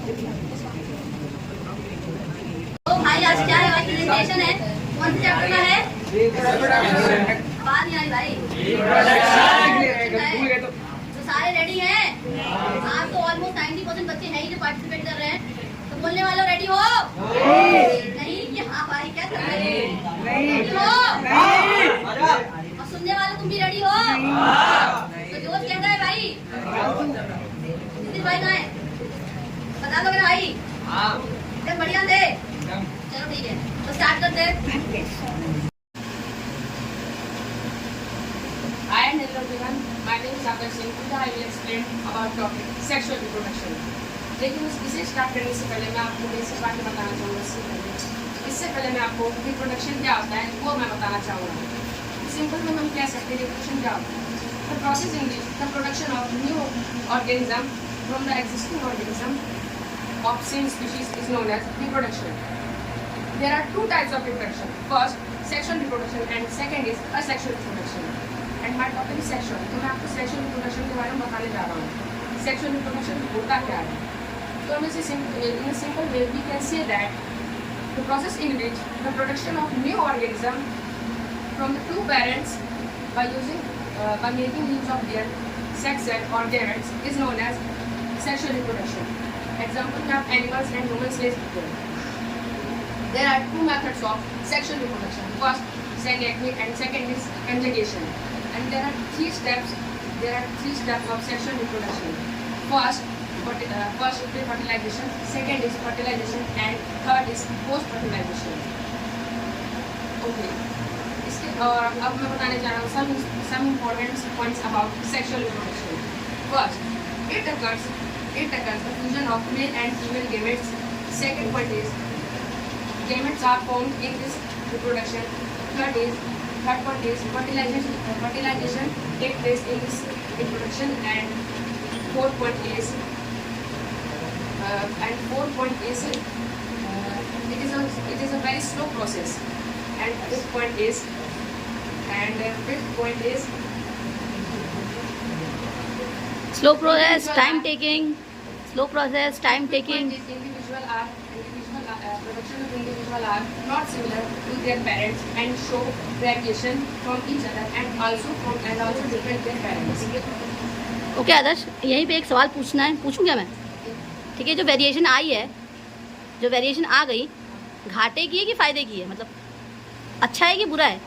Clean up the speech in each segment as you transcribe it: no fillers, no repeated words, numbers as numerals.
तो भाई आज क्या है, आज प्रेजेंटेशन है, कौन से चैप्टर का है? बात नहीं आई भाई। तो सारे रेडी हैं? आप तो ऑलमोस्ट 90% बच्चे हैं ही जो पार्टिसिपेट कर रहे हैं, तो बोलने वालों रेडी हो? नहीं कि हाँ भाई क्या कर रहे हैं? रेडी हो? और सुनने वाले तुम भी रेडी हो? तो जोश कहता है भाई। भाई कहाँ है, बता दो मेरा भाई। एकदम बढ़िया थे, चलो ठीक है, तो स्टार्ट करते हैं। Hi and hello everyone, my name is Akash Singh. Today I will explain about topic sexual reproduction. लेकिन इसे स्टार्ट करने से पहले मैं आपको बेसिक बातें बताना चाहूँगा। इससे पहले मैं आपको रिप्रोडक्शन क्या होता है वो मैं बताना चाहूँगा। सिंपल में हम कह सकते हैं रिप्रोडक्शन क्या होता है। The process in which the production of new organism from the existing organism of same species is known as reproduction. There are two types of reproduction. First, sexual reproduction and second is asexual reproduction. And my topic is sexual. तो मैं आपको sexual reproduction के बारे में बताने जा रहा हूँ। Sexual reproduction होता क्या है? तो हम इसे in a simple way we can say that the process in which the production of new organism from the two parents by making use of their sex set or gametes is known as sexual reproduction. Example we have animals and human slaves before. There are two methods of sexual reproduction. First, selection and second is conjugation. And there are three steps of sexual reproduction. First is pre-fertilization, second is fertilization, and third is post-fertilization. Okay. और अब मैं बताने जा रहा हूँ some important points about sexual reproduction. First, it occurs the fusion of male and female gametes. Second point is gametes are formed in this reproduction. Third point is fertilization takes place in this reproduction, and fourth point is it is a very slow process. And fifth point is slow process, time taking. Production of individual are not similar to their parents and show variation from each other and also different their parents. Okay Adarsh, यहीं पे एक सवाल पूछना है, पूछूं क्या मैं? ठीक है, जो वेरिएशन आई है, जो वेरिएशन आ गई, घाटे की है कि फायदे की है? मतलब अच्छा है कि बुरा है?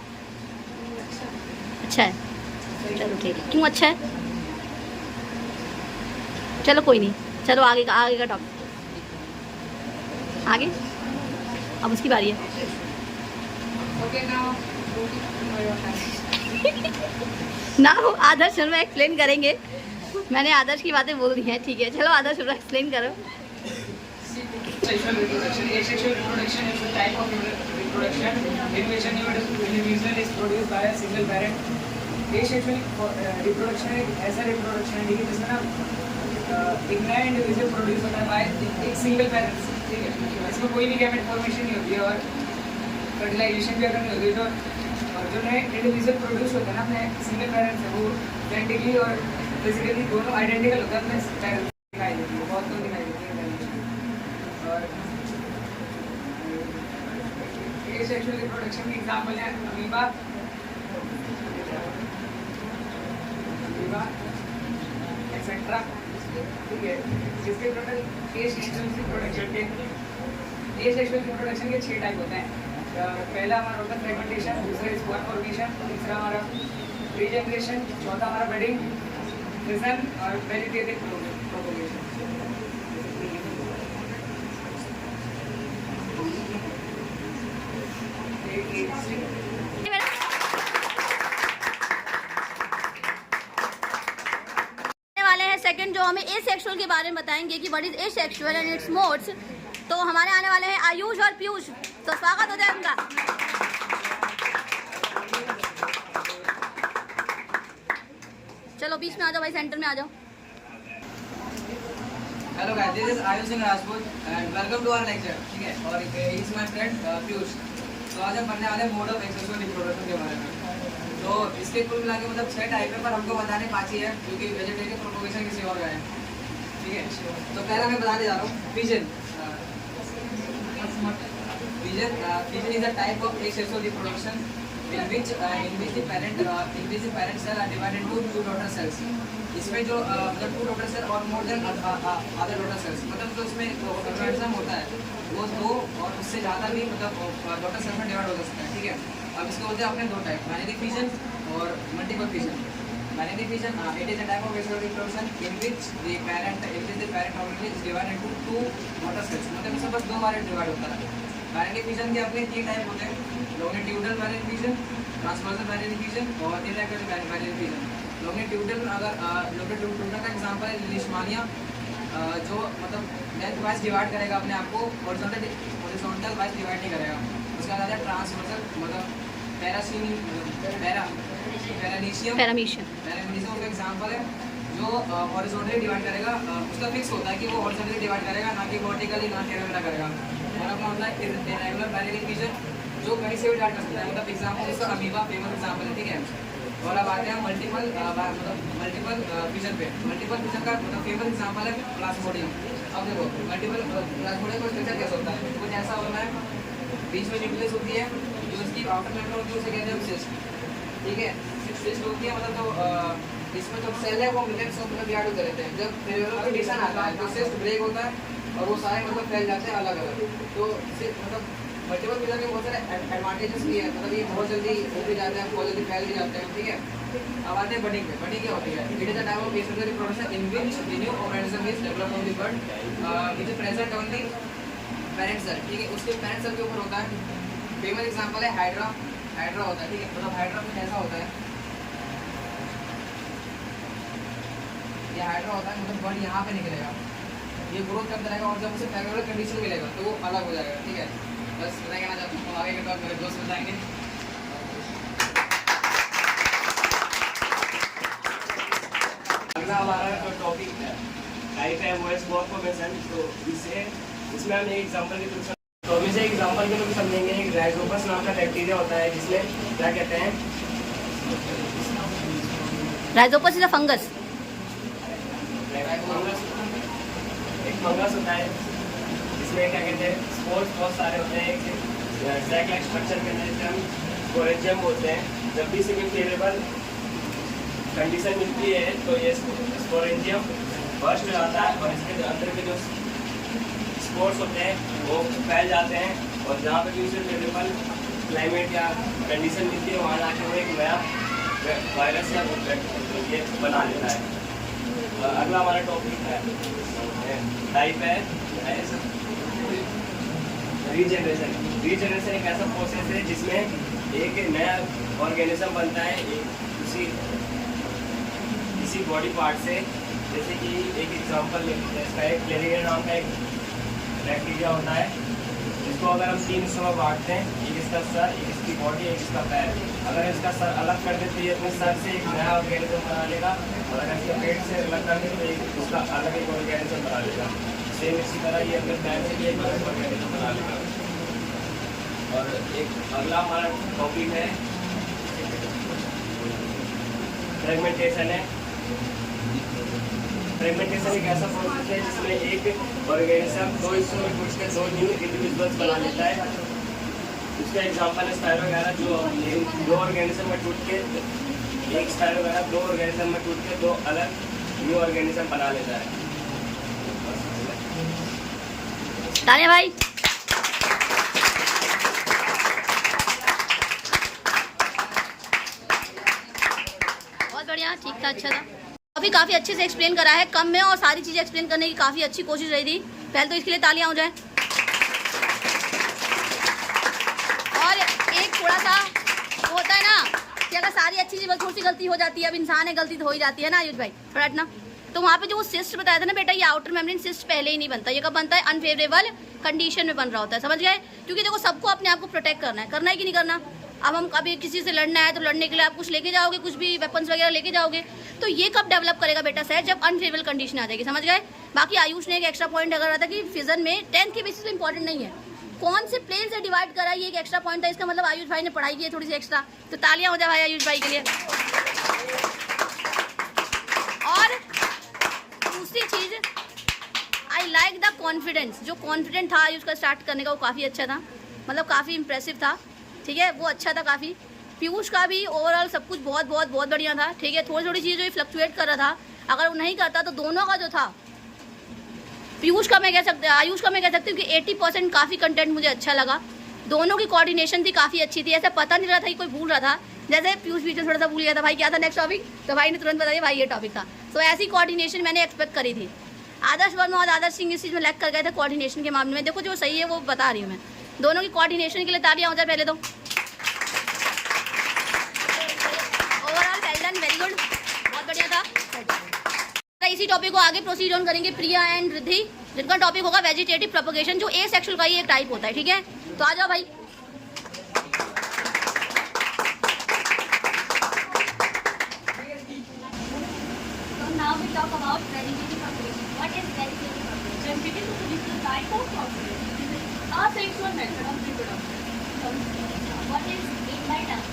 अच्छा है, चलो ठीक है। क्यों अच्छा है? चलो कोई नहीं, चलो आगे का टॉपिक आगे। अब उसकी बारी है। ना हो आदर्श शर्मा एक्सप्लेन करेंगे। मैंने आदर्श की बातें बोल दी हैं, ठीक है। चलो आदर्श शर्मा एक्सप्लेन करो। Sexual reproduction. Asexual reproduction is a type of reproduction in which an individual is produced by a single parent. Asexual reproduction एक ऐसा reproduction है जिसमें ना एक नया इंडिविजुअल प्रोड्यूस होता है बाय एक सिंगल पेरेंट्स। ठीक है, इसमें कोई भी गैमेट फॉर्मेशन नहीं होती है और फर्टिलाइजेशन भी अगर नहीं होती तो और जो नए इंडिविजुअल प्रोड्यूस होते हैं ना अपने सिंगल पेरेंट्स से, वो जेनेटिकली और फिजिकली दोनों आइडेंटिकल होते हैं अपने पेरेंट्स दिखाई देती है, बहुत तो दिखाई देती है। और एसेक्सुअल रिप्रोडक्शन के एग्जाम्पल है अमीबा एक्सेट्रा। ठीक है, जिसके टोटल एसेक्सुअल रिप्रोडक्शन के 6 टाइप होते हैं। पहला हमारा होता है फ्रेगमेंटेशन, दूसरा इज फॉर्मेशन, तीसरा हमारा रीजनरेशन, चौथा हमारा ब्रीडिंग, फिजन और वेजिटेटिव प्रोपगेशन। वाले हैं सेकंड, जो हमें एसेक्सुअल के बारे में बताएंगे कि what is asexual and it's modes. तो हमारे आने वाले हैं आयुष और पीयूष, तो स्वागत हो जाए उनका। चलो बीच में आ जाओ भाई, सेंटर में आ जाओ। Hello guys, this is Ayush Singh Rajput and welcome to our lecture. ठीक है, और he is my friend Piyush. तो आज हम पढ़ने वाले हैं मोड ऑफ एसेक्सुअल रिप्रोडक्शन के बारे में। तो इसके कुल मिला के मतलब 6 टाइप है, पर हमको बताने 5 ही है क्योंकि वेजिटेटिव प्रोपगेशन किसी और का है। ठीक है। तो पहला मैं बताने जा रहा हूँ fission. Fission is a type of asexual reproduction in which the parent cell are divided into two daughter cells. इसमें जो मतलब टू डॉटर सेल और more than other daughter cells, मतलब जो इसमें ऑर्गेनिज्म होता है वो दो और उससे ज़्यादा भी मतलब डॉटर सेल में डिवाइड हो सकता है, ठीक है। अब इसके होते हैं अपने दो टाइप, बाइनरी फिजन और multiple fission. Binary fission it is a type of asexual reproduction in which the parent organism is divided into two daughter cells, मतलब इसमें बस दो बार डिवाइड होता है। बाइनरी फिजन के अपने तीन टाइप होते हैं, longitudinal binary fission, transversal binary fission और इरेगुलर बाइनरी फिजन। लॉन्गिट्यूडनल अगर लॉन्गिट्यूडनल का एग्जांपल है लिशमानिया, जो मतलब लेंथ वाइज डिवाइड करेगा अपने आप को, हॉरिजॉन्टल वाइज डिवाइड नहीं करेगा। उसका आता है ट्रांसवर्सल मतलब पैरामीशियम का एग्जांपल है जो हॉरिजॉन्टली डिवाइड करेगा, उसका फिक्स होता है कि वो हॉरिजॉन्टली डिवाइड करेगा, ना कि वर्टिकली ना टेरेमेटा करेगा। और अपना होता है इरेगुलर बाइनरी फिजन जो कहीं से भी डिवाइड कर सकता है, मतलब एग्जांपल इसका अमीबा फेमस एग्जांपल है, ठीक है। और अब आते हैं मल्टीपल फिजन पे। मल्टीपल फिजन का मतलब फेमस एग्जांपल है प्लाज्मोडियम। अब देखो मल्टीपल प्लाज्मोडियम का स्ट्रक्चर कैसा होता है, कुछ ऐसा होता है, बीच में न्यूक्लियस होती है, जो इसकी आउटर मेंबर होती है उसे कहते हैं सिस्ट, ठीक है। सिस्ट होती है मतलब तो इसमें जो सेल है वो मिलियंस ऑफ मतलब डिवाइड होते रहते हैं। जब फेवरेबल कंडीशन आता है तो सिस्ट ब्रेक होता है और वो सारे मतलब फैल जाते हैं अलग अलग। तो मतलब मल्टीपल फिजन के बहुत सारे एडवांटेजेस भी है, मतलब ये बहुत जल्दी हो भी जाते हैं, बहुत जल्दी फैल भी जाते हैं, ठीक है। अब आते हैं बडिंग पे। बडिंग क्या होती है? It is a type of asexual reproduction in which the new organism is developed from the bud which is present on the parent cell, ठीक है। उसके parent cell के ऊपर होता है। फेमस एग्जांपल है हाइड्रा। हाइड्रा होता है, ठीक है, मतलब हाइड्रा में ऐसा होता है, ये हाइड्रा होता है, मतलब बड यहाँ पे निकलेगा, ये ग्रोथ करता रहेगा और जब उसे फेवरेबल कंडीशन मिलेगा तो वो अलग हो जाएगा, ठीक है। बस मैं कहना चाहता हूँ, आगे के बाद मेरे दोस्त बताएंगे। अगला हमारा जो टॉपिक है टाइप है वो है स्पोर फॉर्मेशन। तो इसमें हम एक एग्जांपल के थ्रू तो हम इसे एग्जांपल के थ्रू समझेंगे। एक राइजोपस नाम का बैक्टीरिया होता है जिसमें क्या कहते हैं, राइजोपस इज अ फंगस। एक फंगस होता है जिसमें क्या कहते हैं स्पोर्स बहुत सारे होते हैं, एक सैक लाइक स्ट्रक्चर के अंदर जिसे हम स्पोरेंजियम बोलते हैं। जब भी इसे फेवरेबल कंडीशन मिलती है तो ये स्पोरेंजियम बर्स्ट हो जाता है और इसके अंदर के जो स्पोर्स होते हैं वो फैल जाते हैं और जहाँ पर भी उसे फेवरेबल क्लाइमेट या कंडीशन मिलती है वहाँ जाके वो एक नया वायरस या ये बना लेता है। अगला हमारा टॉपिक है टाइप है रीजनरेशन। रीजनरेशन एक ऐसा प्रोसेस है जिसमें एक नया ऑर्गेनिज्म बनता है किसी बॉडी पार्ट से। जैसे कि एक एग्जांपल लेते हैं, इसका एक क्लेरिया नाम का एक बैक्टीरिया होता है जिसको अगर हम तीन हिस्सों में बांटते हैं, एक इसका सर, एक इसकी बॉडी, एक इसका पैर। अगर इसका सर अलग कर देते हैं अपने सर से एक नया ऑर्गेनिज्म बना लेगा और अगर इसका पेट से अलग कर देते तो उसका अलग एक ऑर्गेनिज्म बना लेगा। सेम इसी तरह ये अपने पैर से भी एक अलग ऑर्गेनिज्म बना लेगा। और एक अगला हमारा टॉपिक है फ्रेगमेंटेशन है। फ्रेगमेंटेशन एक ऐसा प्रोसेस है जिसमें एक ऑर्गेनिज्म दो हिस्सों में टूट के दो न्यू इंडिविजुअल्स बना लेता है। उसका एग्जांपल है स्पाइरो वगैरह, जो दो ऑर्गेनिज्म में टूट के एक स्पाइरो वगैरह दो ऑर्गेनिज्म में टूट के दो अलग न्यू ऑर्गेनिज्म बना लेता है। तालियां भाई। बहुत बढ़िया, ठीक था, अच्छा था। अभी काफ़ी अच्छे से एक्सप्लेन करा है, कम में और सारी चीज़ें एक्सप्लेन करने की काफ़ी अच्छी कोशिश रही थी। पहले तो इसके लिए तालियां हो जाए। और एक थोड़ा सा वो होता है ना कि अगर सारी अच्छी चीज़ थोड़ी सी गलती हो जाती है, अब इंसान है, गलती तो हो ही जाती है ना आयुष भाई, थोड़ा हटना। तो वहाँ पे जो वो सिस्ट बताया था ना बेटा, ये आउटर मेम्ब्रेन सिस्ट पहले ही नहीं बनता, ये कब बनता है? अनफेवरेबल कंडीशन में बन रहा होता है, समझ गए? क्योंकि देखो सबको अपने आप को प्रोटेक्ट करना है कि नहीं करना। अब हम कभी किसी से लड़ना है तो लड़ने के लिए आप कुछ लेके जाओगे, कुछ भी वेपन्स वगैरह लेके जाओगे। तो ये कब डेवलप करेगा बेटा सेट? जब अनफेवरेबल कंडीशन आ जाएगी, समझ गए? बाकी आयुष ने एक एक्स्ट्रा पॉइंट अगर रहा था कि फिजन में 10th के बेसिस पे इंपॉर्टेंट नहीं है, कौन से प्लेन से डिवाइड करा, ये एक एक्स्ट्रा पॉइंट था। इसका मतलब आयुष भाई ने पढ़ाई की है थोड़ी सी एक्स्ट्रा, तो तालियां हो जाए भाई आयुष भाई के लिए। और दूसरी चीज लाइक द कॉन्फिडेंस, जो कॉन्फिडेंट था उसका स्टार्ट करने का वो काफ़ी अच्छा था, मतलब काफ़ी इंप्रेसिव था, ठीक है, वो अच्छा था काफ़ी। पीयूष का भी ओवरऑल सब कुछ बहुत बहुत बहुत बढ़िया था, ठीक है। थोड़ी थोड़ी चीज़ें जो फ्लक्चुएट कर रहा था, अगर वो नहीं करता तो दोनों का जो था, पीयूष का मैं कह सकते, आयुष का मैं कह सकती हूँ कि 80% काफ़ी कंटेंट मुझे अच्छा लगा। दोनों की कोऑर्डिनेशन थी काफ़ी अच्छी थी, ऐसा पता नहीं रहा था कि कोई भूल रहा था। जैसे पीयूष बीच में थोड़ा सा भूल गया था, भाई क्या था नेक्स्ट टॉपिक, तो भाई ने तुरंत बता दिया भाई ये टॉपिक था। तो ऐसी कोऑर्डिनेशन मैंने एक्सपेक्ट करी थी। आदर्श वर्मा और आदर्श सिंह इस चीज़ में लैग कर गए थे कोऑर्डिनेशन के मामले में। देखो जो सही है वो बता रही हूँ मैं, दोनों की कोऑर्डिनेशन के लिए तालियां हो जाए पहले तो। Overall well done, very good, बहुत बढ़िया था। इसी टॉपिक को आगे प्रोसीड ऑन करेंगे प्रिया एंड रिद्धि, जिनका टॉपिक होगा वेजिटेटिव प्रोपगेशन, जो ए सेक्सुअल का ही एक टाइप होता है, ठीक है। तो आ जाओ भाई। Now we talk about vegetative propagation. What is vegetative propagation? Vegetative propagation is a type of process. It is an asexual method of reproduction. What is mean by term?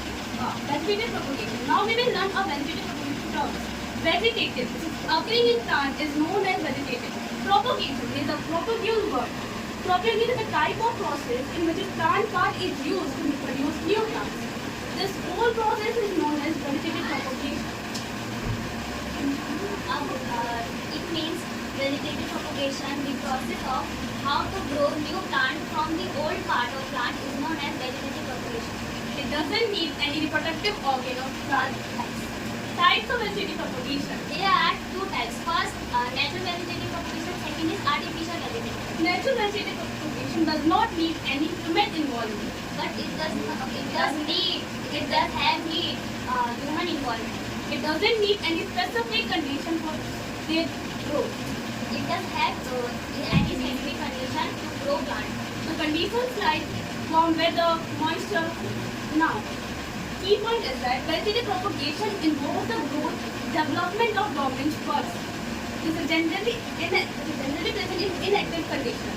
Vegetative propagation. Now we will learn a vegetative propagation terms. Vegetative, occurring in plant, is known as vegetative. Propagation is a propagule word. Propagation is a type of process in which a plant part is used to produce new plants. This whole process is known as vegetative propagation. It means vegetative propagation, the process of how to grow new plant from the old part of plant is known as vegetative propagation. It doesn't need any reproductive organ of plant. Types of vegetative propagation. There are two types. First, natural vegetative propagation. Second is artificial vegetative. Natural vegetative propagation does not need any human involvement. But it does have need human involvement. It doesn't need any specific condition for their growth. It does have any specific condition to grow plant. The conditions like warm weather, moisture. Now, key point is that vegetative propagation involves the growth, development of dormant spurs. This is generally present in inactive condition.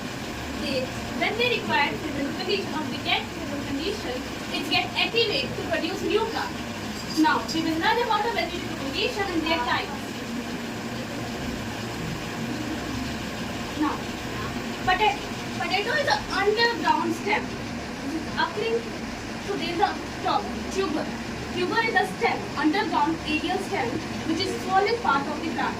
When they require physical condition or they get physical condition, it gets activated to produce new plants. Now, we will learn about the vegetative propagation and their types. Now, potato is an underground stem. Occurring, so there is a top, tuber. Tuber is a stem, underground aerial stem, which is solid part of the plant.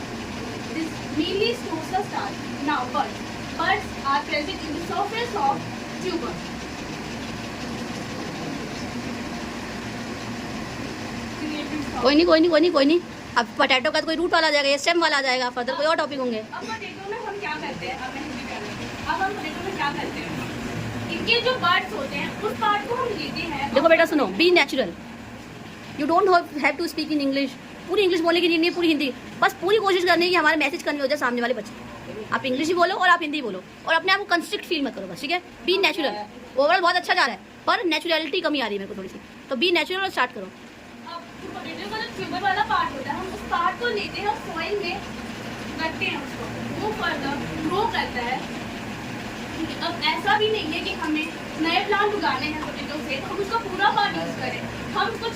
This mainly stores the starch. Now, buds. Buds are present in the surface of tuber. कोई नहीं। अब potato का तो कोई root वाला आ जाएगा, ये stem वाला आ जाएगा, फर्दर कोई और टॉपिक होंगे। अब पोटैटो में हम क्या करते हैं, अब हम पोटैटो में क्या करते हैं, इनके जो पार्ट्स होते हैं उस पार्ट को हम लेते हैं। देखो बेटा सुनो, be natural, you don't have to speak in English. पूरी इंग्लिश बोलने की नहीं, पूरी हिंदी, बस पूरी कोशिश करनी है कि हमारा मैसेज कन्वे हो जाए सामने वाले बच्चे। आप इंग्लिश ही बोलो और आप हिंदी बोलो और अपने आप को कंस्ट्रिक्ट फील मत करो बस, ठीक है। बी नेचुरल, ओवरऑल बहुत अच्छा जा रहा है पर नेचुरलिटी कमी आ रही है मेरे को थोड़ी सी, तो बी नेचुरल और स्टार्ट करो। अब जो पोटैटो का जो ट्यूबर वाला पार्ट होता है, हम उस पार्ट को लेते हैं और सॉइल में रखते हैं, उसको वो फर्दर ग्रो करता है। अब ऐसा भी नहीं है कि हमें नए प्लांट उगाने हैं पोटैटो से तो हम उसका पूरा पार्ट यूज करें। हम कुछ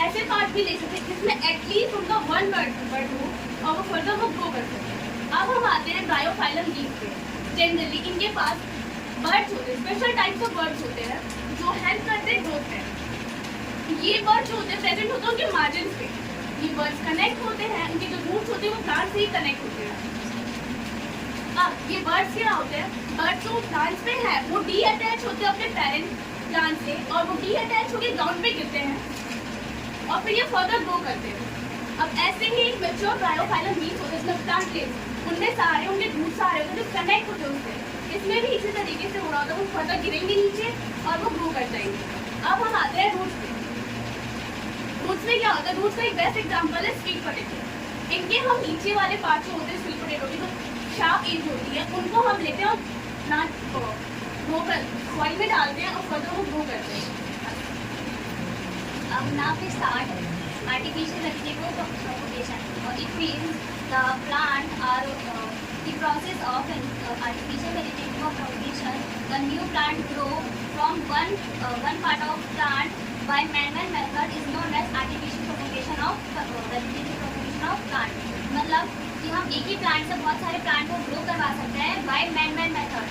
ऐसे पार्ट भी ले सकते हैं जिसमें एटलीस्ट उनका वन बर्ड हो और वो फर्दर वो ग्रो कर सके। अब हम आते हैं ब्रायोफाइलम लीफ पे। जनरली इनके पास बर्ड्स होते हैं, स्पेशल टाइप्स ऑफ बर्ड्स होते हैं जो हेल्प करते हैं ग्रोथ में। ये बर्ड्स जो होते हैं प्रेजेंट होते हैं उनके मार्जिन पे। ये बर्ड्स कनेक्ट होते हैं, इनके जो रूट्स होते हैं वो प्लांट से ही कनेक्ट होते हैं। अब ये बर्ड्स क्या होते हैं, बर्ड्स जो प्लांट्स पे है वो डी अटैच होते हैं अपने पेरेंट प्लांट से और वो डी अटैच होकर ग्राउंड पे गिरते हैं और फिर ये फर्दर ग्रो करते हैं। अब ऐसे ही एक मैच्योर ब्रायोफाइलम लीफ होते हैं इसमें प्लांट लेव्स, उनमें सारे उनके रूट सारे होते हैं जो कनेक्ट होते हैं उससे। इसमें भी इसी तरीके से हो रहा होता है, वो फर्दर गिरेंगे नीचे और वो ग्रो कर जाएंगे। अब हम आते हैं रूट्स पे। रूट्स में क्या होता है, रूट्स का एक बेस्ट एग्जांपल है स्वीट पोटैटो। इनके हम नीचे वाले पार्ट जो होते हैं स्वीट पोटैटो की जो शार्प एज होती है उनको हम लेते हैं और प्लांट ग्रो कर सॉइल में डालते हैं और फर्दर वो ग्रो करते हैं। Now we start artificial vegetable propagation. It means the plant or the process of artificial vegetable propagation. The new plant grow from one part of plant by manual method is known as artificial propagation of vegetable propagation reproduction of plant, मतलब कि हम एक ही plant से बहुत सारे plant को grow करवा सकते हैं बाय मैन-मेड मेथड।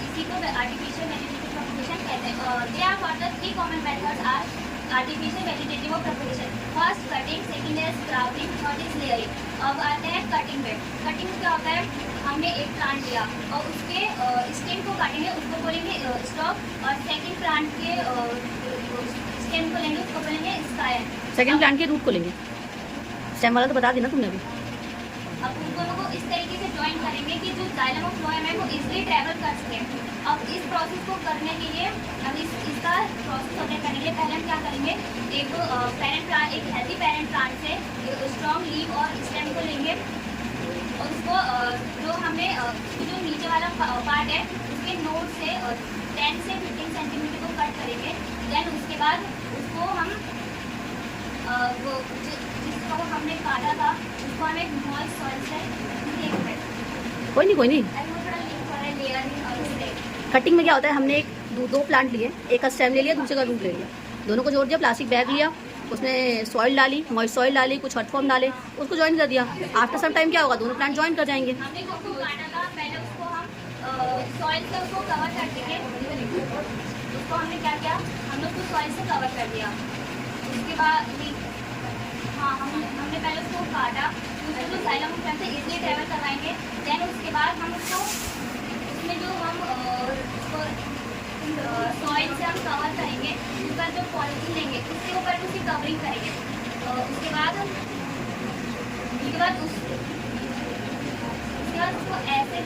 इसी को आर्टिफिशियल वेजिटेटिव प्रोपगेशन कहते हैं। They are four the 3 common methods are artificial vegetative propagation, first cutting, second is grafting, third is layering. अब आते हैं कटिंग पे। कटिंग क्या होता है, हमने एक प्लांट लिया और उसके स्टेम को काटेंगे, उसको बोलेंगे स्टॉक, और सेकंड प्लांट के स्टेम को लेंगे, उसको बोलेंगे स्कायर। सेकंड प्लांट के रूट को लेंगे, स्टेम वाला तो बता देना तुमने अभी। अब उन दोनों को इस तरीके से ज्वाइन करेंगे कि जो जाइलम ऑफ फ्लोएम है वो इजीली ट्रैवल कर सके। अब इस प्रोसेस को करने के लिए हम इसका प्रोसेस होने करने के लिए पहले हम क्या करेंगे, एक पेरेंट प्लांट, एक हेल्दी पेरेंट प्लांट से स्ट्रॉन्ग लीव और स्टेम को लेंगे और उसको जो हमने जो नीचे वाला पार्ट है उसके नोड से 10 से 15 सेंटीमीटर को कट करेंगे। देन उसके बाद उसको हम वो जिसको हमने काटा था उसको हम एक मॉइस्ट सॉइल से देंगे। कोई नहीं वो थोड़ा लिंक हो रहा है लेयरिंग और उससे। कटिंग में क्या होता है, हमने एक दो प्लांट लिए, एक का स्टेम ले लिया, दूसरे का रूट ले लिया, दोनों को जोड़ दिया, प्लास्टिक बैग लिया, उसमें सॉइल डाली, मॉइस्ट सॉइल डाली, कुछ हर्ट फॉर्म डाले, उसको ज्वाइन कर दिया। आफ्टर सम टाइम क्या होगा, दोनों प्लांट ज्वाइन कर जाएंगे। हमने जिसको काटा था पहले उसको हम सॉइल से उसको कवर कर देंगे। उसको हमने क्या किया, हमने उसको सॉइल से कवर कर दिया। उसके बाद हाँ हमने पहले उसको काटा, उसको जो जाइलम ऑफ फ्लोएम से इजीली ट्रैवल करवाएंगे। देन उसके बाद हम उसको उसमें जो हम उसको सॉइल से हम कवर करेंगे, उसका जो पॉलिथीन लेंगे उसके ऊपर उसकी कवरिंग करेंगे। उसके बाद उसको ऐसे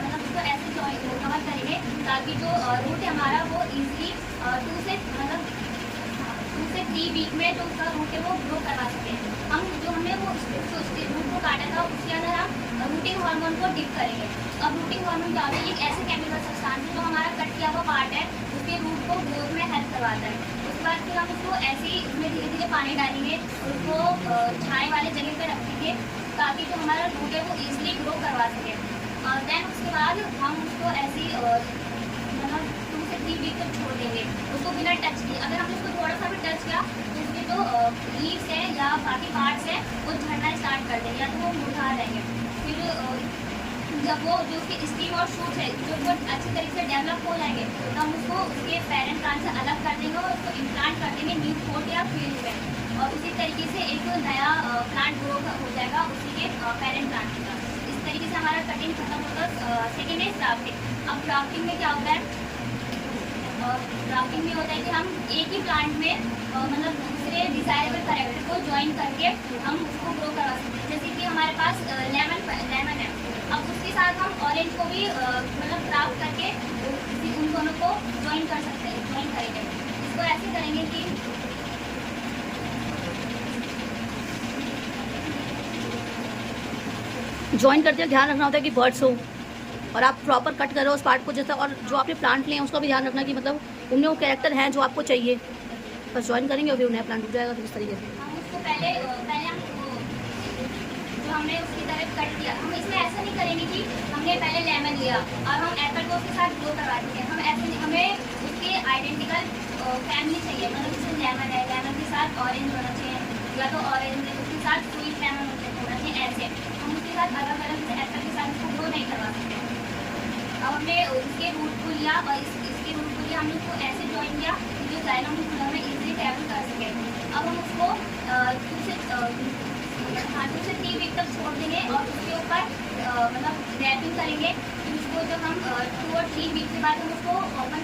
मतलब उसको ऐसे कवर करेंगे ताकि जो रूट है हमारा वो इजीली 2 से 3 वीक में जो उसका रूट है वो ग्रो करवा सके। हम जो हमने वो रूट को काटा था उसके अंदर हम रूटिंग हार्मोन को डिप करेंगे। अब रूटिंग हार्मोन क्या होता है, एक ऐसे केमिकल सब्सटेंस है जो हमारा कट किया हुआ पार्ट है उसके रूट को ग्रोथ में हेल्प करवाता है। उसके बाद फिर हम उसको ऐसे ही उसमें धीरे धीरे पानी डालेंगे, उसको छाए वाले जगह पर रखेंगे ताकि जो हमारा रूट है वो ईजिली ग्रो करवा सके। देन उसके बाद हम उसको ऐसे ही मतलब 2 से 3 वीक तक छोड़ देंगे, उसको बिना टच किए। अगर हमने उसको थोड़ा सा भी टच किया तो उसके जो लीव्स हैं या बाकी पार्ट्स हैं वो झड़ना स्टार्ट कर देंगे या तो वो मुरझा जाएंगे। फिर जब वो जो उसके स्टीम और शूट है जो वो अच्छी तरीके से डेवलप हो जाएंगे तो हम उसको उसके पेरेंट प्लांट से अलग कर देंगे और उसको इम्प्लांट कर देंगे न्यू पोट या फील्ड में, और उसी तरीके से एक नया प्लांट ग्रो हो जाएगा उसी के पेरेंट प्लांट का। इस तरीके से हमारा कटिंग खत्म होता है। सेकेंड है ग्राफ्टिंग। अब ग्राफ्टिंग में क्या होता है, ग्राफ्टिंग में होता है कि हम एक ही प्लांट में मतलब दूसरे डिजायरेबल कैरेक्टर को ज्वाइन करके हम उसको ग्रो करवा सकते हैं। जैसे कि हमारे पास लेमन है, अब उसके साथ हम ऑरेंज को भी मतलब क्राफ्ट करके उन दोनों को ज्वाइन कर सकते हैं, ज्वाइन करेंगे। इसको ऐसे करेंगे कि ज्वाइन करते हैं, ध्यान रखना होता है कि बर्ड्स हो और आप प्रॉपर कट करो उस पार्ट को जैसा, और जो आपने प्लांट लिए हैं उसका भी ध्यान रखना कि मतलब उनमें वो कैरेक्टर हैं जो आपको चाहिए। बस ज्वाइन करेंगे और फिर नया प्लांट उग जाएगा। तो इस तरीके से हम उसको पहले हम जो हमने उसकी तरह कट किया, हम इसमें ऐसा नहीं करेंगे कि हमने पहले लेमन लिया और हम एप्पल को उसके साथ ग्रो करवा देंगे। हम ऐसे नहीं, हमें उसके आइडेंटिकल फैमिली चाहिए, मतलब जैसे लेमन है, लेमन के साथ ऑरेंज होना चाहिए या तो ऑरेंज उसके साथ स्वीट लेमन होना चाहिए। ऐसे हम उसके साथ अलग अलग जैसे एप्पल के साथ उसको ग्रो नहीं करवा सकते। अब हमने उसके रूट को लिया और इसके रूट को लिया, हमने उसको ऐसे ज्वाइन किया कि जो जाइलम ऑफ फ्लोएम में इजीली ट्रैवल कर सके। अब हम उसको 2 से 3 वीक तक छोड़ देंगे और उसके ऊपर मतलब रैपिंग करेंगे। फिर उसको जब हम 2 और 3 वीक के बाद हम उसको ओपन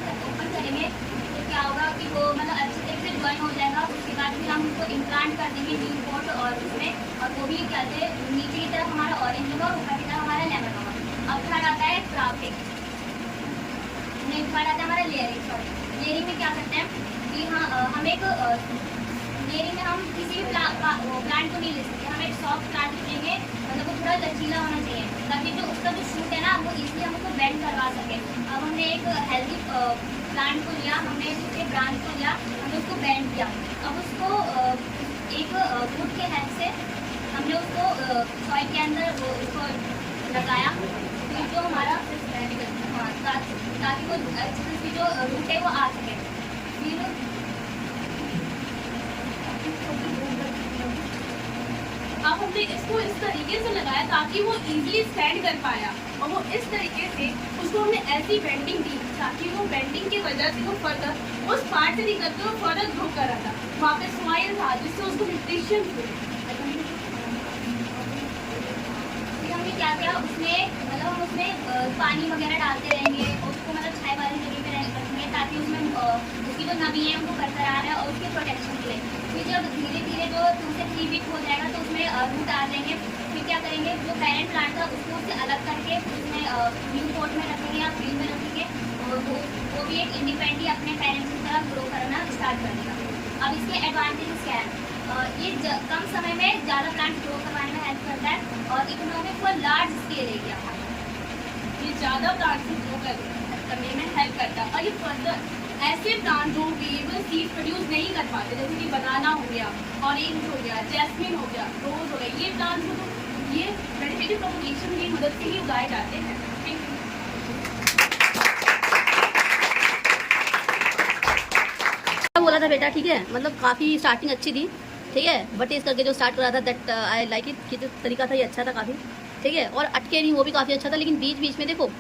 करेंगे तो क्या होगा कि वो मतलब अच्छी तरीके से ज्वाइन हो जाएगा। उसके बाद फिर हम उसको इम्प्लांट कर देंगे न्यू पोट और उसमें, और वो भी कहते हैं नीचे की तरफ हमारा ऑरेंज होगा और ऊपर की तरफ हमारा लेमन होगा। अब थर्ड आता है ग्राफ्टिंग, नेक्स्ट थर्ड आता है हमारा लेयरिंग। सॉरी, लेयरिंग में क्या करते हैं कि हाँ हम एक लेयरिंग में हम किसी भी प्लांट को नहीं ले सकते, हम एक सॉफ्ट प्लांट लेंगे, मतलब वो थोड़ा लचीला होना चाहिए ताकि जो उसका जो शूट है ना वो इजीली हम उसको बेंड करवा सके। अब हमने एक हेल्दी प्लांट को लिया, हमने उसके ब्रांच को लिया, हमने उसको बेंड किया। अब उसको एक रूट के हेल्प से हमने उसको सॉइल के अंदर वो उसको लगाया, फिर जो हमारा हाँ ताकि वो उसकी जो रूट है वो आ सके। फिर अब हमने इसको इस तरीके से लगाया ताकि वो इजीली स्टैंड कर पाया, और वो इस तरीके से उसको हमने ऐसी बेंडिंग दी ताकि वो बेंडिंग की वजह से वो फर्दर उस पार्ट से निकल के वो फर्दर ग्रो कर रहा था। वहाँ पे स्माइल था जिससे उसको न्यूट्रिशन हुए। हमने क्या किया उसमें, मतलब हम उसमें पानी वगैरह डालते रहेंगे, उसको मतलब छाया वाली जगह पे रखेंगे ताकि उसमें उसकी जो नमी है उनको बरकरार है और उसके प्रोटेक्शन के लिए। फिर जब धीरे धीरे जो 2 से 3 वीक हो जाएगा तो उसमें रूट डाल देंगे। फिर क्या करेंगे, जो पेरेंट प्लांट था उसको उससे अलग करके उसमें न्यू पॉट में रखेंगे या फील्ड में रखेंगे, और वो भी एक इंडिपेंडेंटली अपने पेरेंट्स की तरह ग्रो करना स्टार्ट कर देगा। अब इसके एडवांटेजेस क्या है, ये कम समय में ज़्यादा प्लांट ग्रो करवाने में हेल्प करता है और economic for large scale area, ये ज़्यादा प्लांट ग्रो करने में हेल्प करता है। और ये फर्दर ऐसे प्लांट जो कि वो सीड प्रोड्यूस नहीं कर पाते, जैसे कि बनाना हो गया, ऑरेंज हो गया, जैस्मिन हो गया, रोज हो गया, ये प्लांट्स को तो ये वेजिटेटिव प्रोपगेशन की मदद से ही उगाए जाते हैं। बोला था बेटा, ठीक है, मतलब काफ़ी स्टार्टिंग अच्छी थी, ठीक है, बट इस करके जो स्टार्ट करा था दैट आई लाइक इट, कि जो तरीका था ये अच्छा था काफ़ी, ठीक है, और अटके नहीं वो भी काफ़ी अच्छा था। लेकिन बीच बीच में देखो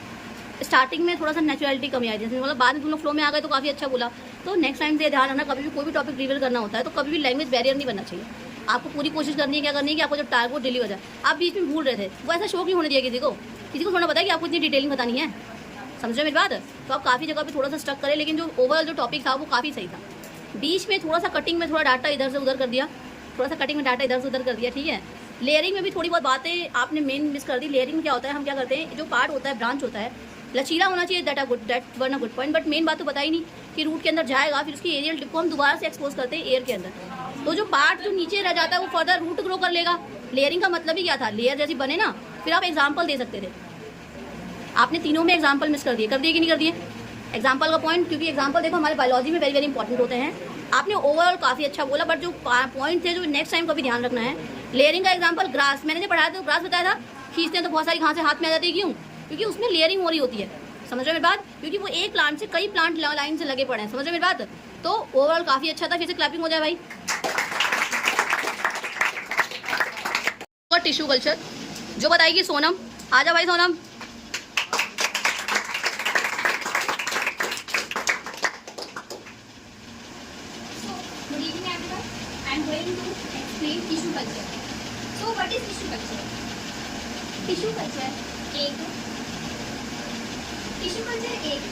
स्टार्टिंग में थोड़ा सा नेचुरलिटी कमी आई, जैसे मतलब बाद में तुम लोग फ्लो में आ गए तो काफ़ी अच्छा बोला। तो नेक्स्ट टाइम से ध्यान रखना, कभी भी कोई भी टॉपिक रिवील करना होता है तो कभी भी लैंग्वेज बैरियर नहीं बनना चाहिए। आपको पूरी कोशिश करनी है, क्या करनी है कि आपको जब टारगेट डिलीवर जाए, आप बीच में भूल रहे थे, वो ऐसा शो नहीं होने दिया किसी को थोड़ा पता है कि आपको इतनी डिटेलिंग बतानी है, समझ रहे मेरी बात। तो आप काफ़ी जगह पे थोड़ा सा स्टक करें, लेकिन जो ओवरऑल जो टॉपिक था वो काफ़ी सही था। बीच में थोड़ा सा कटिंग में थोड़ा डाटा इधर से उधर कर दिया, थोड़ा सा कटिंग में डाटा इधर से उधर कर दिया, ठीक है। लेयरिंग में भी थोड़ी बहुत बातें आपने मेन मिस कर दी। लेयरिंग में क्या होता है, हम क्या करते हैं, जो पार्ट होता है, ब्रांच होता है, लचीला होना चाहिए, that one a good point, but main बात तो पता ही नहीं कि रूट के अंदर जाएगा, फिर उसकी एरियल टिप को हम दोबारा से एक्सपोज करते हैं एयर के अंदर, तो जो पार्ट जो नीचे रह जाता है वो फर्दर रूट ग्रो कर लेगा। लेयरिंग का मतलब ही क्या था, लेयर जैसी बने ना, फिर आप एग्जाम्पल दे सकते थे। आपने तीनों में एग्जाम्पल मिस कर दिए कि नहीं कर दिए एग्जाम्पल का पॉइंट, क्योंकि एग्जाम्पल देखो हमारे बायोलॉजी में वेरी वेरी इंपॉर्टेंट होते हैं। आपने ओवरऑल काफ़ी अच्छा बोला, बट जो पॉइंट थे जो नेक्स्ट टाइम का भी ध्यान रखना है। लेयरिंग का एग्जाम्पल ग्रास, मैंने जो पढ़ाया था ग्रास बताया था, खींचते हैं तो बहुत सारी घासें हाथ में आ जाती है, क्यों, क्योंकि उसमें लेयरिंग हो रही होती है, समझ रहे मेरी बात, क्योंकि वो एक प्लांट से कई प्लांट लाइन से लगे पड़े हैं, समझ रहे मेरी बात। तो ओवरऑल काफ़ी अच्छा था, फिर से क्लैपिंग हो जाए भाई। और टिश्यू कल्चर जो बताएगी सोनम, आ जा भाई Sonam. Tissue culture. So what is tissue culture? Tissue culture एक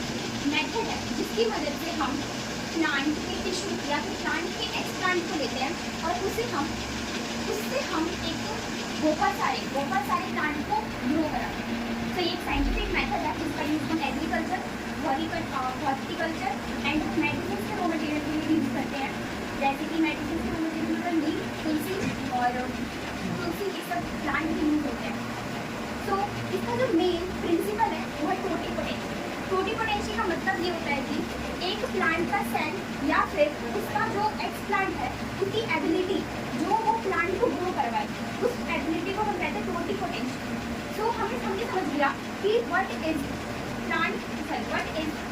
मेथड है जिसकी मदद से हम प्लांट के टिश्यू या फिर प्लांट के एक्सप्लांट को लेते हैं और उससे हम एक बहुत सारे प्लांट को ग्रो कराते हैं। तो ये एक साइंटिफिक मेथड है जिसका यूज हम एग्रीकल्चर, हॉर्टिकल्चर एंड मेडिसिन के रॉ मटेरियल के लिए यूज करते हैं, जैसे कि मेडिसिन के रॉ मटेरियल पर नीम, तुलसी और तुलसी ये सब प्लांट भी यूज होते हैं। तो इसका जो मेन प्रिंसिपल है वो है टोटीपोटेंसी। टोटीपोटेंसी का मतलब ये होता है कि एक प्लांट का सेल या फिर उसका जो एक्सप्लांट है उसकी एबिलिटी जो वो प्लांट को ग्रो करवाए, उस एबिलिटी को हम कहते हैं टोटीपोटेंसी। सो हमें समझ गया कि व्हाट इज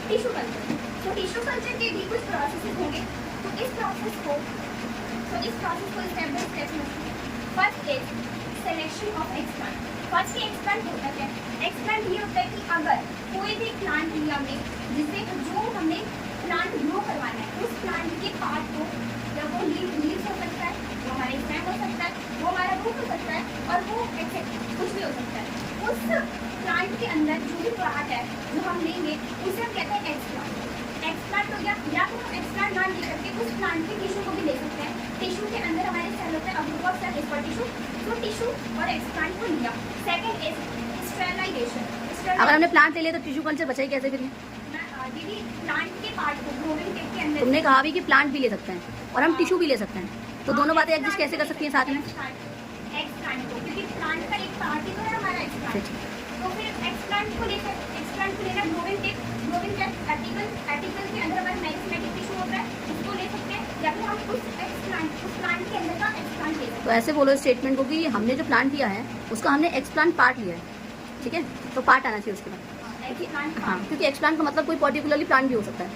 टिश्यू कल्चर। तो टिश्यू कल्चर के भी कुछ प्रोसेसेस होंगे, तो इस प्रोसेस को स्टेप बाय स्टेप में। First is selection of explant. First explant होता है, एक्सप्लांट ये होता है कि अगर कोई भी प्लांट लिया हमने जिससे जो हमने प्लांट ग्रो करवाना है, उस प्लांट के पार्ट को, या वो लीव्स हो सकता है, वो हमारा स्टेम हो सकता है, वो हमारा रूट हो सकता है, और वो कुछ भी हो सकता है, उस प्लांट के अंदर जो भी पार्ट है जो हम लेंगे उसे हम कहते हैं एक्सप्लांट हो गया। या फिर हम एक्सप्लांट ना ले करके उस प्लांट के टिश्यू को भी ले सकते हैं। टिश्यू के अंदर हमारे सेल होते हैं, अब group of cell is for tissue. तो टिश्यू और एक्सप्लांट को लिया। Second is sterilization. अगर हमने प्लांट ले लिया तो टिश्यू कल्चर बचा ही कैसे फिर? दीदी प्लांट के पार्ट को ग्रोइंग टिप के अंदर तुमने कहा भी कि प्लांट भी ले सकते हैं और हम टिश्यू भी ले सकते हैं, तो दोनों बातें एग्जिस्ट कैसे कर सकती हैं साथ में? एक्सप्लांट को, क्योंकि प्लांट का एक पार्ट ही तो है हमारा एक्सप्लांट। तो फिर एक्सप्लांट को लेना ग्रोइंग टिप एटिकल के अंदर हमारा मेरिस्टेमेटिक टिश्यू होता है, उसको ले सकते हैं, या फिर हम उस प्लांट के अंदर का एक्सप्लांट ले सकते हैं। तो ऐसे बोलो स्टेटमेंट को कि हमने जो प्लांट लिया है उसका हमने एक्सप्लांट पार्ट लिया है, ठीक है, तो पार्ट आना चाहिए उसके बाद। हाँ, क्योंकि एक्सप्लांट का मतलब कोई पर्टिकुलरली प्लांट भी हो सकता है,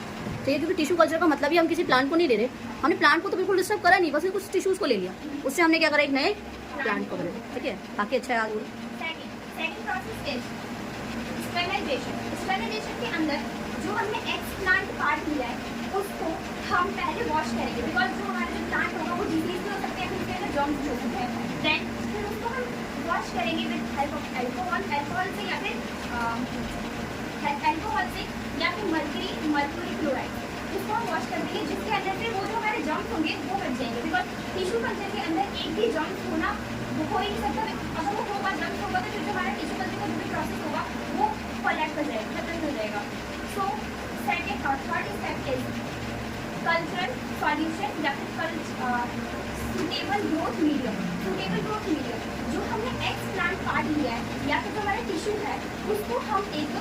ठीक है, क्योंकि टिश्यू कल्चर का मतलब ही हम किसी प्लांट को नहीं ले रहे, हमने प्लांट को तो बिल्कुल डिस्टर्ब करा नहीं, बस कुछ टिश्यूज को ले लिया, उससे हमने क्या करा, एक नए प्लांट को बने, ठीक है। बाकी अच्छा है आगे। Second process is sterilisation. Sterilisation के अंदर जो हमने एक्स प्लांट पार्ट लिया है उसको हम पहले वॉश करेंगे, बिकॉज जो हमारा जो प्लांट होगा वो डिजीज भी हो सकते हैं, उसके अंदर जर्म्स भी हो सकते हैं। देन फिर उसको हम वॉश करेंगे विद हेल्प ऑफ अल्कोहल से या फिर अल्कोहल से या फिर मर्क्यूरी क्लोराइड, उसको हम वॉश कर देंगे, जिसके अंदर से वो जो हमारे जर्म्स होंगे वो हट जाएंगे। बिकॉज टिश्यू कल्चर के अंदर एक भी जर्म्स होना वो हो ही नहीं सकता। अगर वो होगा जर्म्स होगा तो जो हमारा टिश्यू कल्चर का जो भी प्रोसेस होगा वो कोलैप्स कर जाएगा, खत्म हो जाएगा। So third step is cultural solution या फिर suitable growth medium. Suitable growth medium जो हमने एक्स प्लांट पार्ट लिया है या फिर जो हमारा टिश्यू है उसको हम एक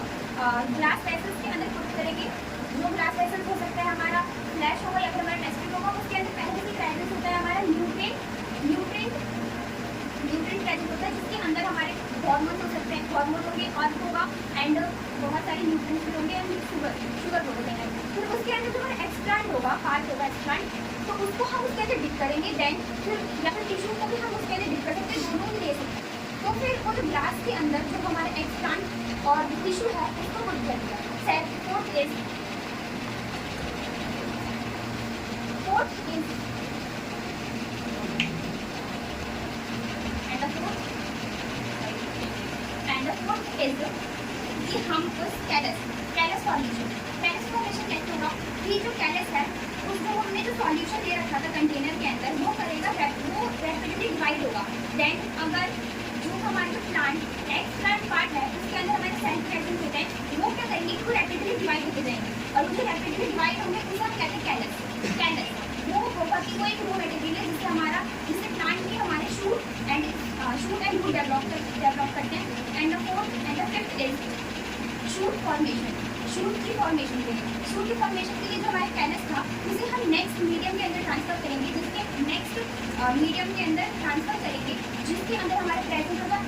ग्लास वेसल्स के अंदर पुट करेंगे। जो ग्लास वेसल्स हो सकता है हमारा फ्लैश होगा या फिर हमारा टेस्टिंग होगा, उसके अंदर पहले से प्रेजेंस होता है हमारा न्यूट्रिएंट प्रेजेंट होता है, जिसके अंदर हमारे हार्मोन हो सकते हैं, हार्मोन होंगे और होगा एंड बहुत सारे न्यूट्रिएंट्स भी होंगे एंड शुगर होगा। फिर उसके अंदर जो हमारा एक्सप्लांट होगा पार्ट होगा एक्सप्लांट, तो उसको हम उसके अंदर डिप करेंगे। देन फिर या फिर टिश्यू को भी हम उसके अंदर डिप कर सकते हैं, दोनों ही ले सकते हैं। तो फिर वो जो ग्लास के अंदर जो हमारा एक्सप्लांट और टिश्यू है उसको पुट करेंगे। फोर्थ इज कि हम उस कैलस फॉर्मेशन कैसे होगा कि जो कैलस है उसको हमने जो सॉल्यूशन दे रखा था कंटेनर के अंदर वो करेगा, वो रैपिडली डिवाइड होगा। देन अगर जो हमारा जो प्लांट एक्स प्लांट पार्ट है उसके अंदर हमारे सेल प्रेजेंट होते हैं, वो क्या करेंगे, वो रैपिडली डिवाइड होते जाएंगे और जो रैपिडली डिवाइड होंगे उसे हम कहते हैं कैलस। वो होगा कि वो एक रो मटेरियल है जिससे प्लांट के हमारे शूट एंड रूट डेवलप करते हैं। And the fourth and the fifth is shoot formation. Shoot की फॉर्मेशन के लिए जो हमारा कैलस था उसे हम नेक्स्ट मीडियम के अंदर ट्रांसफर करेंगे, जिसके अंदर हमारा प्रेजेंट होगा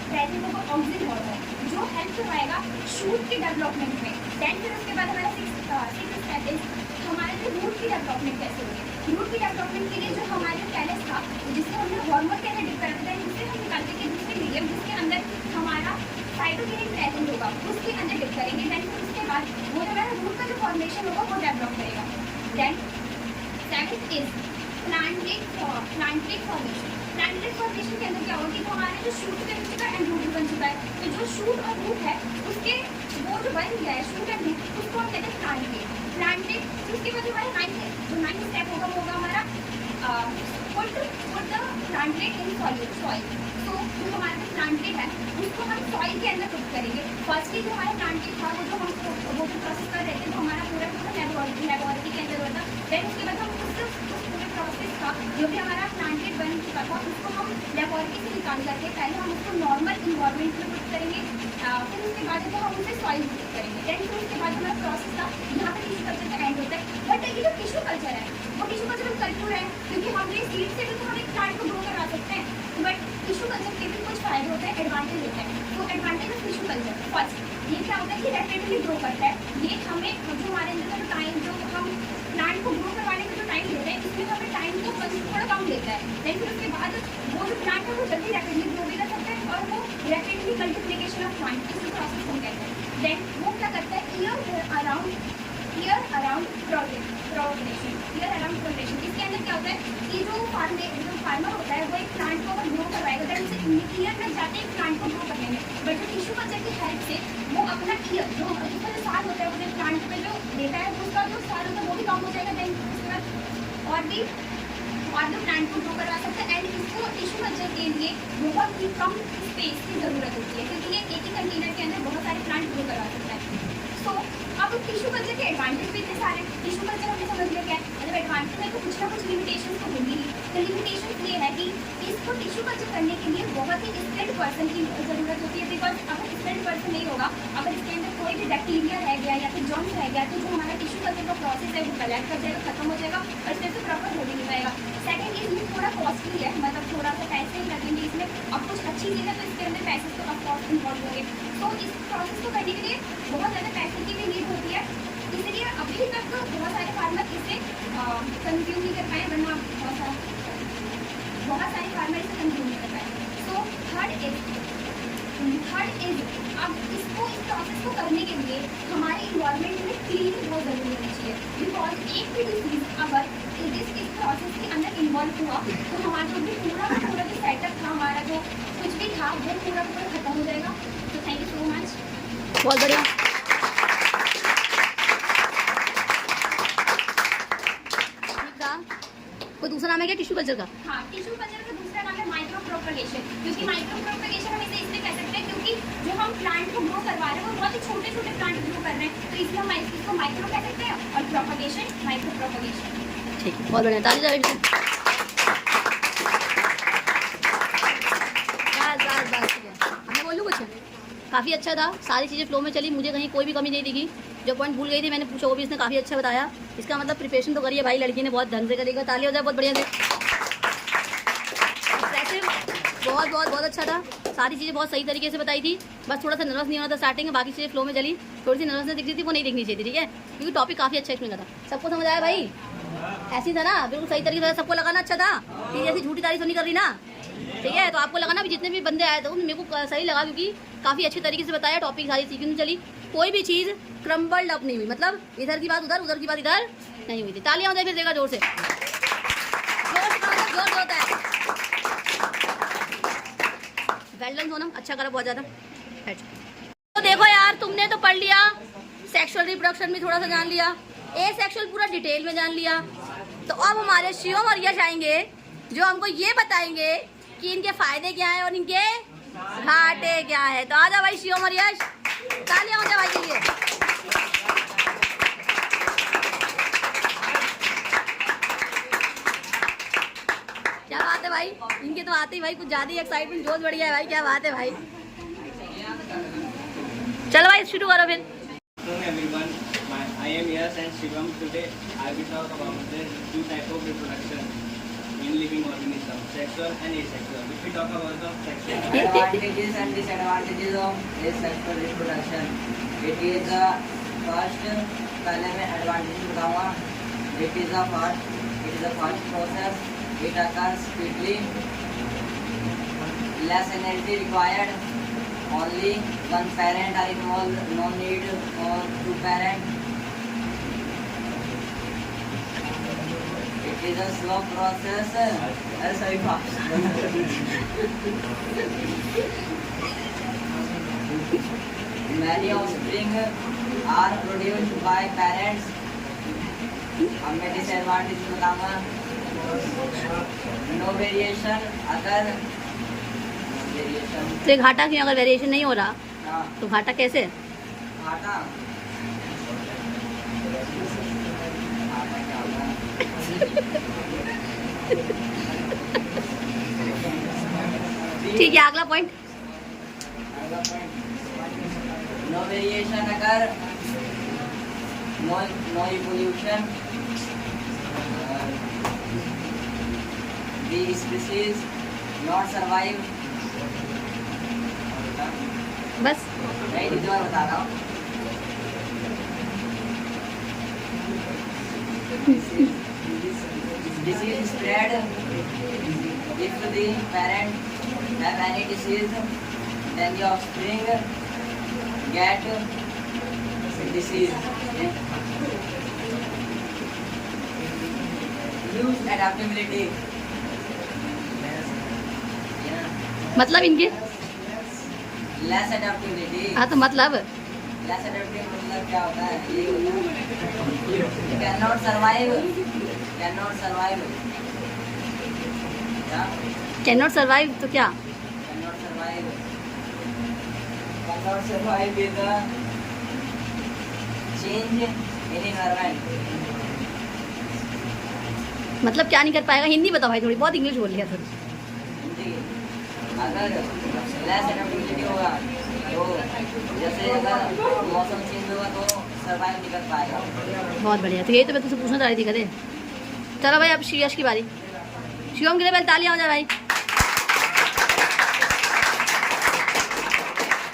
ऑक्सीजन वाटर, जो हेल्प करवाएगा शूट के डेवलपमेंट में। देन फिर उसके बाद हमारा सिक्स्थ स्टेप इज हमारे जो रूट की डेवलपमेंट कैसे होगी। रूट की डेवलपमेंट के लिए जो हमारा जो कैलस था जिसको हमने हार्मोन के अंदर डिप कर दिया, जिससे हम निकालते हैं दूसरे मीडियम जिसके अंदर हमारा साइटोकिनिन प्रेजेंट होगा, उसके अंदर डिप करेंगे। देन फिर उसके बाद वो जो हमारा रूट का जो फॉर्मेशन होगा वो डेवलप करेगा। Then seventh is planted formation. Planted formation के अंदर क्या होगा कि हमारे जो शूट बन चुका है एंड रूट बन चुका है, तो जो शूट और रूट है उसके वो जो बन गया है शूट एंड रूट उसको हम कहते हैं प्लांटेड। उसके बाद जो हमारा नाइन्थ स्टेप होगा वो होगा हमारा put the planted in soil. तो जो हमारा जो प्लांटेड है उसको हम सॉइल के अंदर पुट करेंगे। फर्स्टली जो हमारा प्लांटेड था वो जो प्रोसेस कर रहे थे तो हमारा पूरा लेबोरेटरी के अंदर होता। देन उसके बाद हम उस पूरे प्रोसेस का जो भी हमारा प्लांटेड बन चुका था उसको हम लेबोरेटरी से निकाल करके पहले हम उसको नॉर्मल इन्वायरमेंट में पुट करेंगे, फिर उसके बाद जो हम उसे सॉइल में पुट करेंगे। देन फिर उसके बाद हमारा प्रोसेस था यहाँ पर टिश्यू कल्चर का एंड होता है। बट ये जो टिश्यू कल्चर है वो टिश्यू कल्चर हम कर क्यों रहे हैं, क्योंकि हमने सीड से भी तो हम एक प्लांट को ग्रो करवा सकते हैं। बट टिश्यू कल्चर के भी कुछ फायदे होते हैं, एडवांटेज होते हैं। तो advantage of tissue culture first ये क्या होता है कि रैपिडली ग्रो करता है। ये हमें जो हमारे अंदर का टाइम जो हम प्लांट को ग्रो करवाने में जो टाइम लेते हैं इसमें हमें टाइम को थोड़ा कम लेता है। लेकिन फिर उसके बाद वो जो प्लांट है वो जल्दी रैपिडली ग्रो भी कर सकता है और वो रैपिडली मल्टीप्लिकेशन ऑफ प्लांट इस प्रोसेस को कहते हैं। देन वो क्या करता है ईयर अराउंड प्रोग्रेशन। इसके अंदर क्या होता है कि जो फार्मर होता है वो एक प्लांट को अगर ग्रो करवाएगा तो उसे ईयर लग जाते हैं प्लांट को ग्रो करने में। बट जो टिश्यू कल्चर की हेल्प से वो अपना ईयर जो उसका जो साल होता है वो प्लांट पे जो देता है उसका जो साल होता है वो भी कम हो जाएगा। देन उसके बाद और भी प्लांट को ग्रो करवा सकते हैं। एंड इसको टिश्यू कल्चर के लिए बहुत ही कम स्पेस की ज़रूरत होती है क्योंकि ये एक ही कंटेनर के अंदर बहुत सारे प्लांट ग्रो करवा सकता है। तो अब टिश्यू कल्चर के एडवांटेज भी इतने सारे। टिश्यू कल्चर हमने समझ लिया क्या है, मतलब एडवांटेज में तो कुछ ना कुछ लिमिटेशन तो होंगी ही। तो लिमिटेशन ये है कि इसको टिश्यू कल्चर करने के लिए बहुत ही स्किल्ड पर्सन की ज़रूरत होती है। बिकॉज अगर स्किल्ड पर्सन नहीं होगा, अगर इसके अंदर कोई भी बैक्टीरिया रह गया या फिर जर्म्स रह गया तो जो हमारा टिश्यू कल्चर का प्रोसेस है वो कलेक्ट कर जाएगा, खत्म हो जाएगा और इसमें से प्रॉपर हो भी नहीं पाएगा। सेकेंड ये थोड़ा कॉस्टली है, मतलब थोड़ा सा पैसे ही लगेंगे इसमें। अब कुछ अच्छी चीज़ है तो इसके अंदर पैसे तो ऑफकोर्स इन्वॉल्व होंगे। तो इस प्रोसेस को करने के लिए बहुत ज़्यादा पैसे की भी नीड होती है, इसलिए अभी तक तो बहुत सारे फार्मर इसे कंज्यूम नहीं कर पाए, वरना बहुत सारे फार्मर इसे कंज्यूम नहीं कर पाए। थर्ड इज, अब इसको इस प्रोसेस को करने के लिए हमारे इन्वायरमेंट में क्लीनिंग बहुत ज़रूरी होनी चाहिए, बिकॉज एक भी डिसीज अगर इस प्रोसेस के अंदर इन्वॉल्व हुआ तो हमारा जो भी पूरा का पूरा जो सेटअप था, हमारा जो कुछ भी था, वो पूरा का पूरा खत्म हो जाएगा। तो थैंक यू सो मच। बहुत बढ़िया। कोई दूसरा नाम है क्या टिश्यू कल्चर का? हाँ, टिश्यू कल्चर का दूसरा नाम है माइक्रो प्रोपगेशन, क्योंकि माइक्रो प्रोपगेशन हम इसे इसलिए कह सकते हैं क्योंकि जो हम प्लांट को ग्रो करवा रहे हैं वो बहुत ही छोटे छोटे प्लांट ग्रो कर रहे हैं, तो इसलिए हम इसको माइक्रो कह सकते हैं और प्रोपगेशन माइक्रो प्रोपगेशन। ठीक है, बहुत बढ़िया, ताली बस ठीक है। मैं बोलूँ कुछ? काफ़ी अच्छा था, सारी चीज़ें फ्लो में चली, मुझे कहीं कोई भी कमी नहीं दिखी। जो पॉइंट भूल गई थी मैंने पूछा, वो भी इसने काफ़ी अच्छा बताया। इसका मतलब प्रिपरेशन तो करिए भाई, लड़की ने बहुत ढंग से करेगा। ताली हो जाए बहुत बढ़िया से। बहुत बहुत बहुत अच्छा था, सारी चीज़ें बहुत सही तरीके से बताई थी। बस थोड़ा सा नर्वस नहीं होना था स्टार्टिंग में, बाकी चीज़ें फ्लो में चली। थोड़ी सी नर्वसनेस दिख रही थी, वो नहीं दिखनी चाहिए थी, ठीक है, क्योंकि टॉपिक काफ़ी अच्छा एक्सप्लेन था। सबको समझ आया भाई? ऐसी था ना, बिल्कुल सही तरीके से सबको लगाना अच्छा था। कि जैसी झूठी तारीफ नहीं कर रही ना, ठीक है। तो आपको लगा ना भी जितने भी बंदे आए थे मेरे को सही लगा, क्योंकि काफ़ी अच्छे तरीके से बताया, टॉपिक सारी सीखने चली। कोई भी चीज़ क्रम्बल्ड अप नहीं हुई, मतलब इधर की बात उधर, उधर की बात इधर नहीं हुई थी। तालियां हो जाए फिर देगा जोर से, जोर होता है। वेल डन सोनम, अच्छा करा बहुत ज़्यादा। तो देखो यार, तुमने तो पढ़ लिया, सेक्सुअल रिप्रोडक्शन में थोड़ा सा जान लिया, ए सेक्सुअल पूरा डिटेल में जान लिया। तो अब हमारे शिवम और यश आएंगे जो हमको ये बताएंगे कि इनके फायदे क्या हैं और इनके घाटे क्या है। तो आ जाओ भाई शिवम और यश, तालियां हो जाए भाई के लिए। क्या बात है भाई, इनके तो आते ही भाई कुछ ज्यादा ही एक्साइटमेंट, जोश बढ़ गया है भाई। क्या बात है भाई, चलो भाई शुरू करो फिर। Hello everyone, I am Yash and Shivam. Today I will talk about the two types of reproduction in living organisms, sexual and asexual. If we talk about the sexual, advantages and disadvantages of asexual reproduction. It is the first, पहले मैं advantages बताऊंगा. It is the first process. It occurs quickly. Less energy required. Only one parent are involved. No need for two parents. It is a slow process. Sorry, fast. Many offspring are produced by parents. अब मैं disadvantage बताऊंगा. No variation अगर तो ये घाटा क्यों? अगर variation नहीं हो रहा हाँ, तो घाटा कैसे? घाटा क्या होगा? ठीक है, अगला पॉइंट। नो वेरिएशन अगर no evolution, the species not survive. बस मैं एक बार बता रहा हूँ. Disease spread if the parent have any disease, then the offspring get disease. Use adaptability. मतलब इनके Less adaptability. हाँ, तो मतलब Less adaptability मतलब क्या होता है? ये होता है cannot survive. Cannot survive. क्या? कैन नॉट सर्वाइव तो क्या? Cannot survive. Cannot survive with the change in environment. मतलब क्या नहीं कर पाएगा? हिंदी बताओ भाई, थोड़ी बहुत इंग्लिश बोल लिया थोड़ी। हिंदी अगर less adaptability होगा तो जैसे अगर मौसम चेंज होगा तो सर्वाइव नहीं कर पाएगा. बहुत बढ़िया, तो यही तो मैं तुझसे पूछना चाह रही थी कदे। चलो भाई, अब श्रेयस की बारी। शिवम के लिए पहले तालियां हो जाए भाई।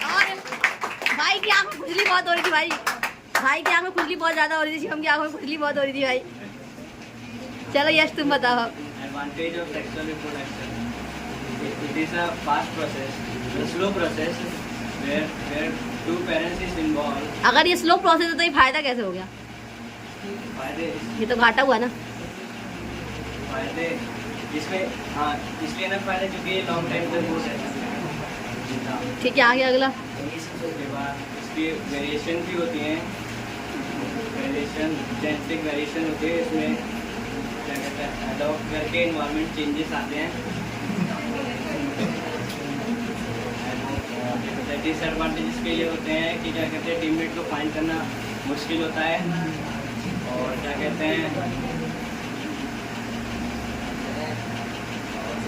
और भाई की आंख में खुजली बहुत हो रही थी भाई, भाई की आंख में खुजली बहुत ज़्यादा हो रही थी, शिवम की आंख में खुजली बहुत हो रही थी भाई। चलो यश तुम बताओ। advantage of sexual reproduction. it is a fast process, a slow process where two parents is involved. अगर ये स्लो प्रोसेस है तो ये फायदा कैसे हो गया? फायदे ये तो घाटा हुआ ना। फायदे इसमें हाँ इसलिए ना फायदा क्योंकि ये लॉन्ग टाइम तक हो सकता है। ठीक है, आगे अगला। उसके बाद इसकी वेरिएशन भी होती हैं, वेरिएशन जेनेटिक वेरिएशन होती है, इसमें क्या कहते हैं अडॉप्ट करके इन्वायरमेंट चेंजेस आते हैं। डिसएडवांटेजेस के लिए होते हैं कि क्या कहते हैं टीममेट को फाइंड करना मुश्किल होता है, और क्या कहते हैं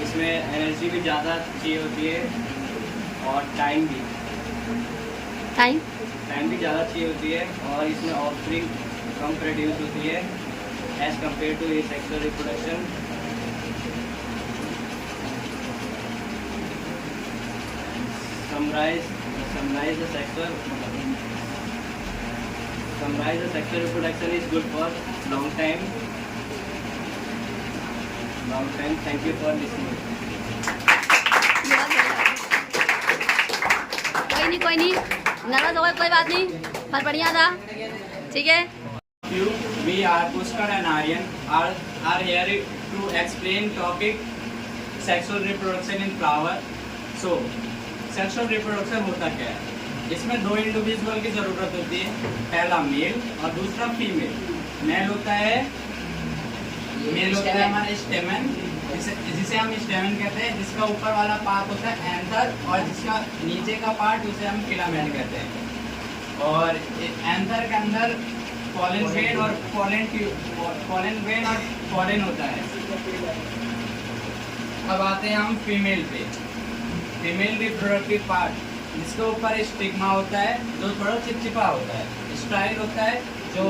इसमें एनर्जी भी ज़्यादा चाहिए होती है, और टाइम भी ज़्यादा चाहिए होती है, और इसमें ऑफस्प्रिंग कम प्रोड्यूस होती है as compare to sexual reproduction. Summarize the sexual reproduction is good for long time. Thank you for listening. कोई नहीं नर्वस हो गए, कोई बात नहीं, पर बढ़िया था। ठीक है। We are Pushkar and Aryan are here to explain topic sexual reproduction in flower. So sexual reproduction होता क्या है? इसमें दो इंडिविजुअल की ज़रूरत होती है, पहला मेल और दूसरा फीमेल। मेल होता है हमारा स्टेमन, जिसे हम स्टेमन कहते हैं, जिसका ऊपर वाला पार्ट होता है एंथर, और जिसका नीचे का पार्ट उसे हम फिलामेंट कहते हैं। और एंथर के अंदर पॉलन ग्रेन और पॉलन होता है। अब आते हैं हम फीमेल पे। फीमेल रिप्रोडक्टिव पार्ट, जिसके ऊपर स्टिग्मा होता है जो थोड़ा चिपचिपा होता है, स्टाइल होता है जो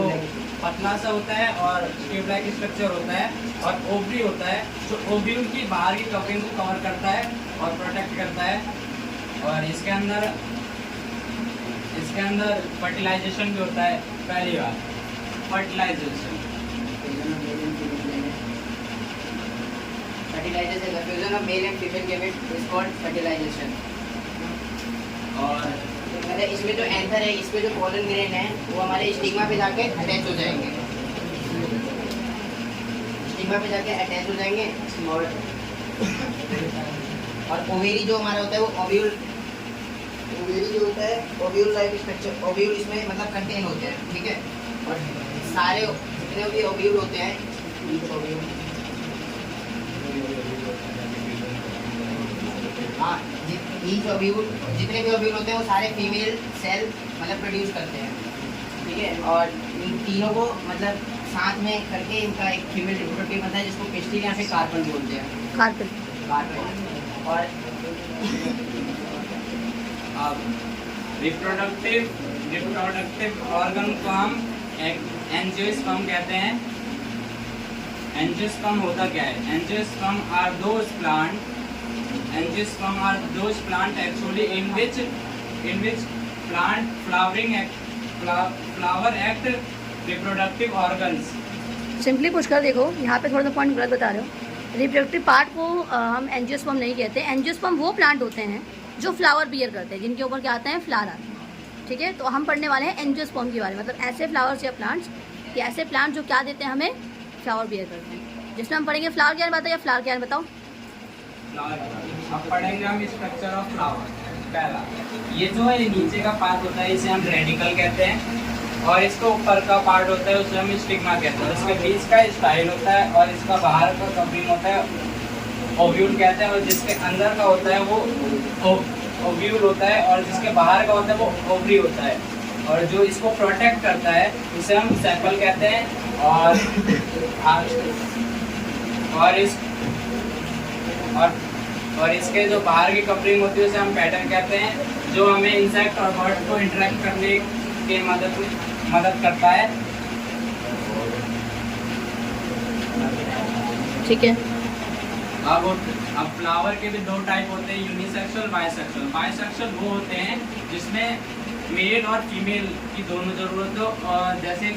पतला सा होता है और ट्यूब लाइक स्ट्रक्चर होता है, और ओवरी होता है जो ओव्यूल की बाहर की कवरिंग को कवर करता है और प्रोटेक्ट करता है। और इसके अंदर फर्टिलाइजेशन भी होता है। पहली बार fertilisation fertilization, the fusion of male and female gamete is called fertilization. और मतलब इसमें जो एंथर है, इसमें जो पोलन ग्रेन है, वो हमारे स्टिग्मा पे जाके अटैच हो जाएंगे, स्टिग्मा पे जाके अटैच हो जाएंगे। और ओवेरी जो हमारा होता है वो ओव्यूल जो होता है ओव्यूल लाइक स्ट्रक्चर, ओव्यूल इसमें मतलब कंटेन होते हैं। ठीक है। और सारे जितने भी ओव्यूल होते हैं, हाँ, ईच ओव्यूल जितने भी ओव्यूल होते हैं वो सारे फीमेल सेल मतलब प्रोड्यूस करते हैं। ठीक है। और इन तीनों को मतलब साथ में करके इनका एक फीमेल रिप्रोडक्टिव बनता है, जिसको पिस्टिल या फिर कार्पल बोलते हैं। कार्पल। और अब रिप्रोडक्टिव ऑर्गन को हम एंजियोस्पर्म कहते हैं। एंजियोस्पर्म होता क्या है? Angiosperm are those plant actually in which plant flower act reproductive organs. Simply पूछ कर देखो, यहाँ पे थोड़ा सा पॉइंट गलत बता रहे हो। रिप्रोडक्टिव पार्ट को हम एंजियोस्पर्म नहीं कहते। एंजियोस्पर्म वो प्लांट होते हैं जो फ्लावर बियर करते हैं, जिनके ऊपर क्या आते हैं, फ्लावर आते हैं। ठीक है। तो हम पढ़ने वाले हैं एंजियोस्पर्म के बारे में, मतलब ऐसे फ्लावर्स या प्लांट्स, या ऐसे प्लांट जो क्या देते हैं हमें, फ्लावर बियर करते हैं। जिसमें हम पढ़ेंगे फ्लावर क्या बताओ, या फ्लावर क्या बताओ। अब पढ़ेंगे हम स्ट्रक्चर ऑफ फ्लावर। पहला, ये जो है नीचे का पार्ट होता है इसे हम रेडिकल कहते हैं, और इसका ऊपर का पार्ट होता है उसे हम स्टिग्मा कहते हैं। इसके बीच का स्टाइल होता है, और इसका बाहर का कवरिंग होता है ओव्यूल कहते हैं, और जिसके अंदर का होता है वो ओव्यूल होता है, और जिसके बाहर का होता है वो ओवरी होता है, और जो इसको प्रोटेक्ट करता है उसे हम सेपल कहते हैं। और इसके जो बाहर की कवरिंग होती है उसे हम पैटर्न कहते हैं, जो हमें इंसेक्ट और बर्ड को इंटरेक्ट करने की मदद करता है। ठीक है। अब फ्लावर के भी दो टाइप होते हैं, यूनिसेक्सुअल, बाइसेक्सुअल। बाइसेक्सुअल वो होते हैं जिसमें मेल और फीमेल की दोनों जरूरत हो, और जैसे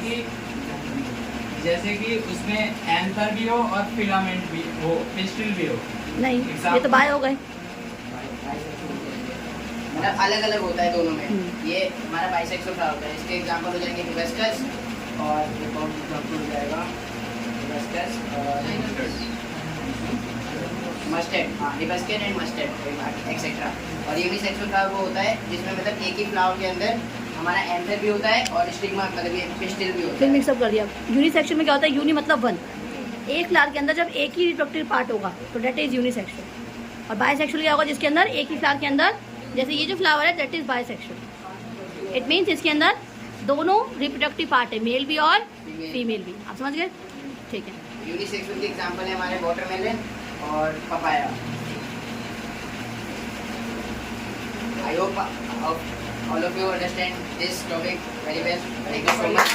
कि उसमें एंथर भी हो और फिलामेंट भी हो, पिस्टिल भी हो। नहीं, ये तो बाय हो गए। मतलब अलग अलग होता है दोनों में। ये हमारा बाइसेक्सुअल फ्लावर होता है। इसके एग्जांपल हो जाएंगे हिबिस्कस और एक और एग्जांपल हो जाएगा हिबिस्कस और मस्टर्ड। हाँ, हिबिस्कस एंड मस्टर्ड एक्सेट्रा। और यूनिसेक्सुअल फ्लावर वो होता है जिसमें मतलब एक ही फ्लावर के अंदर हमारा एंथर भी होता है और स्टिग्मा मतलब ये पिस्टिल भी होता है। फिर मिक्सअप कर दिया। यूनिसेक्सुअल में क्या होता है? यूनि मतलब वन, एक फ्लावर के अंदर जब एक ही रिप्रोडक्टिव पार्ट होगा तो डेट इज यूनिसेक्सुअल। और बाइसेक्सुअल क्या होगा? जिसके अंदर एक ही फ्लावर के अंदर, जैसे ये जो फ्लावर है that is bisexual. It means इसके अंदर दोनों रिप्रोडक्टिव पार्ट है, मेल भी और फीमेल भी। आप समझ गए? ठीक है। यूनिसेक्सुअल के एग्जांपल है हमारे वाटरमेलन और papaya. I hope all of you understand this topic very well. Thank you so much.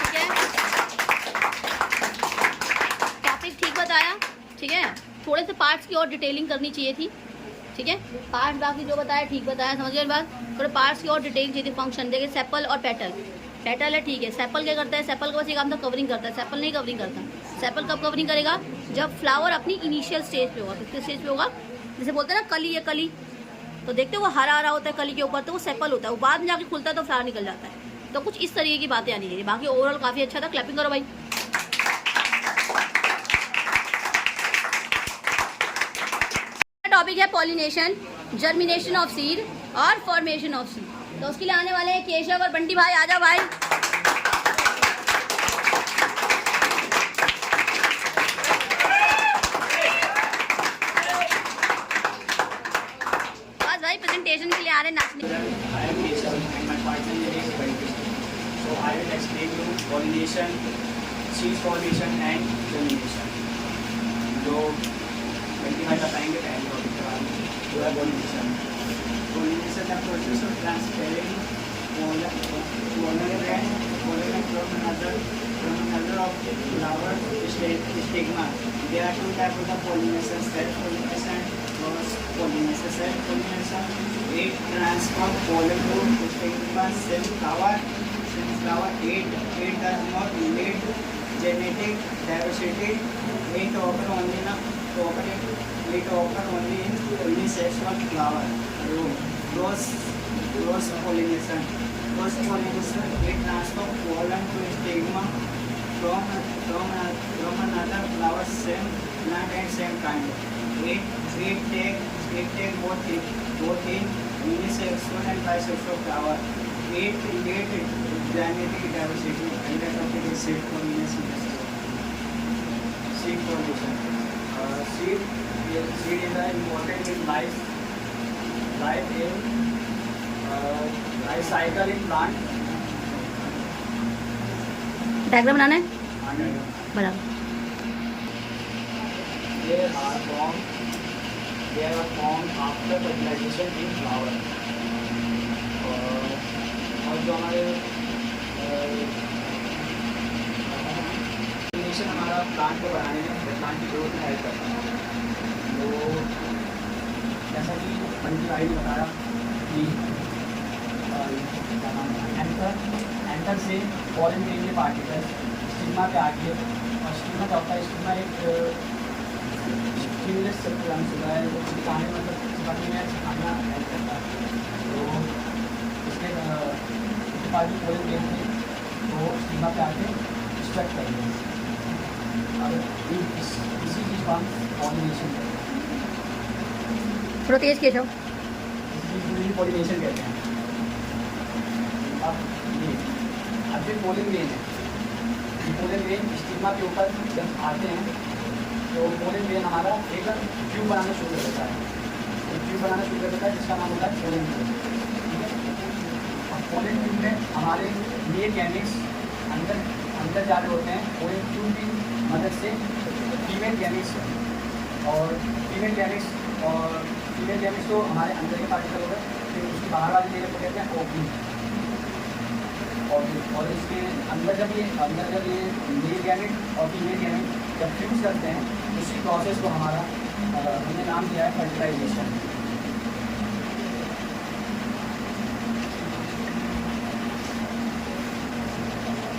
ठीक है, टॉपिक ठीक बताया। ठीक है, थोड़े से पार्ट्स की और डिटेलिंग करनी चाहिए थी। ठीक है, पार्ट बाकी जो बताया ठीक बताया, समझ गए बात। थोड़े पार्ट्स की और डिटेल चाहिए थी। फंक्शन देखिए, सेपल और पेटल। पेटल है ठीक है, सेपल क्या करता है? सेपल का बस एक काम तो कवरिंग करता है, सेपल नहीं कवरिंग करता। सेपल कब कवरिंग करेगा? जब फ्लावर अपनी इनिशियल स्टेज पे होगा। किस स्टेज पे होगा? जैसे बोलते हैं ना कली है, कली तो देखते हो वो हरा हरा होता है कली के ऊपर, तो वो सेपल होता है। वो बाद में जाके खुलता है तो फ्लावर निकल जाता है। तो कुछ इस तरीके की बातें आनी चाहिए। बाकी ओवरऑल काफ़ी अच्छा था। क्लैपिंग करो भाई। टॉपिक है पॉलिनेशन, जर्मिनेशन ऑफ सीड और फॉर्मेशन ऑफ सीड। तो उसके लिए आने वाले हैं केशव और बंटी भाई। आ जाओ भाई। बस भाई प्रेजेंटेशन के लिए आ रहे हैं नाचने। I am Keshav and my partner here is Banti. So I will explain you pollination, seed formation and germination. जो बंटी भाई बताएंगे पहले टॉपिक के बारे में, वो है pollination. Pollination the process of transferring pollen from another of flower stigma. There are two types of the pollination: self-pollination, cross-pollination. Self-pollination, it transforms pollen to stigma, same flower, it does not need genetic diversity. It occurs only in unisexual flower. Cross-pollination, it transforms pollen to stigma from another flower, same plant and same kind. It take both in unisexual and bisexual flower. It creates genetic diversity. And that topic is seed formation. Seed formation. Seed is important in life cycle in plant. Diagram बनाना है, बराबर। They are formed after fertilization in flower. और जो हमारे pollination हमारा plant को बढ़ाने में, प्लांट की ग्रोथ में हेल्प करता है। तो जैसा कि बंटी भाई ने बताया कि एंटर से पॉलन के लिए पार्टिकल स्टिग्मा पे आके, और स्टिग्मा क्या होता है? स्टिग्मा एक स्टिमुलस सब्सटेंस होता है जो चिपकाने मतलब चिपकने में चिपकाना हेल्प करता है। तो इसके बाद पॉलन के तो स्टिग्मा पे आके स्ट्रक्ट करेंगे। अब इसी चीज़ को हम पॉलिनेशन कहते हैं। थोड़ा तेज केशव। पॉलिनेशन कहते हैं। अब जो पोलन वेन है, पोलन वेन स्टिग्मा के ऊपर जब आते हैं तो पोलन वेन हमारा एक ट्यूब बनाना शुरू कर देता है। तो ट्यूब बनाना शुरू कर देता है जिसका नाम होता है पोलन ट्यूब। ठीक है, और पोलन ट्यूब में हमारे मेल गैमेट्स अंदर जा रहे होते हैं। पोलन ट्यूब की मदद से फीमेल गैमेट्स और फीमेल गैमेट्स तो हमारे अंदर के पार्टिकल हो गए, फिर उसके बाहर वाले लेयर को कहते हैं ओपनिंग। और इसके अंदर जब ये मेल गैमेट और फीमेल गैमेट जब फ्यूज करते हैं, उसी प्रोसेस को हमने नाम दिया है फर्टिलाइजेशन।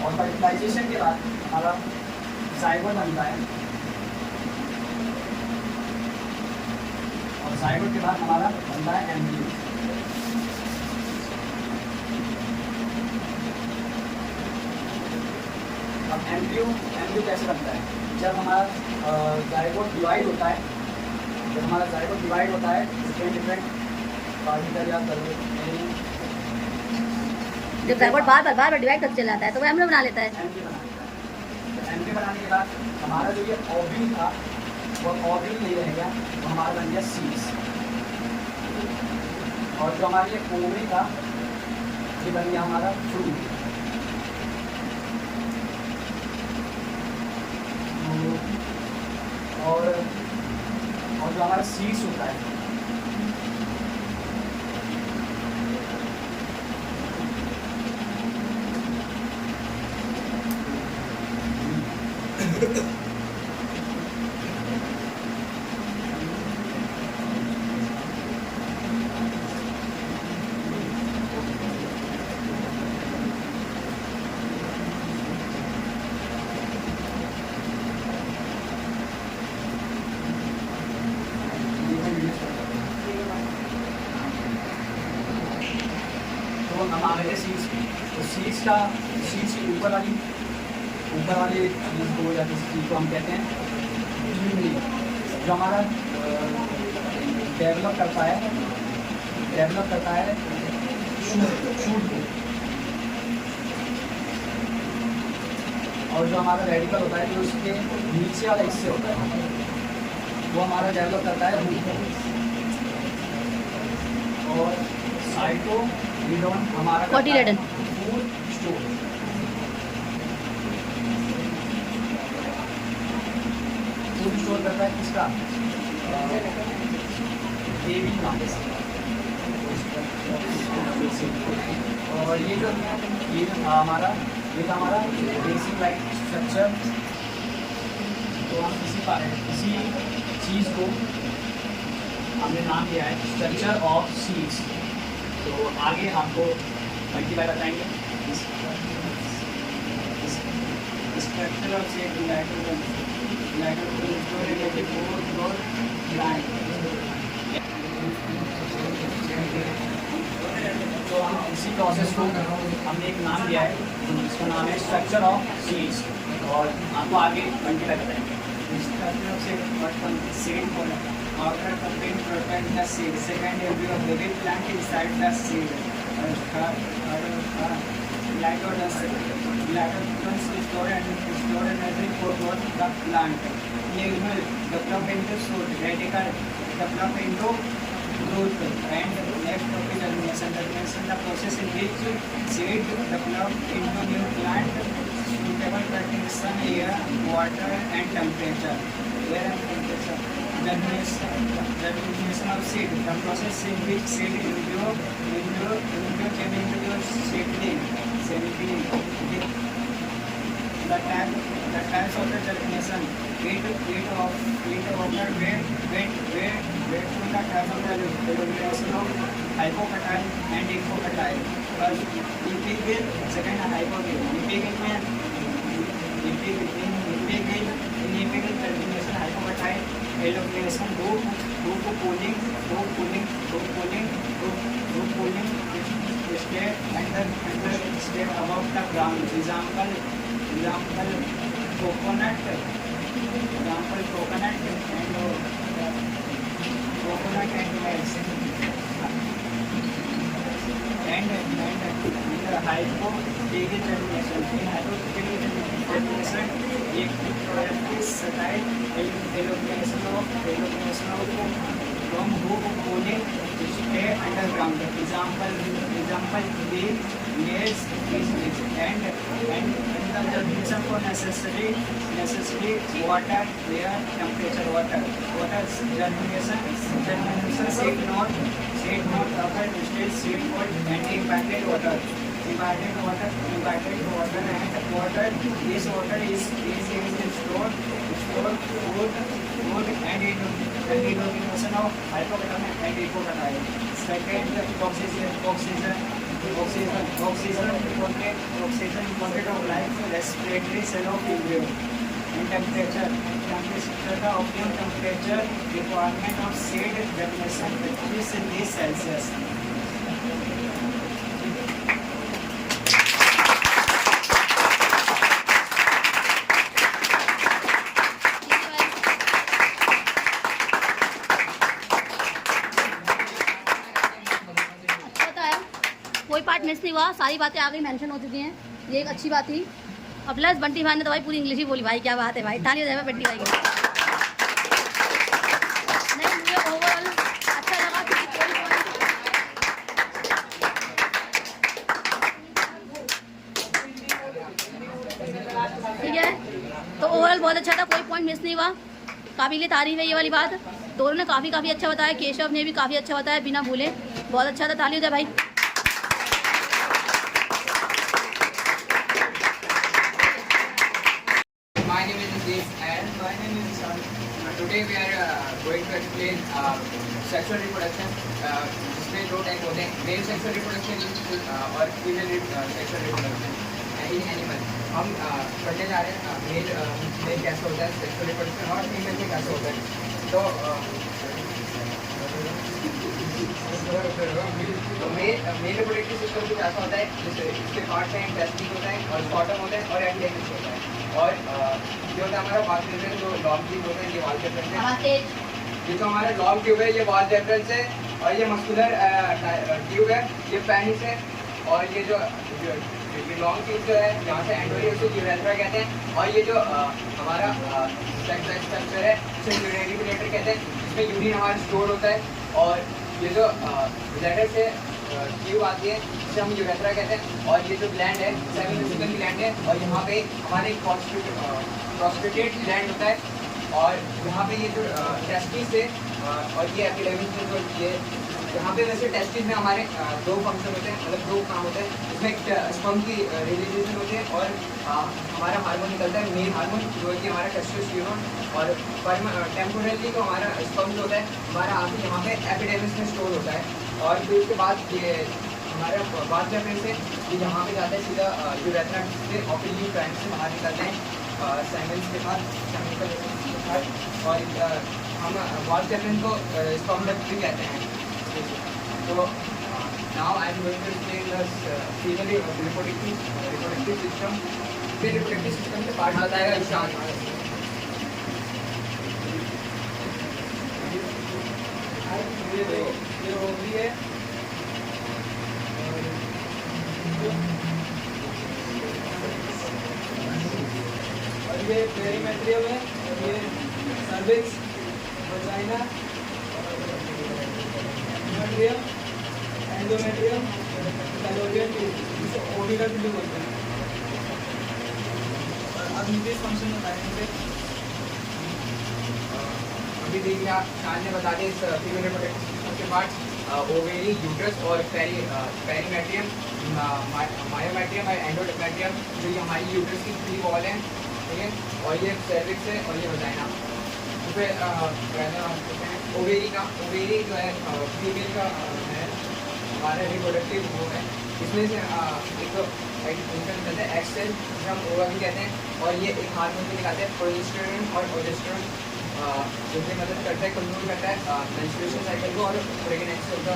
और फर्टिलाइजेशन के बाद हमारा जाइगोट बनता है। जायगोट के बाद हमारा बनता है एम्ब्रियो। अब एम्ब्रियो कैसे बनता है? जब हमारा जायगोट डिवाइड होता है, डिफरेंट पार्टिकल या जब जायगोट बार बार डिवाइड करते चला जाता है तो वो एम्ब्रियो बना लेता है। एम्ब्रियो बनाने के बाद हमारा जो ये ओव्यूल था वो ओव्यूल नहीं रहेगा, वो हमारा बन गया सीड्स। और जो हमारा ये ओवरी था ये बन गया हमारा फ्रूट। और जो हमारा सीड्स होता है तो हम आ गए सीड्स। तो सीड्स की ऊपर वाली चीज़ को या किसी चीज़ को हम कहते हैं ट्यूबलिंग। जो हमारा डेवलप करता है शूट को। और जो हमारा रेडिकल होता है जो उसके नीचे वाला हिस्से होता है वो हमारा डेवलप करता है रूट को। और साइटोप्लाज्म हमारा cotyledon food store. Food store करता है किसका? Baby plants. और ये था हमारा बेसिक लाइफ स्ट्रक्चर। तो हम किसी चीज़ को हमने नाम दिया है स्ट्रक्चर ऑफ सीड्स। तो आगे आपको मल्टीप्लाई बताएंगे। स्ट्रक्चर ऑफ सीड तो हम इसी प्रोसेस को हमने एक नाम दिया है जिसका नाम है स्ट्रक्चर ऑफ सीड्स। और आपको आगे मल्टीप्लाई बताएंगे। Structure of seed, first one seed pollen. Outer contain protect the seed. Second embryo of the plant inside the seed. Third glycodes store and energy for growth the plant. Neural develop into shoot. Radical develop into growth. And next topic germination. Germination the process in which seed develop into new plant. Suitable condition, air, water and temperature. Germination of seed. The process in which seed embryo came into your seedling. The types of the germination. Wait from the type of the germination of hypofertile and epofertile. First, epigal, second hypogal. Epigal germination, hypofertile, elongation, group pooling, step and the step above the ground. Example coconut and maize. And hypothecal germination. In hypothecal germination, एक product is fertile elongation of from group pooling stay underground. Example B, maize is and the germination for necessary water, air, temperature, water germination seed not occur still seed pod and impacted water and water. This water is stored food and elongation of hypofertile and epofertile. Second, oxygen content of life respiratory cell of embryo. and temperature. The optimum temperature requirement of seed germination is in Celsius. कोई part miss नहीं हुआ, सारी बातें आगे mention हो चुकी हैं, ये एक अच्छी बात थी। और प्लस बंटी भाई ने तो भाई पूरी इंग्लिश ही बोली, भाई क्या बात है भाई, ताली हो जाए बंटी भाई की। नहीं मुझे ओवरऑल अच्छा लगा क्योंकि कोई ठीक है, तो ओवरऑल बहुत अच्छा था, कोई पॉइंट मिस नहीं हुआ, काबिल तारीफ है ये वाली बात। दोनों ने काफ़ी अच्छा बताया, केशव ने भी काफ़ी अच्छा बताया बिना भूले, बहुत अच्छा था, ताली हो जाए भाई। My name is Aziz and my name is Ishan. Today we are going to explain sexual reproduction. इसमें दो टाइप होते हैं, मेल सेक्सुअल रिप्रोडक्शन और female sexual reproduction in animal. हम पढ़ने जा रहे हैं मेल कैसे होता है सेक्सुअल रिप्रोडक्शन और फीमेल में कैसे होता है। तो मेल रिप्रोडक्टिव सिस्टम कुछ ऐसा होता है, इसके पार्ट्स हैं, टेस्टिस होता है और स्पर्म होता है और एपिडेमिस होता है। और जो होता है हमारा वाल ट्यूब, जो लॉन्ग ट्यूब होता है, ये वाल ट्यूब है। ये जो हमारा लॉन्ग ट्यूब है ये वाल ट्यूब है, और ये मस्कुलर ट्यूब है, ये पेनिस है। और ये जो लॉन्ग ट्यूब जो है यहाँ से एंडोरियम से यूरेथ्रा कहते हैं। और ये जो हमारा सेक्स स्ट्रक्चर है इसे यूरिनरी ब्लैडर कहते हैं, इसमें यूरिन हमारा स्टोर होता है। और ये जो ब्लैडर से ट्यूब आती है जिसे हम यूरेथ्रा कहते हैं। और ये जो ग्लैंड है सेमिफिजिकल ग्लैंड है, और यहाँ पे हमारे प्रोस्टेटेट ग्लैंड होता है। और यहाँ पे ये जो टेस्टिस है और ये एपिडेमिस में जो ये यहाँ पे वैसे टेस्टिस में हमारे दो फंक्शन होते हैं, मतलब दो काम होते हैं। इसमें स्पर्म की रिलीजेशन होती है और हमारा हार्मोन निकलता है, मेल हार्मोन जो है कि हमारा टेस्टोस्टेरोन। और टेम्पोरली तो हमारा स्पर्म जो होता है हमारा आगे यहाँ पे एपिडेमिस में स्टोर होता है। और फिर उसके बाद ये हमारे बाद जब से ये यहाँ पे जाता है सीधा यूरेथ्रा से ऑपरेटिव ट्रैंक से बाहर निकलते हैं सेमेंस के साथ, केमिकल के साथ। और हम वाल चैपन को स्पर्म डक्ट भी कहते हैं। तो now I am going to explain the female reproductive system. फिर रिप्रोडक्टिव सिस्टम के पार्ट बताएगा ईशान। ये ओवरी है और ये पेरीमेट्रियम है, और ये cervix, vagina, मेट्रियम, endometrium, fallopian tube, जिसे ओविडल ट्यूब बोलते हैं। और अब इनके फंक्शन बताएंगे। अभी देखिए आप शान ने बता दें इस फीमेल रिप्रोडक्टिव सिस्टम के पार्ट ओवेरी, यूट्रस और पेरीमेट्रियम, मायोमेट्रियम और एंडोमेट्रियम, जो ये हमारी यूट्रस की फ्री वॉल है, ठीक है। और ये सर्विक्स है और ये वजाइना। तो फिर ओवेरी जो है फीमेल का है हमारा रिप्रोडक्टिव वो है। इसमें से एक फंक्शन निकलता है एक्स सेल, जिसे हम ओवा भी कहते हैं। और ये एक हार्मोन भी निकालते हैं प्रोजेस्टेरोन और प्रोजेस्टेरोन, जिसमें मदद करता है, कंट्रोल करता है मेंस्ट्रुएशन साइकिल को और प्रेगनेंसी का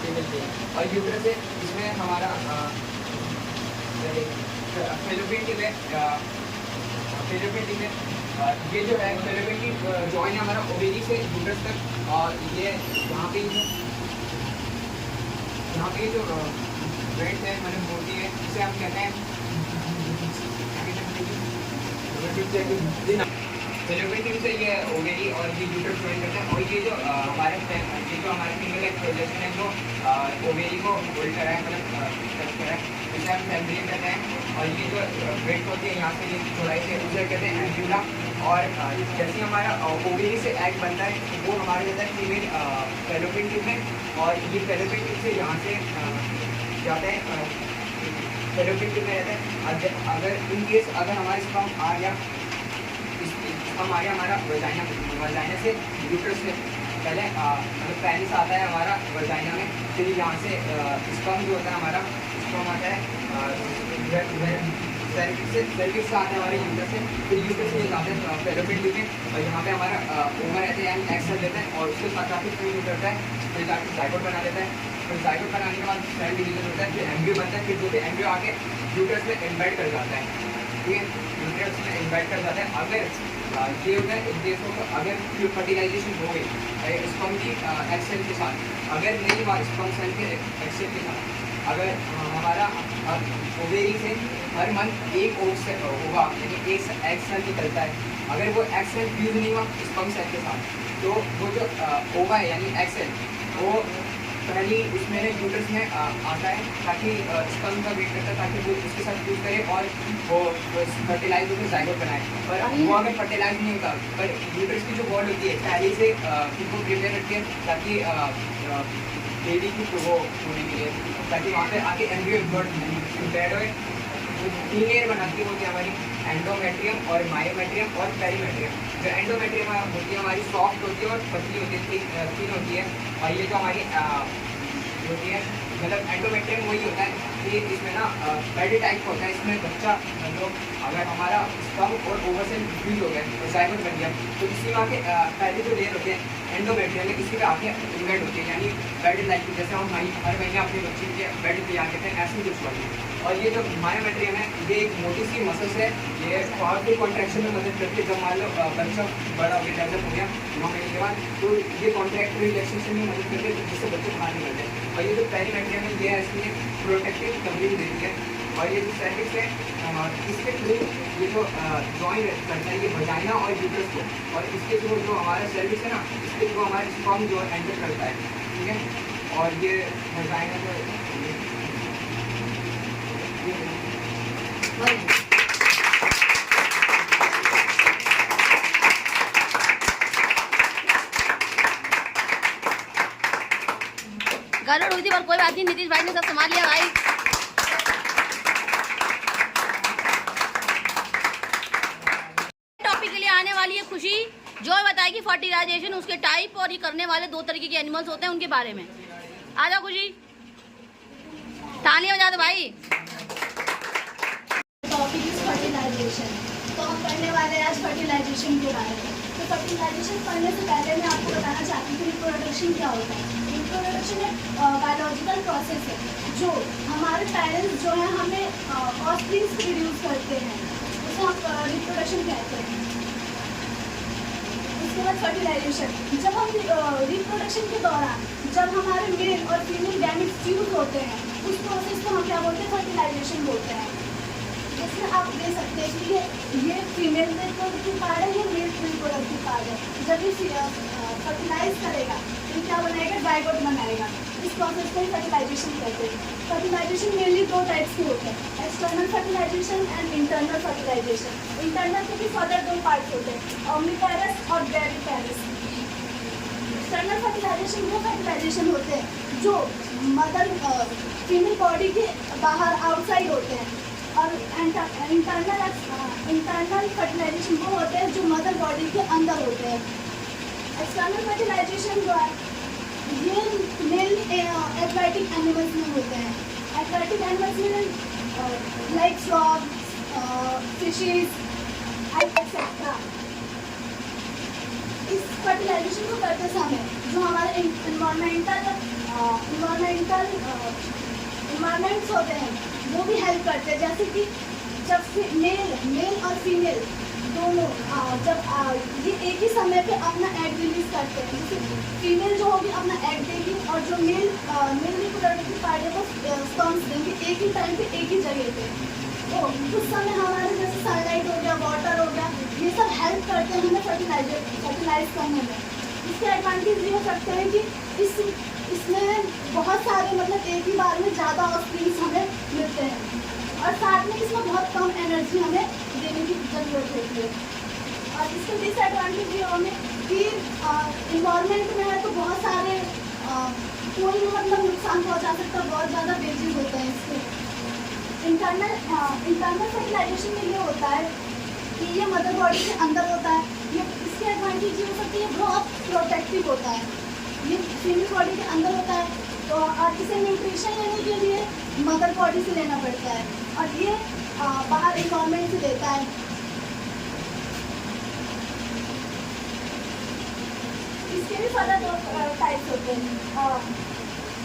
फीमेल के। और यूट्रस है, इसमें हमारा फेलोपियन ट्यूब है। फेलोपियन ट्यूब है, ये जो है फेलोपियन ट्यूब जॉइन है हमारा ओवेरी से यूट्रस तक। और ये यहाँ पे जो वेट है मतलब मोटी है, इसे हम कहते हैं फेलोपियन ट्यूब से ये ओवेरी और ये यूट्रस जॉइन करता है। और ये जो हमारे फीमेल है प्रोजेस्टेरोन है जो ओवेरी को होल्ड कर रहा है, मतलब टच कर रहा है, इसे हम फैब्रिक कहते हैं। और ये जो वेट होती है यहाँ से ये चौड़ाई से उसे कहते हैं एंड्यूला। और जैसे हमारा ओवेरी से एग बनता है वो हमारे जाता है फीमेल फेलोपियन ट्यूब में। और ये फेलोपियन ट्यूब से यहाँ से जाता है फेलोपियन ट्यूब में रहता है। अगर इन केस अगर हमारे स्पर्म आ गया हमारा वजाइना से यूट्रस से पहले मतलब पेनिस आता है हमारा वजाइना में, फिर यहाँ से स्पर्म जो होता है हमारा स्पर्म आता है सर्विक्स आते हैं हमारे यूट्रस से, फिर यूट्रस से जाते हैं फेलोपियन ट्यूब में, और यहाँ पे हमारा ओवा रहते हैं यानी एक्स सेल देते हैं, और उसके साथ काफी फ्यूज करता है, फिर जाके जाइगोट बना देता है, फिर जाइगोट बनाने के बाद सेल डिवीजन होता है, फिर एम्ब्रियो बनता है, फिर जो भी एम्ब्रियो आके यूट्रस में इम्बेड कर जाता है, ठीक है, यूट्रस में इम्बेड कर जाता है। अगर ये होता है इन केस ऑफ अगर फर्टिलाइजेशन हो गई स्पर्म की एक्स सेल के साथ, अगर नहीं हुआ स्पर्म सेल के एक्स सेल के साथ, अगर हमारा ओवेरी से हर मंथ एक ओव से होगा यानी एक एक्स सेल निकलता है, अगर वो एक्स सेल फ्यूज नहीं हुआ स्पर्म सेल के साथ, तो वो जो ओवा है यानी एक्स सेल वो पहली उसमें यूट्रस में आता है, ताकि स्पर्म का वेट करता है ताकि वो उसके साथ फ्यूज करे और वो फर्टिलाइज होकर जाइगोट बनाए। पर वो अगर फर्टिलाइज नहीं होता, पर यूट्रस की जो वॉल होती है पहले से खुद को प्रिपेयर करती है ताकि बेबी की वो होने के लिए, ताकि वहाँ पे आके एम्ब्रियो इम्पेयर्ड होए। तीन लेयर बनाती होती है हमारी, एंडोमेट्रियम और मायोमेट्रियम और पेरीमेट्रियम। जो एंडोमेट्रियम होती है हमारी सॉफ्ट होती है और पतली होती है, थिन होती है, और ये जो हमारी होती है मतलब एंडोमेट्रियम वही होता है कि इसमें ना बेड टाइप होता है, इसमें बच्चा जो अगर हमारा स्पर्म और ओवर से फ्यूज हो गया और जाइगोट बन गया, तो इसी में आके पहले जो लेयर होते हैं एंडोमेट्रियम इसी पे आके इन्वेट होती है, यानी बेड लाइक जैसे हम हर महीने अपने बच्चे के बेड तैयार करते हैं ऐसे कुछ वाली। और ये जो मायोमेट्रियम है ये एक मोटी सी मसल्स है, ये पावरफुल कॉन्ट्रैक्शन में मदद करती है। जब मान लो बच्चा बड़ा हो गया डेवलप हो गया 9 महीने के बाद, तो ये कॉन्ट्रैक्ट रिलैक्सेशन में मदद करती है जिससे बच्चे बाहर निकलते हैं। और ये जो पेरीमेट्रियम है ये इसमें प्रोटेक्टिव कवरिंग देती है। और ये जो सर्विक्स है इसके थ्रू ये जो जॉइन करता है ये वजाइना और यूट्रस को, और इसके थ्रू जो हमारा सर्विक्स है ना इसके थ्रू हमारा स्पर्म जो एंटर करता है, ठीक है। और ये वजाइना जो गड़बड़ हुई थी पर कोई बात नहीं, नीतीश भाई ने सब संभाल लिया भाई। टॉपिक के लिए आने वाली है खुशी, जो बताएगी फर्टिलाइजेशन उसके टाइप और ये करने वाले 2 तरीके के एनिमल्स होते हैं उनके बारे में। आ जाओ खुशी, तालियां बजा दो भाई। टॉपिक इज फर्टिलाइजेशन, तो हम पढ़ने वाले हैं आज फर्टिलाइजेशन के बारे में। तो फर्टिलाइजेशन पढ़ने से पहले मैं आपको बताना चाहती हूँ रिप्रोडक्शन क्या होता है। रिप्रोडक्शन एक बायोलॉजिकल प्रोसेस है जो हमारे पेरेंट्स जो है हमें ऑफस्प्रिंग्स प्रोड्यूस करते हैं, उसे हम रिप्रोडक्शन कहते हैं। उसके बाद फर्टिलाइजेशन, जब हम रिप्रोडक्शन के दौरान जब हमारे मेल और फीमेल गैमेट्स फ्यूज होते हैं उस प्रोसेस को हम क्या बोलते हैं, फर्टिलाइजेशन बोलते हैं। इसमें आप दे सकते हैं कि ये फीमेल रिप्रोडक्टिव पार्ट है, ये मेल रिप्रोडक्टिव पार्ट है। जब ये फर्टिलाइज करेगा तो क्या बनाएगा, जाइगोट बनाएगा। इस प्रोसेस को फर्टिलाइजेशन कहते हैं। फर्टिलाइजेशन मेनली 2 टाइप्स के होते हैं, external fertilization and internal fertilization. Internal के भी फर्दर 2 पार्ट्स होते हैं, ओमनिपेरस और ग्रेविपेरस। एक्सटर्नल फर्टिलाइजेशन वो फर्टिलाइजेशन होते हैं जो मदर फीमेल बॉडी के बाहर आउटसाइड होते हैं, और इंटरनल फर्टिलाइजेशन वो होते हैं जो मदर बॉडी के अंदर होते हैं। एक्सटर्नल फर्टिलाइजेशन जो है ये मेल एक्वाटिक एनिमल्स में होते हैं। एक्वाटिक एनिमल्स में लाइक फ्रॉग, फिशेस एक्सेट्रा। इस फर्टिलाइजेशन को करते समय जो हमारे इन्वायरमेंट्स होते हैं वो भी हेल्प करते हैं। जैसे कि जब मेल और फीमेल दोनों जब ये एक ही समय पे अपना एग रिलीज करते हैं, जैसे फीमेल जो होगी अपना एग देगी और जो मेल रिप्रोडक्टिव पार्ट है वो स्पर्म्स देंगे एक ही टाइम पे एक ही जगह पे। तो उस समय हमारे जैसे सनलाइट हो गया, वाटर हो गया, ये सब हेल्प करते हैं हमें फर्टिलाइज करने में। इसके एडवांटेज ये हो सकते हैं कि इसमें बहुत सारे मतलब एक ही बार में ज़्यादा ऑफस्प्रिंग्स हमें मिलते हैं, और साथ में इसमें बहुत कम एनर्जी हमें देने की ज़रूरत होती है। और इसके डिसएडवांटेज ये हमें कि इन्वायरमेंट में है तो बहुत सारे कोई मतलब नुकसान पहुंचा सकता है, बहुत ज़्यादा वेजेस होते हैं इसके। इंटरनल फर्टिलाइजेशन में ये होता है कि ये मदर बॉडी के अंदर होता है। ये इसके एडवांटेज ये हो सकती है, ये बहुत प्रोटेक्टिव होता है, ये फीमेल बॉडी के अंदर होता है। तो और इसे न्यूट्रिशन लेने के लिए मदर बॉडी से लेना पड़ता है, और ये बाहर इन्वायरमेंट से लेता है। इसके भी फर्दर 2 टाइप्स होते हैं।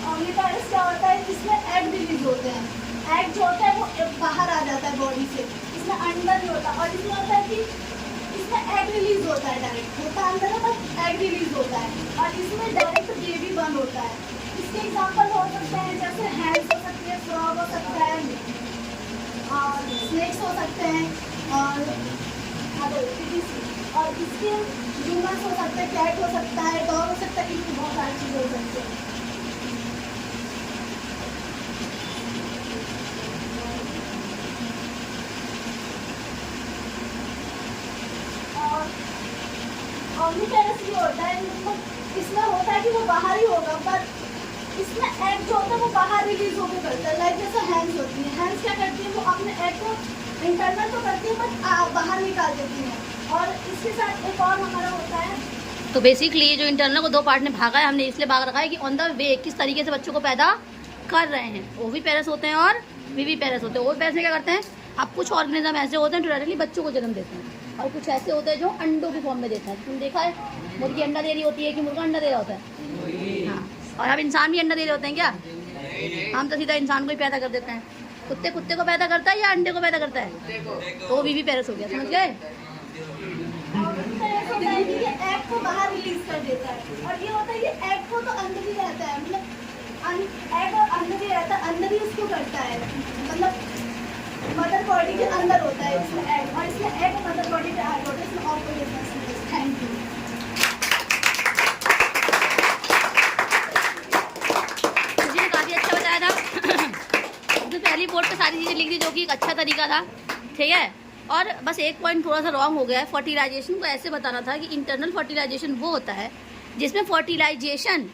ओमनीटाइरस क्या होता है, इसमें एग रिलीज होते हैं। एग जो होता है वो बाहर आ जाता है बॉडी से, इसमें अंदर नहीं होता। और इसमें होता है कि इसमें एग रिलीज होता है, डायरेक्ट होता है अंदर है बट एग रिलीज होता है, और इसमें डायरेक्ट बेबी बर्न होता है। इसके एग्जांपल हो सकते हैं जैसे हैंड्स हो सकती है, फ्रॉग हो सकता है, और स्नेक्स हो सकते हैं, और इसके ह्यूमन्स हो सकते हैं, कैट हो सकता है, डॉग हो सकता है, इसमें बहुत सारी चीज़ें हो सकती है। ओमनीटाइरस ये होता है, मतलब इसमें होता है कि वो बाहर ही होगा, पर इसमें एग जो होता है वो बाहर रिलीज होकर करता है। लाइक जैसे हैंड्स होती है, हैंड्स क्या करती है, वो अपने एग को इंटरनल तो करती है बट बाहर निकाल देती है। और इसके साथ एक और हमारा होता है, तो बेसिकली ये जो इंटरनल को 2 पार्ट में भागा है, हमने इसलिए भाग रखा है कि ऑन द वे किस तरीके से बच्चों को पैदा कर रहे हैं। ओवी पेरेंट्स होते हैं और वीवी पेरेंट्स होते हैं। ओवी पेरेंट्स में क्या करते हैं, अब कुछ ऑर्गेनिज्म ऐसे होते हैं जो डायरेक्टली बच्चों को जन्म देते हैं, और कुछ ऐसे होते हैं जो अंडों की फॉर्म में देते हैं। तुम देखा है मुर्गी अंडा दे रही होती है कि मुर्गा अंडा दे रहा होता है? हाँ। और अब इंसान भी अंडा दे रहे होते हैं क्या? हम तो सीधा इंसान को ही पैदा कर देते हैं। कुत्ते कुत्ते को पैदा करता है या अंडे को पैदा करता है? तो वो वीवी पेरेंट्स हो गया, समझ गए? होता है कि ये एग को बाहर रिलीज कर देता है, और ये होता है ये एग को तो अंदर ही रहता है, मतलब एग और अंदर ही रहता है, अंदर ही उसको करता है, मतलब मदर बॉडी के अंदर होता है इसमें एग, और इसमें एग और मदर बॉडी के आगे होता है। इसमें और कोई डिफरेंस नहीं है। Thank you. मुझे काफ़ी अच्छा बताया था। उसने पहली बोर्ड पे सारी चीज़ें लिख दी, जो कि एक अच्छा तरीका था, ठीक है। और बस एक पॉइंट थोड़ा सा रॉन्ग हो गया है। फर्टिलाइजेशन को ऐसे बताना था कि इंटरनल फर्टिलाइजेशन वो होता है जिसमें फर्टिलाइजेशन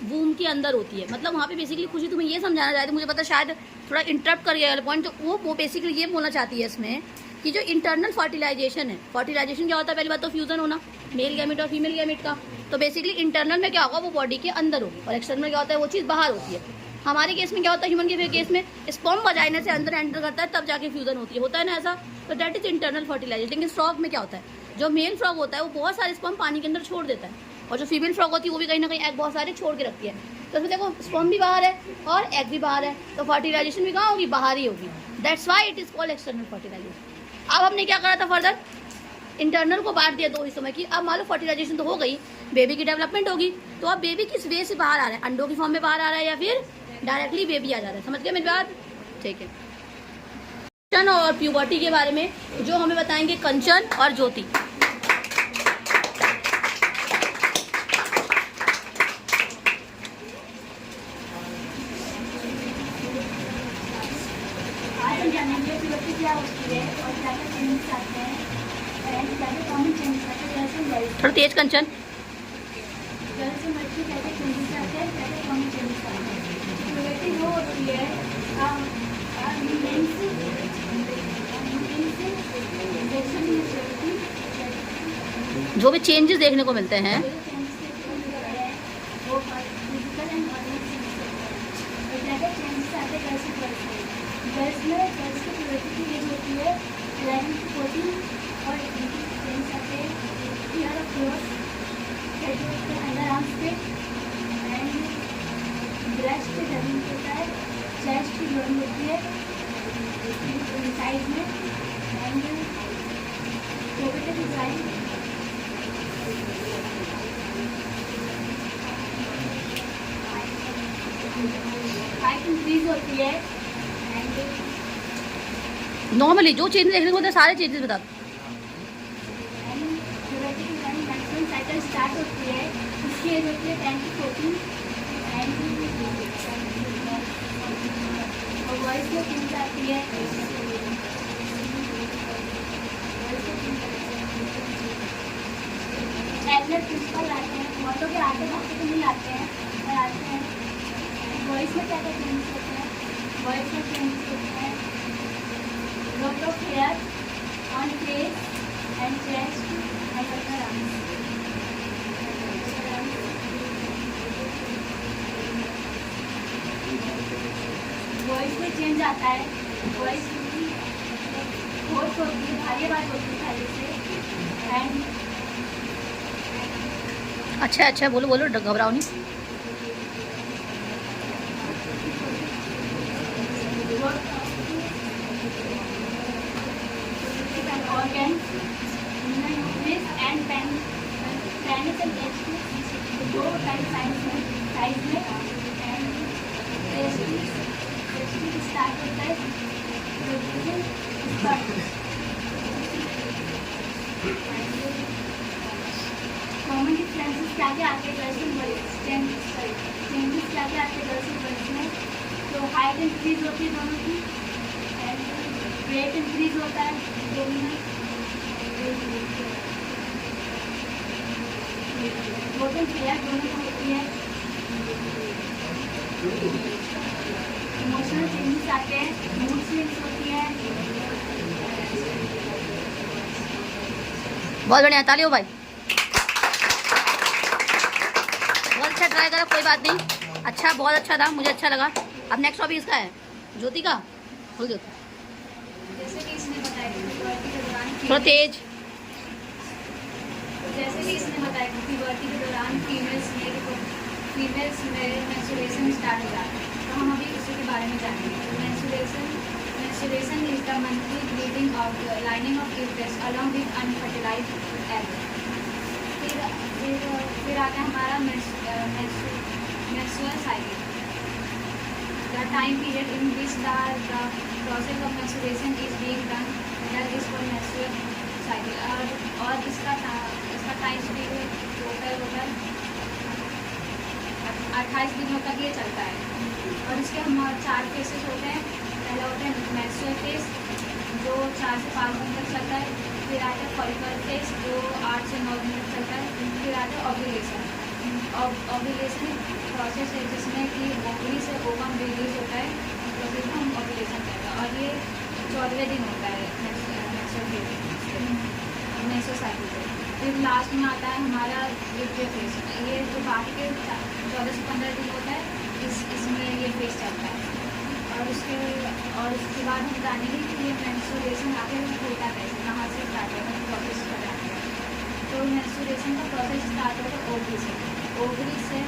वूम के अंदर होती है। मतलब वहाँ पे बेसिकली खुशी तुम्हें ये समझाना चाहती है, मुझे पता शायद थोड़ा इंटरप्ट कर गया वाला पॉइंट, तो वो बेसिकली ये बोलना चाहती है इसमें कि जो इंटरनल फर्टिलाइजेशन है, फर्टिलाइजेशन क्या होता है, पहली बात तो फ्यूजन होना मेल गैमेट और फीमेल गैमेट का। तो बेसिकली इंटरनल में क्या होगा, वो बॉडी के अंदर होगी, और एक्सटर्नल क्या होता है, वो चीज़ बाहर होती है। हमारे केस में क्या होता है, ह्यूमन के केस में स्पर्म वजाइना से अंदर एंटर करता है, तब जाके फ्यूजन होती है, होता है ना ऐसा। तो दैट इज इंटरनल फर्टिलाइजेशन। लेकिन फ्रॉग में क्या होता है, जो मेल फ्रॉग होता है वो बहुत सारे स्पर्म पानी के अंदर छोड़ देता है, और जो फीमेल फ्रॉग होती है वो भी कहीं ना कहीं एग बहुत सारे छोड़ के रखती है। तो उसमें देखो स्पर्म भी बाहर है और एग भी बाहर है, तो फर्टिलाइजेशन भी कहाँ होगी, बाहर ही होगी। That's why it is called external fertilization. अब हमने क्या करा था, फर्दर इंटरनल को बांट दिया 2 हिस्सों में कि अब मान लो फर्टिलाइजेशन तो हो गई, बेबी की डेवलपमेंट होगी, तो अब बेबी किस वे से बाहर आ रहा है, अंडों की फॉर्म में बाहर आ रहा है या फिर डायरेक्टली बेबी आ जा रहा है। समझ गए मेरी बात? ठीक है। कंचन और प्यूबर्टी के बारे में जो हमें बताएंगे कंचन और ज्योति। आज हम जानेंगे प्यूबर्टी क्या होती है और क्या क्या चेंजेस आते हैं, क्या क्या कॉमन चेंजेस आते हैं। जैसे थोड़ा तेज कंचन। गर्ल्स में बच्चे क्या क्या चेंजेस आते हैं, क्या क्या कॉमन चेंजेस आते हैं। प्यूबर्टी वो होती है जो भी चेंजेस देखने को मिलते हैं, गर्ल्स में गर्ल्स की प्यूबर्टी की एज होती है 11 to 14, और चेंजेस आते हैं year of growth, under arms पे, एंड ब्रेस्ट पे डेवलप होता है, चेस्ट की ग्रोइंग होती है साइड में, एंड प्यूबर्टी की साइड हाइट इंक्रीज होती है। नॉर्मली जो चेंजेस देखने को मिलते हैं सारे चेंजेस बता दो। मैक्सिमम साइकिल स्टार्ट होती है, उसकी एज होती है 10 to 14, एंड वॉइस में चेंज आती है। एडलट प्रिंसिपल आते हैं, बहुतों के आते हैं, तो नहीं आते हैं पर आते हैं। वॉइस में क्या क्या चेंज होते हैं, वॉइस में चेंज होते हैं lot of hair on face and chest and upper arms. Voice में चेंज आता है, वॉइस होश होती है, भारी आवाज़ होती है पहले से। एंड अच्छा अच्छा, बोलो बोलो, घबराओ नहीं। organ and pen is an दो टाइप साइज में स्टार्ट होता है कॉमन डिफरेंसेस क्या क्या आते हैं गर्ल्स एंड बॉयज, चेंजेस क्या क्या आते हैं गर्ल्स एंड बॉयज में। तो हाइट इंक्रीज होती है दोनों की, एंड वेट इंक्रीज होता है दोनों में, वोटिंग क्लियर दोनों में होती है। इमोशनल चेंजेस आते हैं, मूड स्विंग्स होती है। बहुत बढ़िया, ताली हो भाई, बहुत अच्छा ट्राई करा, कोई बात नहीं, अच्छा, बहुत अच्छा था, मुझे अच्छा लगा। अब नेक्स्ट टॉपिक इसका है ज्योति का, बोल ज्योति, जैसे कि इसने बताया कि पुबर्टी के दौरान थोड़ा तेज। जैसे कि इसने बताया कि पुबर्टी के दौरान फीमेल्स में मेंस्ट्रुएशन स्टार्ट हो जाता है, तो हम अभी उसी के बारे में जानेंगे। Menstruation is the monthly bleeding of the lining of uterus along with unfertilised egg. फिर आता है हमारा menstrual cycle, the time period in which the process of menstruation is being done, that is called menstrual cycle. और इसका time period होता है 28 दिनों तक ये चलता है। और इसके हम 4 फेसेस होते हैं। पहला होता है मेंस्ट्रुअल फेस जो 4 से 5 दिन तक चलता है, फिर आता है फॉलिकल फेस जो 8 से 9 दिन तक चलता है, फिर आता है ओव्यूलेशन। ओव्यूलेशन प्रोसेस है जिसमें कि ओवरी से ओवम रिलीज होता है, तो फिर हम ओव्यूलेशन कहते हैं, और ये 14वें दिन होता है मेंस्ट्रुअल साइकिल पे। फिर लास्ट में आता है हमारा विक्ट्रियल फेस, ये जो बाकी के 14 से 15 दिन होता है, इसमें ये फेस चलता है। और उसके बाद हम जानेंगे कि ये मेंस्ट्रुएशन आखिर होता कैसे, कहाँ से स्टार्ट होगा, प्रोसेस कराते हैं। तो मेंस्ट्रुएशन का प्रोसेस स्टार्ट होता है ओवरी से। ओवरी से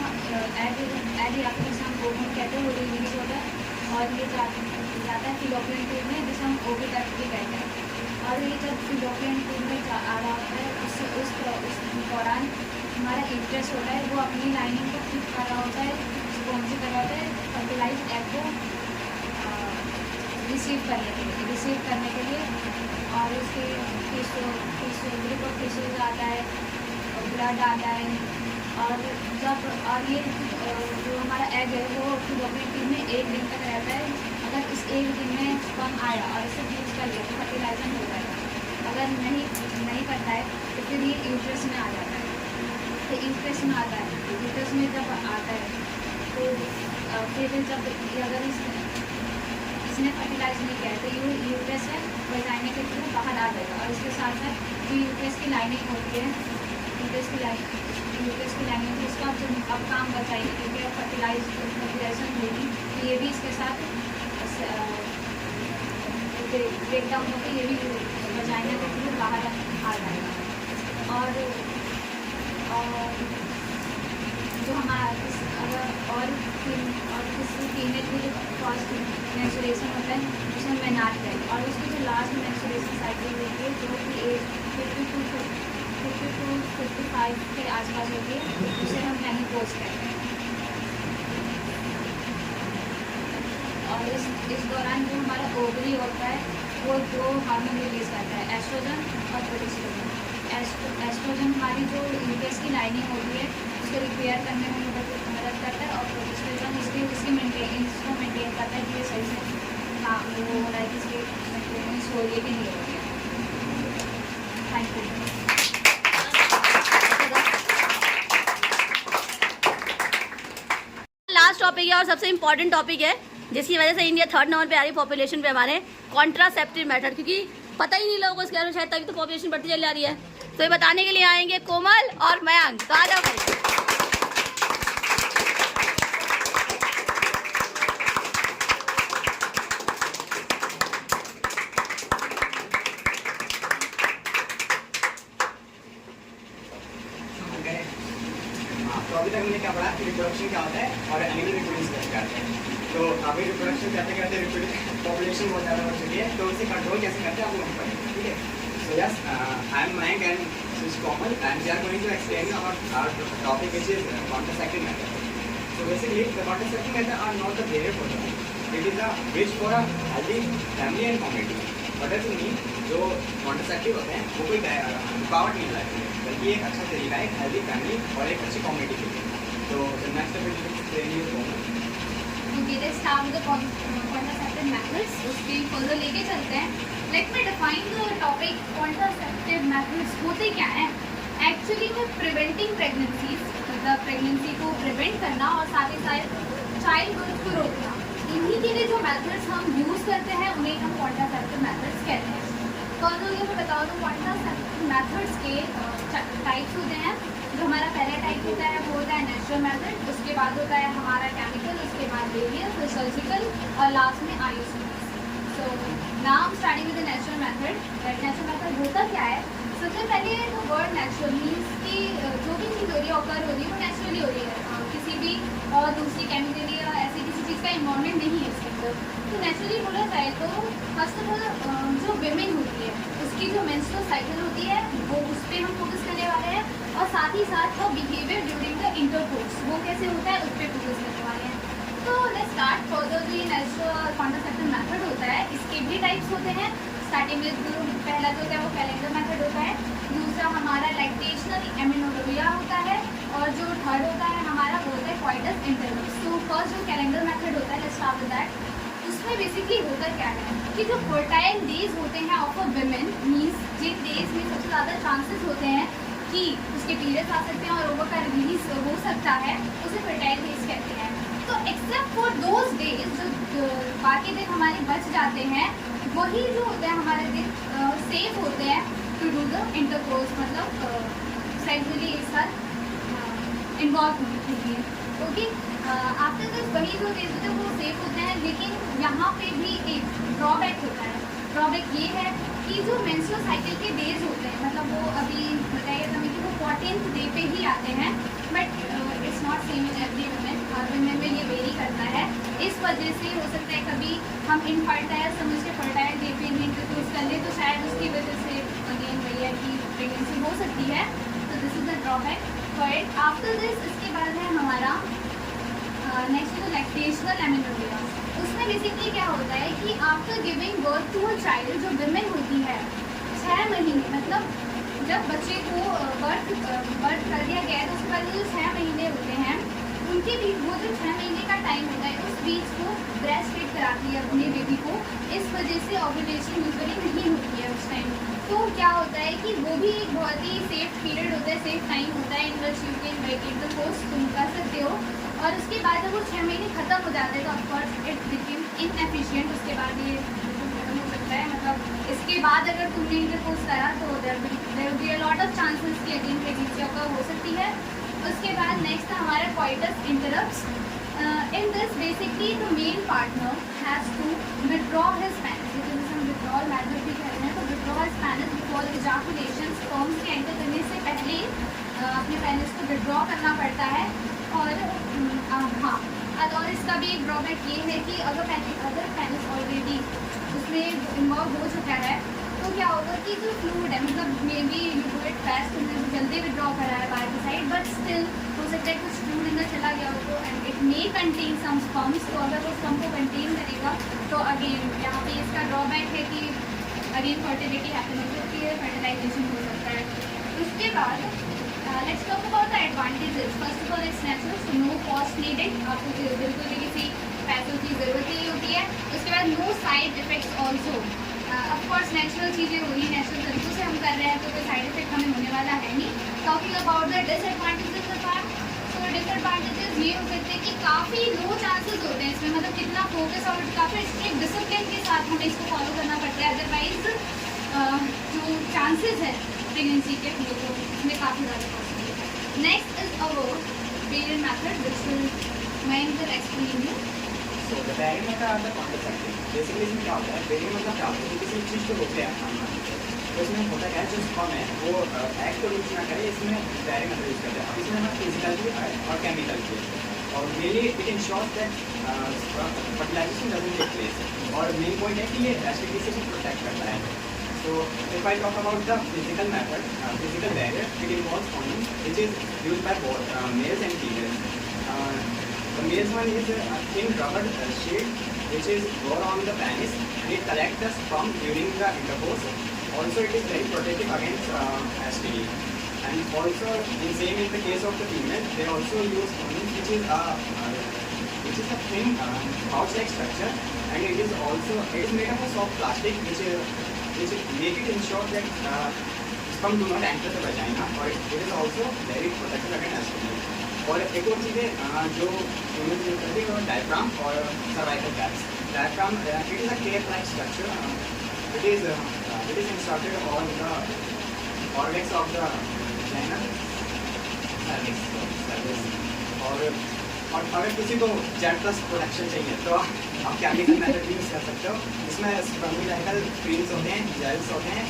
एग या फिर हम ओवम कहते हैं, वो रिलीज होता है और ये जाता है फिलोपियन ट्यूब में, जिसे हम ओविडक्ट भी कहते हैं। और ये जब फिलोपियन ट्यूब में आ रहा होता है उस दौरान हमारा यूट्रस होता है, वो अपनी लाइनिंग को फिट कर रहा होता है, स्पोन से कर रहा होता है फर्टिलाइज एग को रिसीव करने के लिए। और उसके टिश्यू को टिश्यूज आता है, ब्लड आता है। और ये जो हमारा एग है वो फिलोपियन ट्यूब में 1 दिन तक रहता है। अगर इस 1 दिन में स्पर्म आया और इसे यूज कर लिया तो फर्टिलाइजन हो जाएगा। अगर नहीं करता है तो फिर ये यूट्रस में आ जाता है। तो यूट्रस में आता है, यूट्रस में जब आता है तो फिर जब अगर इसने फर्टिलाइज नहीं किया है तो यूट्रस है वजाइना के थ्रू बाहर आ जाएगा। और इसके साथ साथ जो यूट्रस की लाइनिंग होती है, यूट्रस की लाइनिंग उसका अब काम बचाएगी, क्योंकि अब फर्टिलाइजेशन होगी तो ये भी इसके साथ ब्रेक डाउन होकर ये भी वजाइना के थ्रू बाहर आ जाएगा। और जो हमारा और किसी फीमेल की जो फर्स्ट मेंस्ट्रुएशन होता है उसमें मेनार्क है, और उसकी जो लास्ट मेंस्ट्रुएशन साइकिल होती है जो कि एज 52 के आसपास होती है, उसे हम मेनोपॉज कहते हैं। और इस दौरान जो हमारा ओवरी होता है वो 2 हार्मोन रिलीज करता है, एस्ट्रोजन और प्रोजेस्टेरोन। एस्ट्रोजन हमारी जो यूट्रस की लाइनिंग होती है उसको रिपेयर करने में मदद करता है, और प्रोजेस्टेरोन इसको मेंटेन करता है कि ये सही से काम वो हो रहा है, किसके मेंटेनेंस हो रही है कि नहीं हो रही है। Thank you. लास्ट टॉपिक है और सबसे इम्पोर्टेंट टॉपिक है, जिसकी वजह से इंडिया 3rd नंबर पे आ रही है पॉपुलेशन पे हमारे, कॉन्ट्रासेप्टिव मेथड। क्योंकि पता ही नहीं लोगों को इसके बारे में, शायद तभी तो पॉपुलेशन बढ़ती चली जा रही है। तो ये बताने के लिए आएंगे कोमल और मयंक, तो आ जाओ भाई। तक हमने क्या पढ़ा कि रिप्रोडक्शन क्या होता है और एनिमल रिप्रोड्यूस कैसे करते हैं। तो अभी रिप्रोडक्शन करते करते पॉपुलेशन बहुत ज़्यादा हो चुकी है, तो उसे कंट्रोल कैसे करते हैं आपको वहीं पढ़ेंगे, ठीक है। So yes, I am Mayank and this is Komal and we are going to explain you about our topic which is contraceptive method. So basically the contraceptive method are not the barrier for them. It is a bridge for a healthy family and community. But ऐसे नहीं, जो contraceptive होते हैं वो कोई रुकावट नहीं लाते हैं, बल्कि एक अच्छा तरीका है एक हेल्दी फैमिली और एक अच्छी कम्युनिटी के लिए। तो नेक्स्ट कॉन्ट्रासेप्टिव मेथड्स उसके फर्दर लेके चलते हैं। Let me define the topic contraceptive methods होते क्या हैं। एक्चुअली में प्रिवेंटिंग प्रेगनेंसीज, मतलब प्रेगनेंसी को प्रिवेंट करना और साथ ही साथ चाइल्ड बर्थ को रोकना, इन्हीं के लिए जो मेथड्स हम यूज़ करते हैं उन्हें हम कॉन्ट्रासेप्टिव मेथड्स कहते हैं। तो अगर मैं बताऊँ तो कॉन्ट्रासेप्टिव मेथड्स के टाइप्स होते हैं। जो हमारा पहला टाइप होता है वो होता है नेचुरल मेथड, उसके बाद होता है हमारा केमिकल, उसके बाद रेडियल, फिर सर्जिकल और लास्ट में Ayush. So now starting with the natural method. Natural method होता क्या है? सबसे पहले तो वर्ड नेचुरल मीन्स कि जो भी चीज़ हो रही है ऑकर हो रही है वो नेचुरली हो रही है, किसी भी और दूसरी केमिकली या ऐसी किसी चीज़ का इन्वॉल्वमेंट नहीं है इसके अंदर। तो नेचुरली बोला जाए तो फर्स्ट ऑफ ऑल जो विमेन होती है उसकी जो मेंस्ट्रुअल साइकिल होती है वो उस पर हम फोकस करने वाले हैं, और साथ ही साथ वो बिहेवियर ड्यूरिंग द इंटरकोर्स वो कैसे होता है उस पर फोकस करने वाले हैं। तो लेट्स स्टार्ट फर्दर। जो ये नेचुरल कॉन्ट्रासेप्टिव मेथड होता है इसके भी टाइप्स होते हैं। स्टार्टिंग में पहला जो होता है वो कैलेंडर मेथड होता है, दूसरा हमारा लैक्टेशनल एमिनोरिया होता है, और जो थर्ड होता है हमारा वो होता है कॉइटस इंटरकोर्स। तो फर्स्ट जो कैलेंडर मेथड होता है, लेट्स स्टार्ट विद दैट। उसमें बेसिकली होता क्या है कि जो फर्टाइल डेज होते हैं ऑफ अ विमेन, मीन्स जिन डेज में सबसे ज़्यादा चांसेस होते हैं कि उसके पीरियड्स आ सकते हैं और ओवर का रिलीज हो सकता है, उसे फर्टाइल डेज कहते हैं। तो एक्सेप्ट फॉर दोज डेज जो बाकी दिन हमारे बच जाते हैं, वही जो होते हैं हमारे दिन सेफ होते हैं टू डू द इंटरकोर्स, मतलब सेक्सुअली एक साथ इन्वॉल्व होने के लिए। ओके, आफ्टर दिस वही जो डेज होते हैं वो सेफ होते हैं, लेकिन यहाँ पे भी एक ड्रॉबैक होता है। ड्रॉबैक ये है कि जो मेंस्ट्रुअल साइकिल के डेज होते हैं, मतलब वो अभी बताइए हमें कि वो 14th डे पे ही आते हैं, but it's not same in every women, her women में ये वेरी करता है। इस वजह से हो सकता है कभी हम इनफर्टाइल समझ के फर्टाइल डे पे ही इंट्रोड्यूस कर ले, तो शायद उसकी वजह से अगेन वही है कि प्रेगनेंसी हो सकती है। तो this is the drawback. But after this इसके बाद है हमारा नेक्स्ट जो लैक्टेशनल एमिनोरिया। उसमें बेसिकली क्या होता है कि after giving birth to a child, जो विमेन होती है 6 महीने, मतलब जब बच्चे को बर्थ कर दिया गया है तो उसके बाद जो 6 महीने होते हैं उनके बीच, वो जो 6 महीने का टाइम होता है उस बीच को ब्रेस्ट फीड कराती है अपने बेबी को। इस वजह से ओव्यूलेशन यूजुअली नहीं होती है उस टाइम। तो क्या होता है कि वो भी एक बहुत ही सेफ पीरियड होता है, सेफ टाइम होता है in which you can vacate the course, तुम कर सकते हो। और उसके बाद जब वो 6 महीने खत्म हो जाते हैं तो ऑफकोर्स इट बिकेम इनएफिशिएंट, उसके बाद ये खत्म हो सकता है। मतलब इसके बाद अगर तुमने इंटरकोर्स करा तो there will be a lot of chances कि अगेन प्रेगनेंसी अगर हो सकती है। उसके बाद नेक्स्ट हमारा coitus interrupts. In this basically the male partner has to withdraw his penis, जिसे हम विड्रॉल मेथड भी कहते हैं। तो withdraw his penis before ejaculation, sperms के एंटर करने से पहले अपने पेनिस को विड्रॉ करना पड़ता है। और हाँ, और इसका भी एक ड्रॉबैक ये है कि अगर पेनिस ऑलरेडी उसमें इन्वॉल्व हो चुका है तो क्या होगा कि जो फ्लूइड है, मतलब may be you do it fast, तुमने जल्दी विड्रॉ करा है बाहर की साइड, बट स्टिल हो सकता है कुछ फ्लूइड अंदर चला गया हो तो and it may contain some sperms. तो अगर वो स्पर्म को कंटेन करेगा तो अगेन यहाँ पे इसका ड्रॉबैक है कि अगेन फर्टिलिटी हैपन हो सकती है, फर्टिलाइजेशन हो सकता है। उसके बाद let's talk about the advantages. First of all it's natural, so no cost needed, आपको बिल्कुल भी किसी पैसों की ज़रूरत नहीं होती है। उसके बाद no side effects also. Of course natural चीज़ें हो रही हैं, नेचुरल तरीकों से हम कर रहे हैं तो कोई साइड इफेक्ट हमें होने वाला है नहीं। Talking about the disadvantages of that, so disadvantages ये हो सकते हैं कि काफ़ी लो चांसेस होते हैं इसमें, मतलब कितना फोकस और काफ़ी स्ट्रिक्ट डिसिप्लिन के साथ हमें इसको फॉलो करना पड़ता है, अदरवाइज जो चांसेस है प्रेगनेंसी के वो तो इसमें काफ़ी ज़्यादा पॉसिबल है। Next is our barrier method which will explain you. So the barrier method are the contraceptive. Basically इसमें क्या होता है, barrier मतलब क्या होता है कि किसी चीज़ को रोकते हैं, तो इसमें होता क्या है, जो स्पर्म है वो एग को यूज ना करे, इसमें डायरेक्ट मेथड यूज करते हैं। अब इसमें हमें फिजिकल भी और केमिकल भी, और mainly it ensures that fertilization doesn't take place. और मेन पॉइंट है कि ये एसिडिटी से भी प्रोटेक्ट करता है। So if I talk about the physical method, physical barrier, it involves condoms which is used by both males and females. The males one is a thin rubber sheet which is worn on the penis and it collects the sperm during the intercourse. Also it is very protective against STD. And also in the case of the female, they also use condoms which is a thin pouch-like structure, and it is made up of soft plastic which make it ensure that sperm do not enter the vagina, or it is also very protected against STD. और एक और चीज़ है जो human use करते हैं, वो diaphragm और cervical caps. Diaphragm it is a care-like structure, it is inserted on the organs of the vagina cervix। और अगर किसी को जेड प्लस प्रोटेक्शन चाहिए तो आप केमिकल मेथड भी यूज़ कर सकते हो। इसमें स्पर्मिडाइकल क्रीम्स होते हैं, जेल्स होते हैं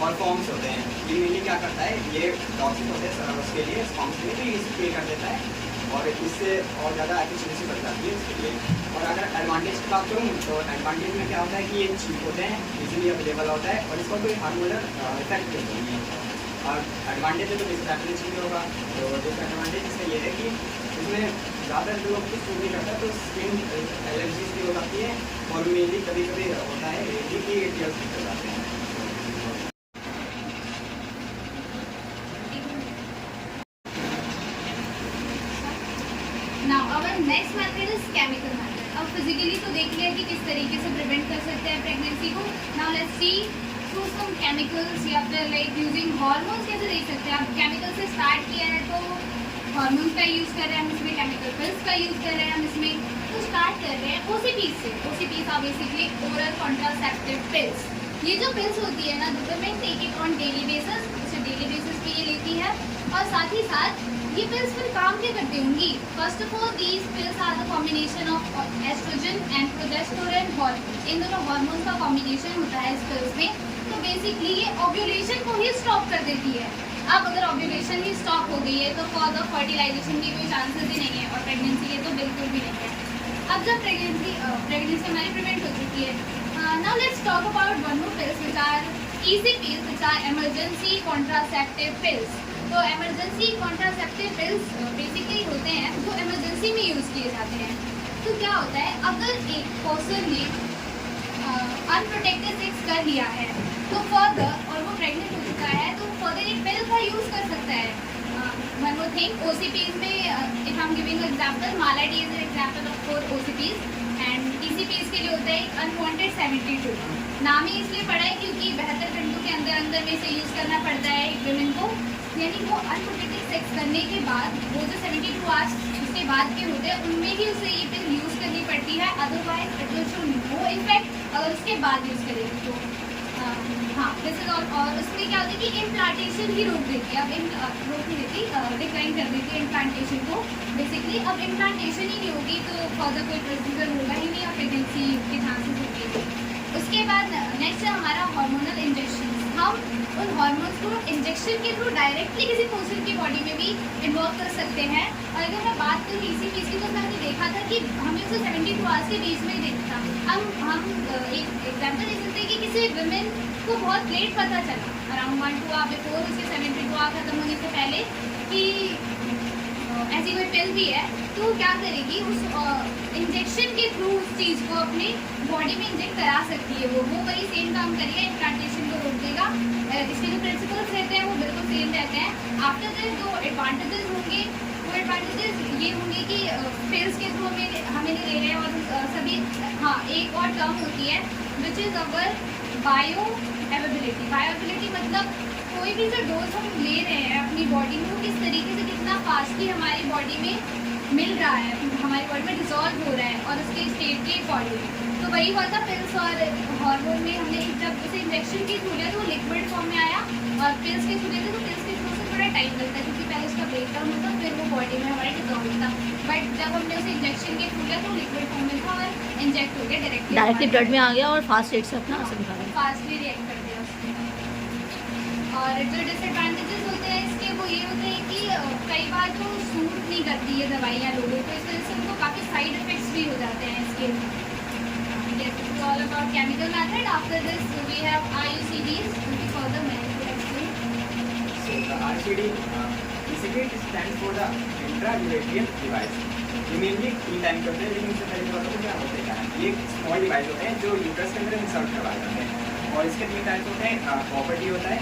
और फॉर्म्स होते हैं। ये मेनली क्या करता है, ये टॉक्सिक होते हैं उसके लिए, स्पर्म्स के लिए, तो इसे किल कर देता है और इससे और ज़्यादा एफिशिएंसी बढ़ जाती है उसके लिए। और अगर एडवांटेज की बात करूँ तो एडवांटेज में क्या होता है कि ये चीप होते हैं, इजीली अवेलेबल होता है और इसका कोई हार्मोनल इफेक्ट नहीं है। और एडवांटेज है तो डिसएडवांटेज भी होगा। तो डिसएडवांटेज इसका ये है कि इसमें ज़्यादा लोग कुछ सूट नहीं करता, तो स्किन एलर्जीज भी हो जाती है और मेनली कभी कभी होता है कि टीयर्स भी कर जाते हैं। Now our next method is chemical method. अब फिजिकली तो देख लिया कि किस तरीके से प्रिवेंट कर सकते हैं प्रेगनेंसी को। Now let's see through some chemicals या फिर like using hormones कैसे देख सकते हैं। अब केमिकल से स्टार्ट किया है तो हार्मोन्स का यूज़ कर रहे हैं हम इसमें, केमिकल पिल्स का यूज़ कर रहे हैं हम इसमें। तो स्टार्ट कर रहे हैं OCPs से। OCPs are basically oral contraceptive pills. ये जो पिल्स होती है ना, women take it on daily basis, इसे डेली बेसिस पे ये लेती है। और साथ ही साथ ये पिल्स फिर काम क्या करती होंगी। First of all these pills are the combination of estrogen and progesterone hormone. इन दोनों हार्मोन्स का कॉम्बिनेशन होता है इस पिल्स में। तो बेसिकली ये ओव्यूलेशन को ही स्टॉप कर देती है। अब अगर ओव्यूलेशन ही स्टॉप हो गई है तो फर्दर फर्टिलाइजेशन की कोई चांसेस ही नहीं है और प्रेगनेंसी के तो बिल्कुल भी नहीं है। अब जब प्रेगनेंसी हमारी प्रिवेंट हो चुकी है, now let's talk about one more pills which are ECPs, which are emergency contraceptive pills. तो इमरजेंसी कॉन्ट्रासेप्टिव पिल्स बेसिकली होते हैं जो इमरजेंसी में यूज़ किए जाते हैं। तो क्या होता है, अगर एक पर्सन ने अनप्रोटेक्टेड सेक्स कर लिया है तो फर्दर, और वो प्रेग्नेंट हो चुका है, तो फर्दर एक पिल का यूज़ कर सकता है। वन मोर थिंग, OCPs में if I am giving example, मालाडी is an example of 4 OCPs and ECPs के लिए होता है एक अनवांटेड 72। नाम ही इसलिए पड़ा है क्योंकि 72 घंटों के अंदर में इसे यूज़ करना पड़ता है एक वुमेन को। यानी वो अनप्रोटेक्टेड सेक्स करने के बाद वो जो 72 आवर्स उसके बाद के होते हैं उनमें ही उसे ये पिल यूज़ करनी पड़ती है। Otherwise it will show no effect अगर उसके बाद यूज़ करेगी तो। हाँ, जैसे और उसमें क्या होता है कि इम्प्लांटेशन ही रोक देती है। अब रोक नहीं देती, डिक्लाइन कर देती है इम्प्लांटेशन को बेसिकली। अब इम्प्लांटेशन ही नहीं होगी तो फर्दर कोई प्रोसीजर होगा ही नहीं और प्रेगनेंसी के चांसेस होंगे। उसके बाद नेक्स्ट है हमारा हार्मोनल इंजेक्शन। हम उन हार्मोन्स को इंजेक्शन के थ्रू डायरेक्टली किसी पर्सन की बॉडी में भी इन्वॉल्व कर सकते हैं। और अगर मैं बात करूँ ECPs की तो मैंने देखा था कि हमें उसे 72 आवर्स के बीच में ही देखा था। हम एक एग्जाम्पल दे सकते हैं कि किसी वुमेन को बहुत लेट पता चला, अराउंड 1-2 आवर बिफोर उसके 72 आवर खत्म होने से पहले, कि ऐसी कोई पिल भी है, तो क्या करेगी, उस इंजेक्शन के थ्रू उस चीज़ को अपनी बॉडी में इंजेक्ट करा सकती है। वो वही सेम काम करेगा, इम्प्लांटेशन को रोक देगा। इसके जो प्रिंसिपल्स रहते हैं वो बिल्कुल सेम रहते हैं। आफ्टर दिस जो एडवांटेजेस होंगे वो एडवांटेजेस ये होंगे कि पिल्स के थ्रू हमें ले रहे हैं। और सभी, हाँ, एक और टर्म होती है which is our bioavailability. Bioavailability मतलब कोई भी जो डोज हम ले रहे हैं अपनी बॉडी में वो किस तरीके से, कितना फास्टली हमारी बॉडी में मिल रहा है, हमारी बॉडी में डिजॉल्व हो रहा है और उसके स्टेट के अकॉर्डिंग। तो वही हुआ था पिल्स और हार्मोन में। हमने जब उसे इंजेक्शन के थ्रू लिया तो लिक्विड फॉर्म में आया, और पिल्स के थ्रू लेते तो पिल्स के थ्रू से थोड़ा टाइम लगता है क्योंकि पहले उसका ब्रेक डाउन होता फिर वो बॉडी में हमारे डिजॉल्व होता। बट जब हमने उसे इंजेक्शन के थ्रू लिया तो लिक्विड फॉर्म में था और इंजेक्ट हो गया डायरेक्टली ब्लड में आ गया और फास्ट रेट से अपना असर दिखा रहा है, फास्टली रिएक्ट कर दिया उसके। और जो डिसएडवांटेजेस होते हैं इसके वो ये होते हैं कि कई बार तो सूट नहीं करती है दवाइयाँ लोगों को, इस वजह से उनको काफ़ी साइड इफेक्ट्स भी हो जाते हैं इसके। Yes, it's all about chemical method. After this, we have IUCDs. For the manufacturing. So the RCD basically it stands for the intraurethral device. ये मेनली 3 टाइम करते हैं, लेकिन इससे पहले बताओ क्या होता है। ये स्मॉल डिवाइस होते हैं जो यूट्रस के अंदर इंसर्ट करवाए जाते हैं और इसके 3 टाइप्स होते हैं, कॉपर डी होता है,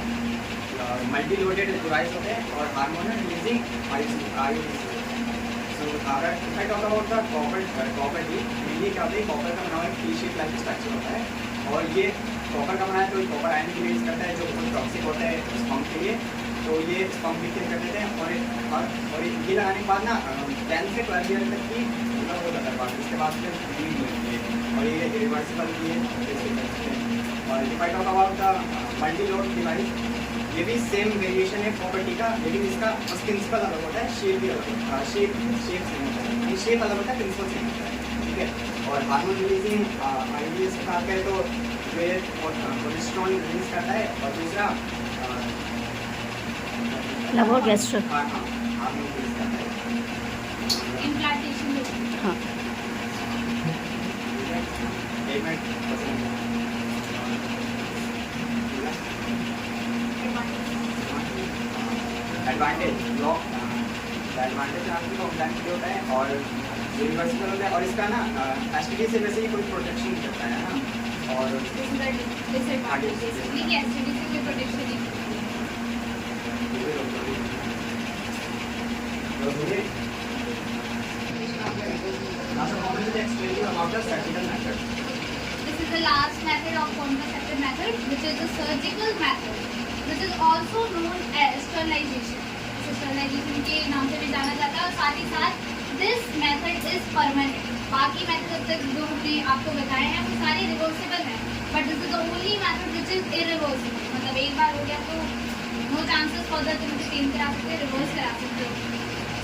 मल्टी लोडेड डिवाइस होते हैं और hormonal releasing IUD। So if I talk about the copper D, mainly क्या होता है, कॉपर का बना हुआ एक टी शेप लाइक स्ट्रक्चर होता है और ये कॉपर का बना है तो कॉपर आयन की रिलीज करता है जो बहुत टॉक्सिक होता है स्पम्प के लिए, तो ये स्पम्प भी कर देते हैं और ये लगाने के बाद ना 10 से 12 ईयर तक की मतलब हो जाता है बाद, इसके बाद फिर रीड होती है और ये रिवर्सिबल भी है। और if I talk about the multi load device, ये भी सेम वेरिएशन है प्रॉपर्टी का, लेकिन इसका प्रिंसिपल अलग होता है, शेप भी अलग होता है, शेप सेम होता है, यानी शेप अलग होता है, प्रिंसिपल सेम होता है, ठीक है। और हार्मोन रिलीजिंग आईडीएस की बात करें तो जो ये कोलेस्ट्रॉल रिलीज करता है और दूसरा लेवोगेस्ट्रिन हार्मोन रिलीज करता है। इम्प्लांटेशन। हाँ। एक मिनट एडवांटेज ब्लॉक एडवांटेज आपकी कॉम्प्लेक्स होता है और यूनिवर्सल होता है और इसका ना एसटीडी से वैसे ही कोई प्रोटेक्शन नहीं करता है ना, और डिसएडवांटेजेस ये एसटीडी से कोई प्रोटेक्शन नहीं This is the last method of contraceptive method, which is the surgical method. This is also known as sterilization. इसे sterilization के नाम से भी जाना जाता है और साथ ही साथ this method is permanent. बाकी मेथड तक जो हमने आपको बताए हैं वो सारे रिवर्सिबल हैं, but this is the only method which is irreversible. मतलब एक बार हो गया तो no chances further तुम इसे चेंज करा सकते हो, रिवर्स करा सकते हो।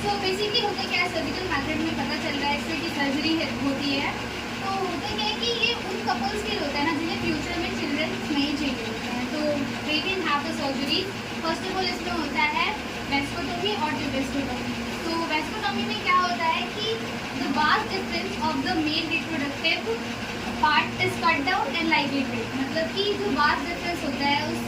So basically होता क्या है, सर्जिकल मेथड में पता चल रहा है इसमें कि सर्जरी होती है, तो होता क्या है कि ये उन कपल्स के लिए होता है ना जिन्हें फ्यूचर में चिल्ड्रन नहीं चाहिए होते हैं, तो they can have the surgery. First of all इसमें होता है वेस्कोटोमी और ट्यूबेक्टोमी। तो वेस्कोटोमी में क्या होता है कि the vast difference of the male reproductive part is cut down and ligated, मतलब कि जो vast difference होता है उस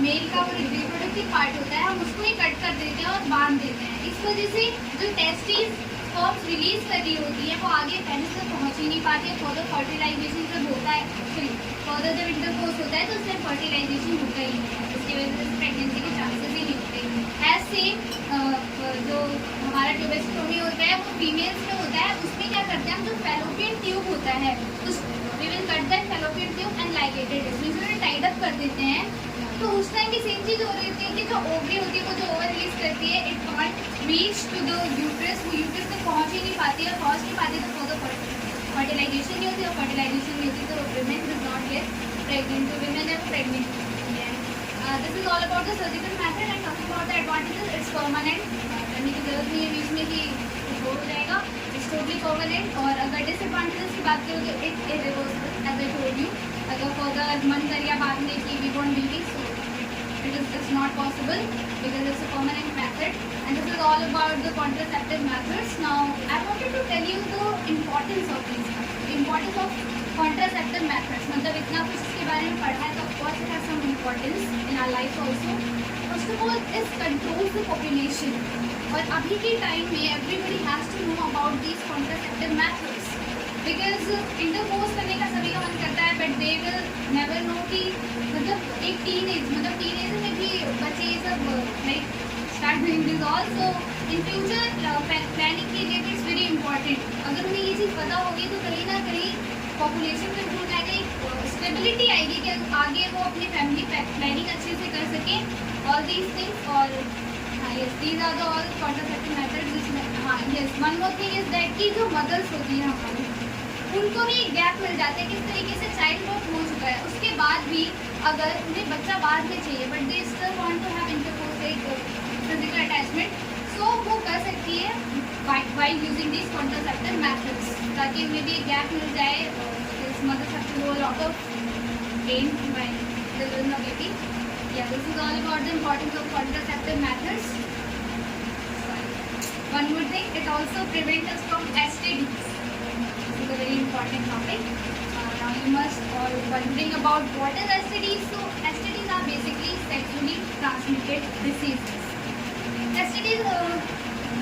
मेल का वो रिप्रोडक्टिव पार्ट होता है हम उसको ही कट कर देते हैं और बांध देते हैं। इस वजह से जो टेस्टिस स्पर्म्स रिलीज कर रही होती है वो आगे पेनिस तक पहुंच ही नहीं पाती। फर्दर फर्टिलाइजेशन जब होता है, फर्दर जब इंटरकोर्स होता है तो उससे फर्टिलाइजेशन होता ही नहीं है, इसकी वजह से प्रेगनेंसी के चांसेस ही नहीं होते। एज सेम जो हमारा ट्यूबेक्टोमी होता है वो फीमेल्स में होता है, उसमें क्या करते हैं हम जो फैलोपियन ट्यूब होता है उस we will cut that fallopian tube and ligated it, means tied up कर देते हैं। तो उस टाइम की सेम चीज़ हो रही थी कि जो ओवरी होती है वो जो ओवर रिलीज करती है it can't reach to the uterus, वो यूट्रस तक पहुंच ही नहीं पाती और पहुंच नहीं पाती तो फर्दर फर्टिलाइजेशन नहीं होती और फर्टिलाइजेशन नहीं होती तो women does not get pregnant, तो women are pregnant. This is all about the surgical method and talking about the advantages, it's permanent, करने की जरूरत नहीं है बीच में कि हो जाएगा, इट्स टोटली परमानेंट। और अगर डिसएडवांटेजेस की बात करूँ तो it irreversible as I told you, अगर फर्दर मन कर या बाद में कि we want baby so it's not possible because it's a permanent method, and this is all about the contraceptive methods. Now I wanted to tell you the importance of these methods, the importance of contraceptive methods, मतलब इतना कुछ इसके बारे में पढ़ा है तो of course it has some importance in our life also. First of all, it controls the population, और अभी के टाइम में everybody has to know about these contraceptive methods because intercourse करने का सभी का मन करता है but they will never know कि मतलब एक टीनेज में भी बच्चे ये सब like start doing this all, so in future planning के लिए इट्स वेरी इंपॉर्टेंट। अगर उन्हें ये चीज़ पता होगी तो कहीं ना कहीं पॉपुलेशन कंट्रोल आएगा, एक स्टेबिलिटी आएगी कि आगे वो अपनी फैमिली प्लानिंग अच्छे से कर सकें ऑल दीज थिंग्स। और yes these are the all contraceptive methods जिसमें हाँ yes one more thing is that कि जो मदर्स होती हैं हमारी उनको भी एक गैप मिल जाता है, किस तरीके से चाइल्ड बर्थ हो चुका है उसके बाद भी अगर उन्हें बच्चा बाद में चाहिए but they still want to have intercourse एक फिजिकल अटैचमेंट, सो वो कर सकती है by using this contraceptive methods, ताकि उन्हें भी एक गैप मिल जाए। Mothers have to go lot of pain by delivering a baby. Yeah, this is all about the importance of contraceptive methods. One more thing, it also prevents us from STDs. This is a very important topic. Now you must all wondering about what is STDs. So STDs are basically sexually transmitted diseases. STDs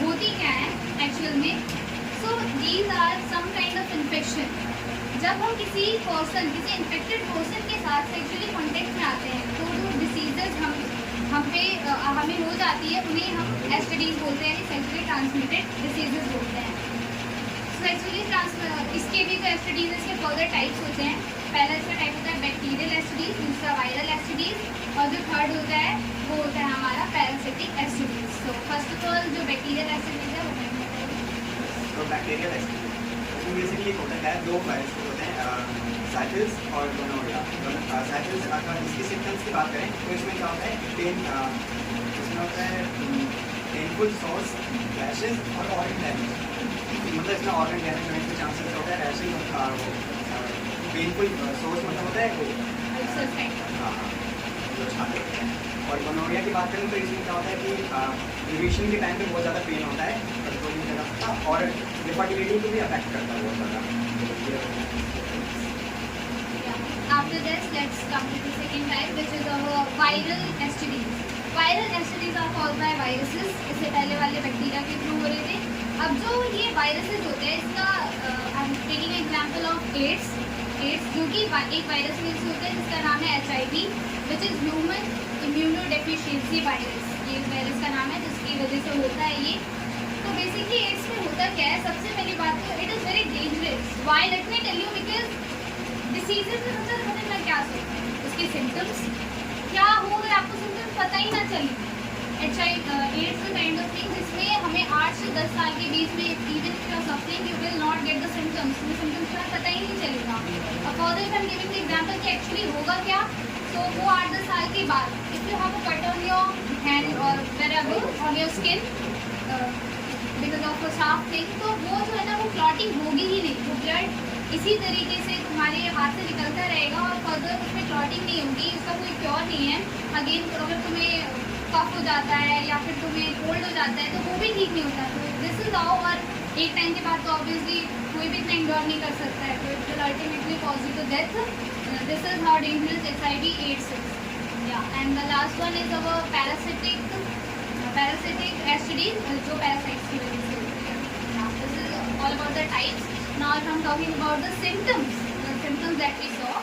होती क्या है actual में? So these are some kind of infection. जब हम किसी infected person के साथ sexually contact में आते हैं तो जो डिसीजेज हमें हो जाती है उन्हें हम STDs बोलते हैं, सेक्सुअली ट्रांसमिटेड डिसीजेज बोलते हैं। इसके भी जो STDs इसके फर्दर टाइप्स होते हैं। पहला इसका टाइप होता है बैक्टीरियल STDs, दूसरा वायरल STDs और जो थर्ड होता है वो होता है हमारा पैरासिटिक STDs। तो फर्स्ट ऑफ ऑल जो बैक्टीरियल STDs है वो बैक्टीरियल STDs बेसिकली होता है दो वायरस होते हैं साइटिल्स और गोनोरिया। साइटिल्स अगर इसकी सिम्टम्स की बात करें तो इसमें क्या होता है इसमें होता है पेनफुल सोर्स, रैशेस और ऑर्गन डैमेज। मतलब इसमें ऑर्गन डैमेज होने के चांसेस होता है। रैशेस और पेनफुल सोर्स मतलब होता है वो हाँ जो छाते होते हैं। और गोनोरिया की बात करें तो इसमें क्या होता है कि रिविशन के टाइम पे बहुत ज़्यादा पेन होता है, कंट्रोल नहीं कर सकता और फर्टिलिटी को भी अफेक्ट करता है बहुत ज़्यादा। After this, let's come to the second type, which is our viral STDs. Viral STDs are caused by viruses. इससे पहले वाले बैक्टीरिया के थ्रू हो रहे थे। अब जो ये वायरसेस होते हैं इसका I am taking example of AIDS जो कि एक वायरस से होता है जिसका नाम है HIV, which is human immunodeficiency virus. ये इस वायरस का नाम है जिसकी वजह से होता है ये। तो बेसिकली एड्स में होता क्या है, सबसे पहली बात तो it is very dangerous. Why let me tell you, because diseases में सबसे खतरनाक क्या सोचते हैं उसके सिम्टम्स क्या हो, अगर आपको सिम्टम्स पता ही ना चले। एड्स काइंड ऑफ थिंग जिसमें हमें 8 से 10 साल के बीच में even if you are suffering you will not get the symptoms. Symptoms का पता ही नहीं चलेगा। अब further if I am giving the example कि एक्चुअली होगा क्या, तो वो 8-10 साल के बाद if you have a cut on your hand और wherever on your skin because of a sharp thing, तो वो जो है ना वो क्लॉटिंग होगी ही नहीं। वो ब्लड इसी तरीके से तुम्हारे हाथ से निकलता रहेगा और फर्दर उसमें क्लॉटिंग नहीं होगी। उसका कोई क्योर नहीं है। अगेन अगर तुम्हें कफ हो जाता है या फिर तुम्हें कोल्ड हो जाता है तो वो भी ठीक नहीं होता। तो दिस इज हाउ, और एक टाइम के बाद तो ऑब्वियसली कोई भी इतना इंडोर नहीं कर सकता है, तो it will ultimately cause you to death. This is how dangerous HIV AIDS is. Yeah, and the last one is our parasitic STDs, जो parasites की वजह से होती है। Now this is all about the types. Now if I'm talking about the symptoms that we saw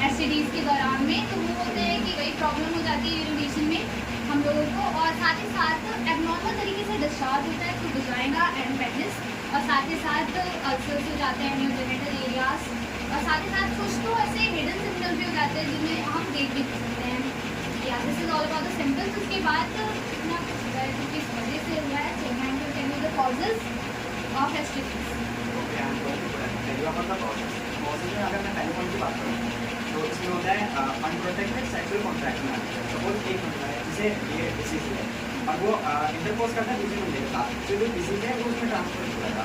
STDs के दौरान में, तो वो होते हैं कि कई प्रॉब्लम हो जाती है यूरिनेशन में हम लोगों को, और साथ ही साथ एबनॉर्मल तरीके से डिस्चार्ज होता है थ्रू वजाइना एंड पेनिस, और साथ ही साथ अल्सर्स हो जाते हैं न्यू जेनिटल एरियाज, और साथ ही साथ कुछ तो ऐसे हिडन सिम्टम्स भी हो जाते हैं जिन्हें हम देख भी सकते हैं। या this is all about the symptoms. उसके बाद किस वजह से हुआ है, so I am to tell you the causes of STDs। अगर मैं पहले पॉइंट की बात करूँ तो इसमें होता है अनप्रोटेक्टेड सेक्सुअल कॉन्टैक्ट में। सपोज एक बंदा है जिसे ये डिसीज है और वो इंटरपोज करता है दूसरे बंदे के साथ, तो जो डिसीज है वो उसमें ट्रांसफर हो जाएगा,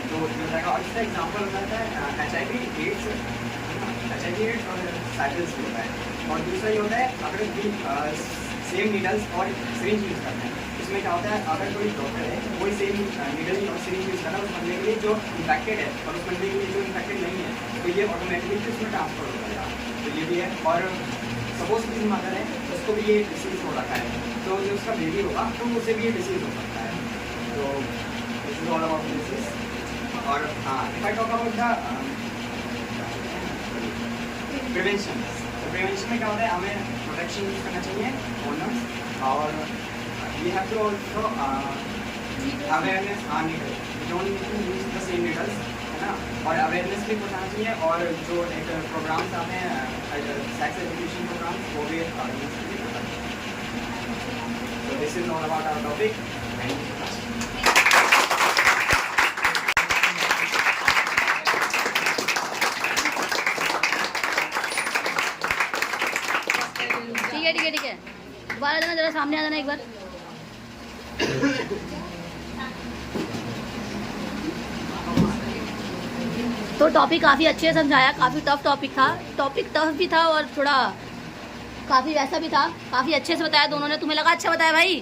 तो हो जाएगा। और इसका एग्जाम्पल होता है HIV AIDS और साइकिल्स होता है। और दूसरा ये होता है अगर भी सेम नीडल्स और सिरिंज यूज़ करते हैं, इसमें क्या होता है अगर कोई डॉक्टर है वही सेम नीडल और सिरिंज यूज़ करना उस बंदे के लिए जो इन्फेक्टेड है और उस बंदे के लिए जो इन्फेक्टेड नहीं है, तो ये ऑटोमेटिकली उसमें ट्रांसफर हो जाएगा। तो ये भी है। और सपोज किसी मदर है उसको भी ये डिसीज़ हो रखा है, तो जो उसका बेबी होगा तो उसे भी ये डिसीज़ हो सकता है। तो this is all about disease. और हाँ, if I talk about the prevention, तो प्रिवेंशन में क्या होता है हमें प्रोटेक्शन यूज़ करना चाहिए, कॉन्डम्स, और we have to also awareness needle, don't use the same needles, है ना। और अवेयरनेस भी पहुँचाना चाहिए, और जो एक प्रोग्राम्स आते हैं सेक्स एजुकेशन प्रोग्राम्स वो भी तो this is all about our topic. ठीक है दोबारा देना, जरा सामने आ जाना एक बार। तो टॉपिक काफ़ी अच्छे से समझाया, काफ़ी टफ टॉपिक था, टॉपिक टफ भी था और थोड़ा काफ़ी वैसा भी था, काफ़ी अच्छे से बताया दोनों ने। तुम्हें लगा अच्छा बताया भाई?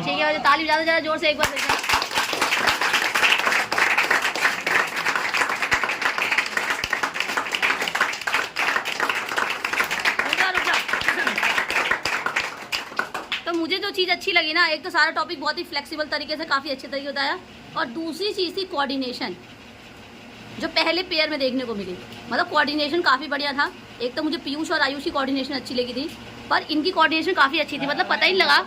ठीक है, ताली बजा दो जरा जोर से एक बार देखा। तो मुझे जो चीज़ अच्छी लगी ना, एक तो सारा टॉपिक बहुत ही फ्लेक्सिबल तरीके से काफ़ी अच्छे तरीके बताया, और दूसरी चीज़ थी कोऑर्डिनेशन, जो पहले पेयर में देखने को मिली। मतलब कोऑर्डिनेशन काफ़ी बढ़िया था। एक तो मुझे पीयूष और आयुष की कोऑर्डिनेशन अच्छी लगी थी, पर इनकी कोऑर्डिनेशन काफ़ी अच्छी थी। मतलब पता ही नहीं लगा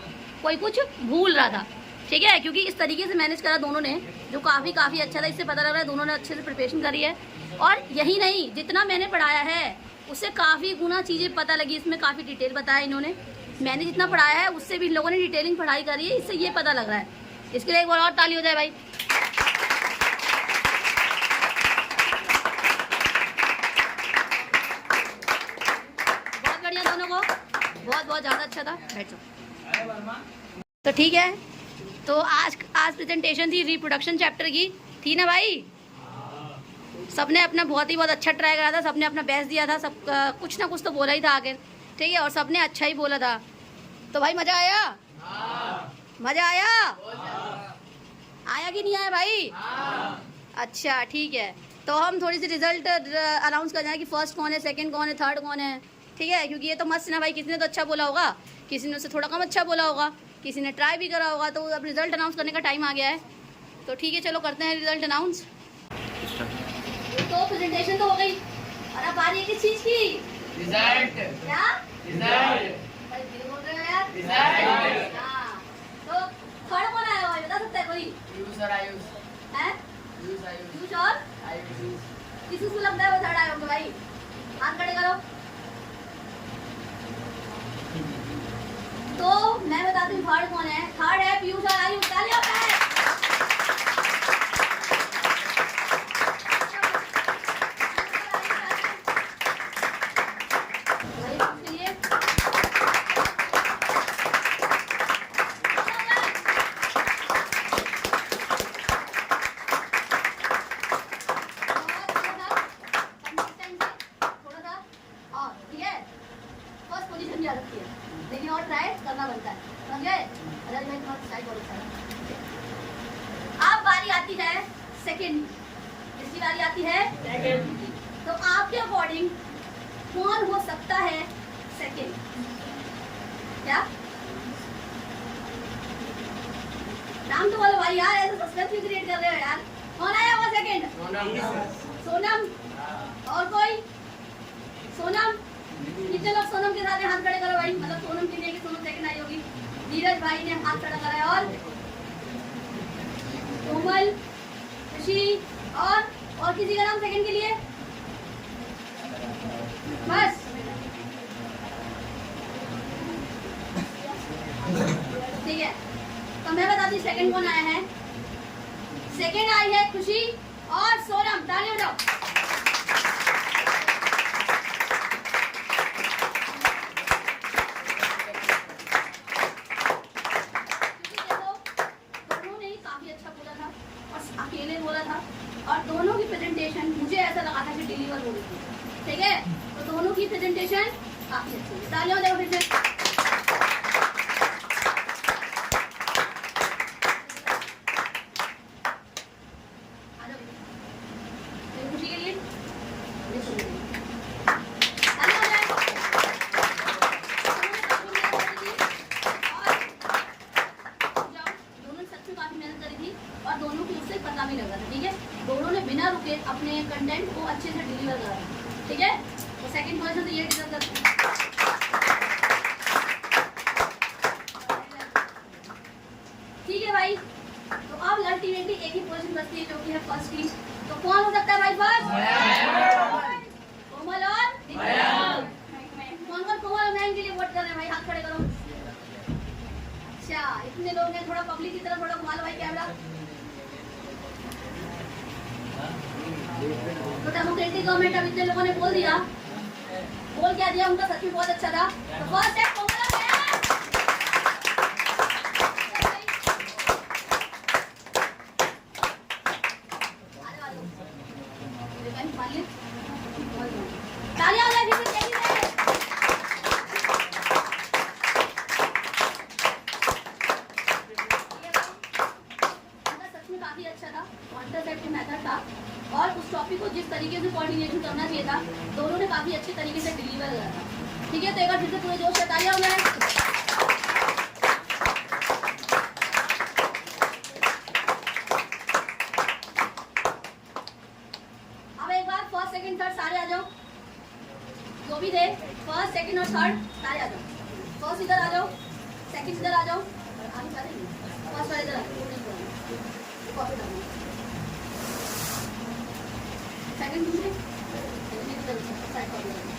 कोई कुछ भूल रहा था, ठीक है, क्योंकि इस तरीके से मैनेज करा दोनों ने, जो काफ़ी अच्छा था। इससे पता लग रहा है दोनों ने अच्छे से प्रिपरेशन करी है। और यही नहीं, जितना मैंने पढ़ाया है उससे काफ़ी गुना चीज़ें पता लगी। इसमें काफ़ी डिटेल बताया इन्होंने। मैंने जितना पढ़ाया है उससे भी इन लोगों ने डिटेलिंग पढ़ाई करी है, इससे ये पता लग रहा है। इसके लिए एक बार और ताली हो जाए भाई। बहुत बढ़िया, दोनों को बहुत ज़्यादा अच्छा था। बैठ जाओ। तो ठीक है, तो आज प्रेजेंटेशन थी रिप्रोडक्शन चैप्टर की, थी ना भाई? सबने अपना बहुत अच्छा ट्राई करा था, सबने अपना बेस्ट दिया था, सब कुछ ना कुछ तो बोला ही था आगे, ठीक है, और सबने अच्छा ही बोला था। तो भाई मज़ा आया? मज़ा आया? आया कि नहीं आया भाई? अच्छा ठीक है, तो हम थोड़ी सी रिजल्ट अनाउंस कर जाए कि फर्स्ट कौन है, सेकंड कौन है, थर्ड कौन है, ठीक है, क्योंकि ये तो मस्त ना भाई। किसी ने तो अच्छा बोला होगा, किसी ने उससे थोड़ा कम अच्छा बोला होगा, किसी ने ट्राई भी करा होगा। तो अब रिजल्ट अनाउंस करने का टाइम आ गया है, तो ठीक है, चलो करते हैं रिजल्ट अनाउंस। तो प्रेजेंटेशन तो हो गई, और अब बारी है किस चीज़ की? रिजल्ट। क्या? रिजल्ट। भाई फिर बोल रहे हो यार? रिजल्ट। हाँ, तो थर्ड कौन आया हुआ है, बता सकता है कोई? पीयूष और आयुष। हैं? पीयूष और आयुष। किसको लगता है वो थर्ड आया होगा भाई? हाथ खड़े करो। तो मैं बताती हूँ थर्ड कौन है। थर्ड है पीयूष और आयुष। तालियां बजाएं। लेकिन और ट्राई करना बनता है, समझे? अरे मैं बहुत ट्राई करूँ। अब बारी आती है सेकंड, इसकी बारी आती है सेकंड। तो आपके अकॉर्डिंग कौन हो सकता है सेकंड? क्या नाम तो बोलो भाई यार, ऐसे सस्पेंस क्यों क्रिएट कर रहे हो यार? कौन आया हुआ सेकंड? सोनम। और कोई? सोनम। कितने लोग सोनम के साथ हाथ खड़े करो भाई, मतलब सोनम के लिए कि सोनम सेकंड आई होगी। नीरज भाई ने हाथ खड़ा करा है, और कोमल, खुशी, और किसी का नाम सेकंड के लिए? बस ठीक है, तो मैं बताती हूँ सेकंड कौन आया है। सेकंड आई है खुशी और सोनम। ताली बजाओ। अकेले बोला था, और दोनों की प्रेजेंटेशन मुझे ऐसा लगा था कि डिलीवर हो गई थी, ठीक है, तो दोनों की प्रेजेंटेशन काफी अच्छी है। तालियां हो जाओ फिर से। खुशी के लिए और दोनों की उससे पता भी लगा था, ठीक है, दोनों ने बिना रुके अपने कंटेंट को अच्छे से डिलीवर करा, ठीक है, तो सेकंड पोजीशन तो ये डिजर्व करते हैं। ठीक है भाई, तो अब अल्टीमेटली एक ही पोजीशन बचती है, जो कि है फर्स्ट की। तो कौन हो सकता है भाई फर्स्ट? कोमल और कौन कौन कोमल और मैम के लिए वोट कर रहे हैं भाई? हाथ खड़े करो। अच्छा, इतने लोग हैं, थोड़ा पब्लिक की तरफ थोड़ा घुमा लो भाई कैमरा। तो डेमोक्रेटिक गवर्नमेंट अब इतने लोगों ने बोल दिया, बोल क्या दिया, उनका सच में बहुत अच्छा था। तो फर्स्ट है कोमल और तालियां हो जाए फिर से। तरीके से डिलीवर करना। ठीक है, तो एक बार फिर से पूरे जोश से तालियां हो जाए। अब एक बार फर्स्ट सेकंड थर्ड सारे आ जाओ, जो भी थे फर्स्ट सेकंड और थर्ड सारे आ जाओ। फर्स्ट इधर आ जाओ, सेकंड इधर आ जाओ, आगे सारे फर्स्ट वाले इधर आ जाओ। कॉपी करना सेकंड दूसरे साइड कॉपी करना।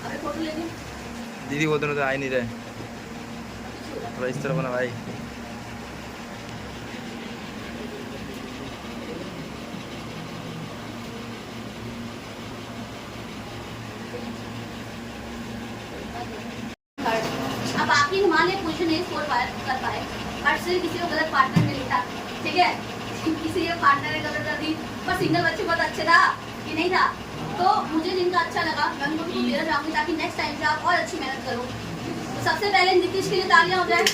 अब एक फोटो लेंगे। दीदी वो दोनों तो आ ही नहीं रहे, थोड़ा इस तरह बना भाई। अब बाकी मान लिया पोजीशन नहीं स्कोर कर पाए, बट सिर्फ किसी को गलत पार्टनर मिल था, ठीक है, किसी के पार्टनर ने गलत कर दी, पर सिंगल बच्चे बहुत अच्छे था कि नहीं था, तो मुझे जिनका अच्छा लगा मैं उनको देना चाहूँगी ताकि नेक्स्ट टाइम से आप और अच्छी मेहनत करो। तो सबसे पहले नीतीश के लिए तालियां हो जाए।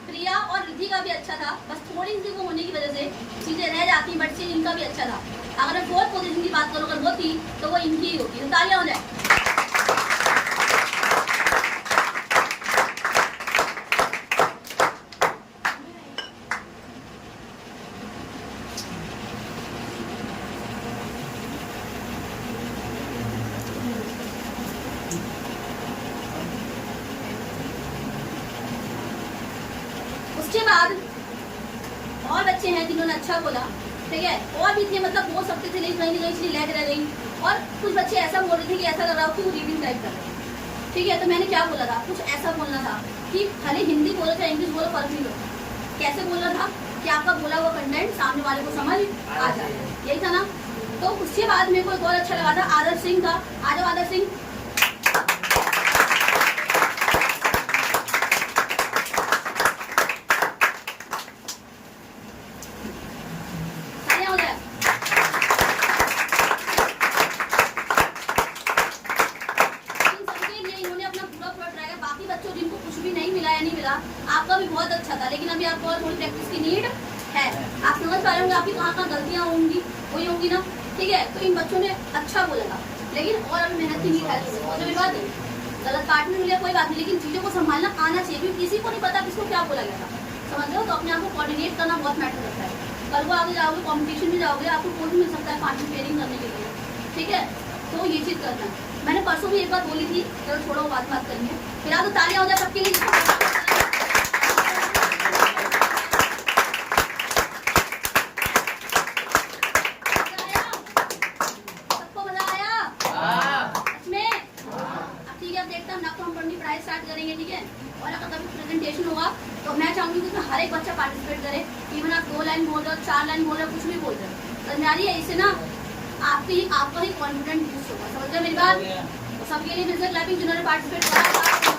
प्रिया और रिद्धि का भी अच्छा था, बस थोड़ी सी वो होने की वजह से चीजें रह जाती, बट स्टिल इनका भी अच्छा था। अगर मैं फोर्थ पोजीशन की बात करूँ, अगर वो थी तो वो इनकी ही होती। तो तालियां हो जाए। उसके बाद और बच्चे हैं जिन्होंने अच्छा बोला, ठीक है, और भी थे, मतलब बोल सकते थे लेकिन कहीं ना कहीं लैग रह गई, और कुछ बच्चे ऐसा बोल रहे थे कि ऐसा लग रहा हो कि वो रीडिंग टाइप कर रहे हैं। ठीक है, तो मैंने क्या बोला था, कुछ ऐसा बोलना था कि खाली हिंदी बोलो चाहे इंग्लिश बोलो फर्क नहीं होता। कैसे बोलना था कि आपका बोला हुआ कंटेंट सामने वाले को समझ आ जाए, यही था ना। तो उसके बाद मेरे को एक और अच्छा लगा था आदर्श सिंह का। आ जाओ आदर्श सिंह। आपका भी बहुत अच्छा था, लेकिन अभी आपको और थोड़ी प्रैक्टिस की नीड है। आप समझ पा रहे होंगे आपकी कहाँ गलतियाँ होंगी, वही होंगी ना, ठीक है। तो इन बच्चों ने अच्छा बोला था, लेकिन और अभी मेहनत की नीड है। तो मेरी बात गलत पार्टनर मिले कोई बात नहीं, लेकिन चीज़ों को संभालना आना चाहिए, क्योंकि किसी को नहीं पता किसको क्या बोला गया था, समझ रहे हो। तो अपने आप को कोऑर्डिनेट करना बहुत मैटर करता है। कल को आगे जाओगे, कॉम्पिटिशन में जाओगे, आपको कोई मिल सकता है पार्टनर पेयरिंग करने के लिए, ठीक है। तो ये चीज़ करना है। मैंने परसों भी एक बात बोली थी, चलो छोड़ो बात करेंगे। फिलहाल तो तालियां हो जाए सबके लिए। सबको मजा आया? इसमें ठीक है, देखता हूँ ना, तो हम अपनी पढ़ाई स्टार्ट करेंगे, ठीक है। और अगर कभी प्रेजेंटेशन होगा तो मैं चाहूंगी कि उसमें हर एक बच्चा पार्टिसिपेट करे। इवन आप 2 लाइन बोल रहे हो, 4 लाइन बोल रहे हो, कुछ भी बोल रहे हो, समझ आ रही है। इससे ना आपका ही कॉन्फिडेंट बूस्ट होगा, समझ रहे हो मेरी बात। तो सबके लिए फिर से क्लैपिंग जिन्होंने पार्टिसिपेट करा।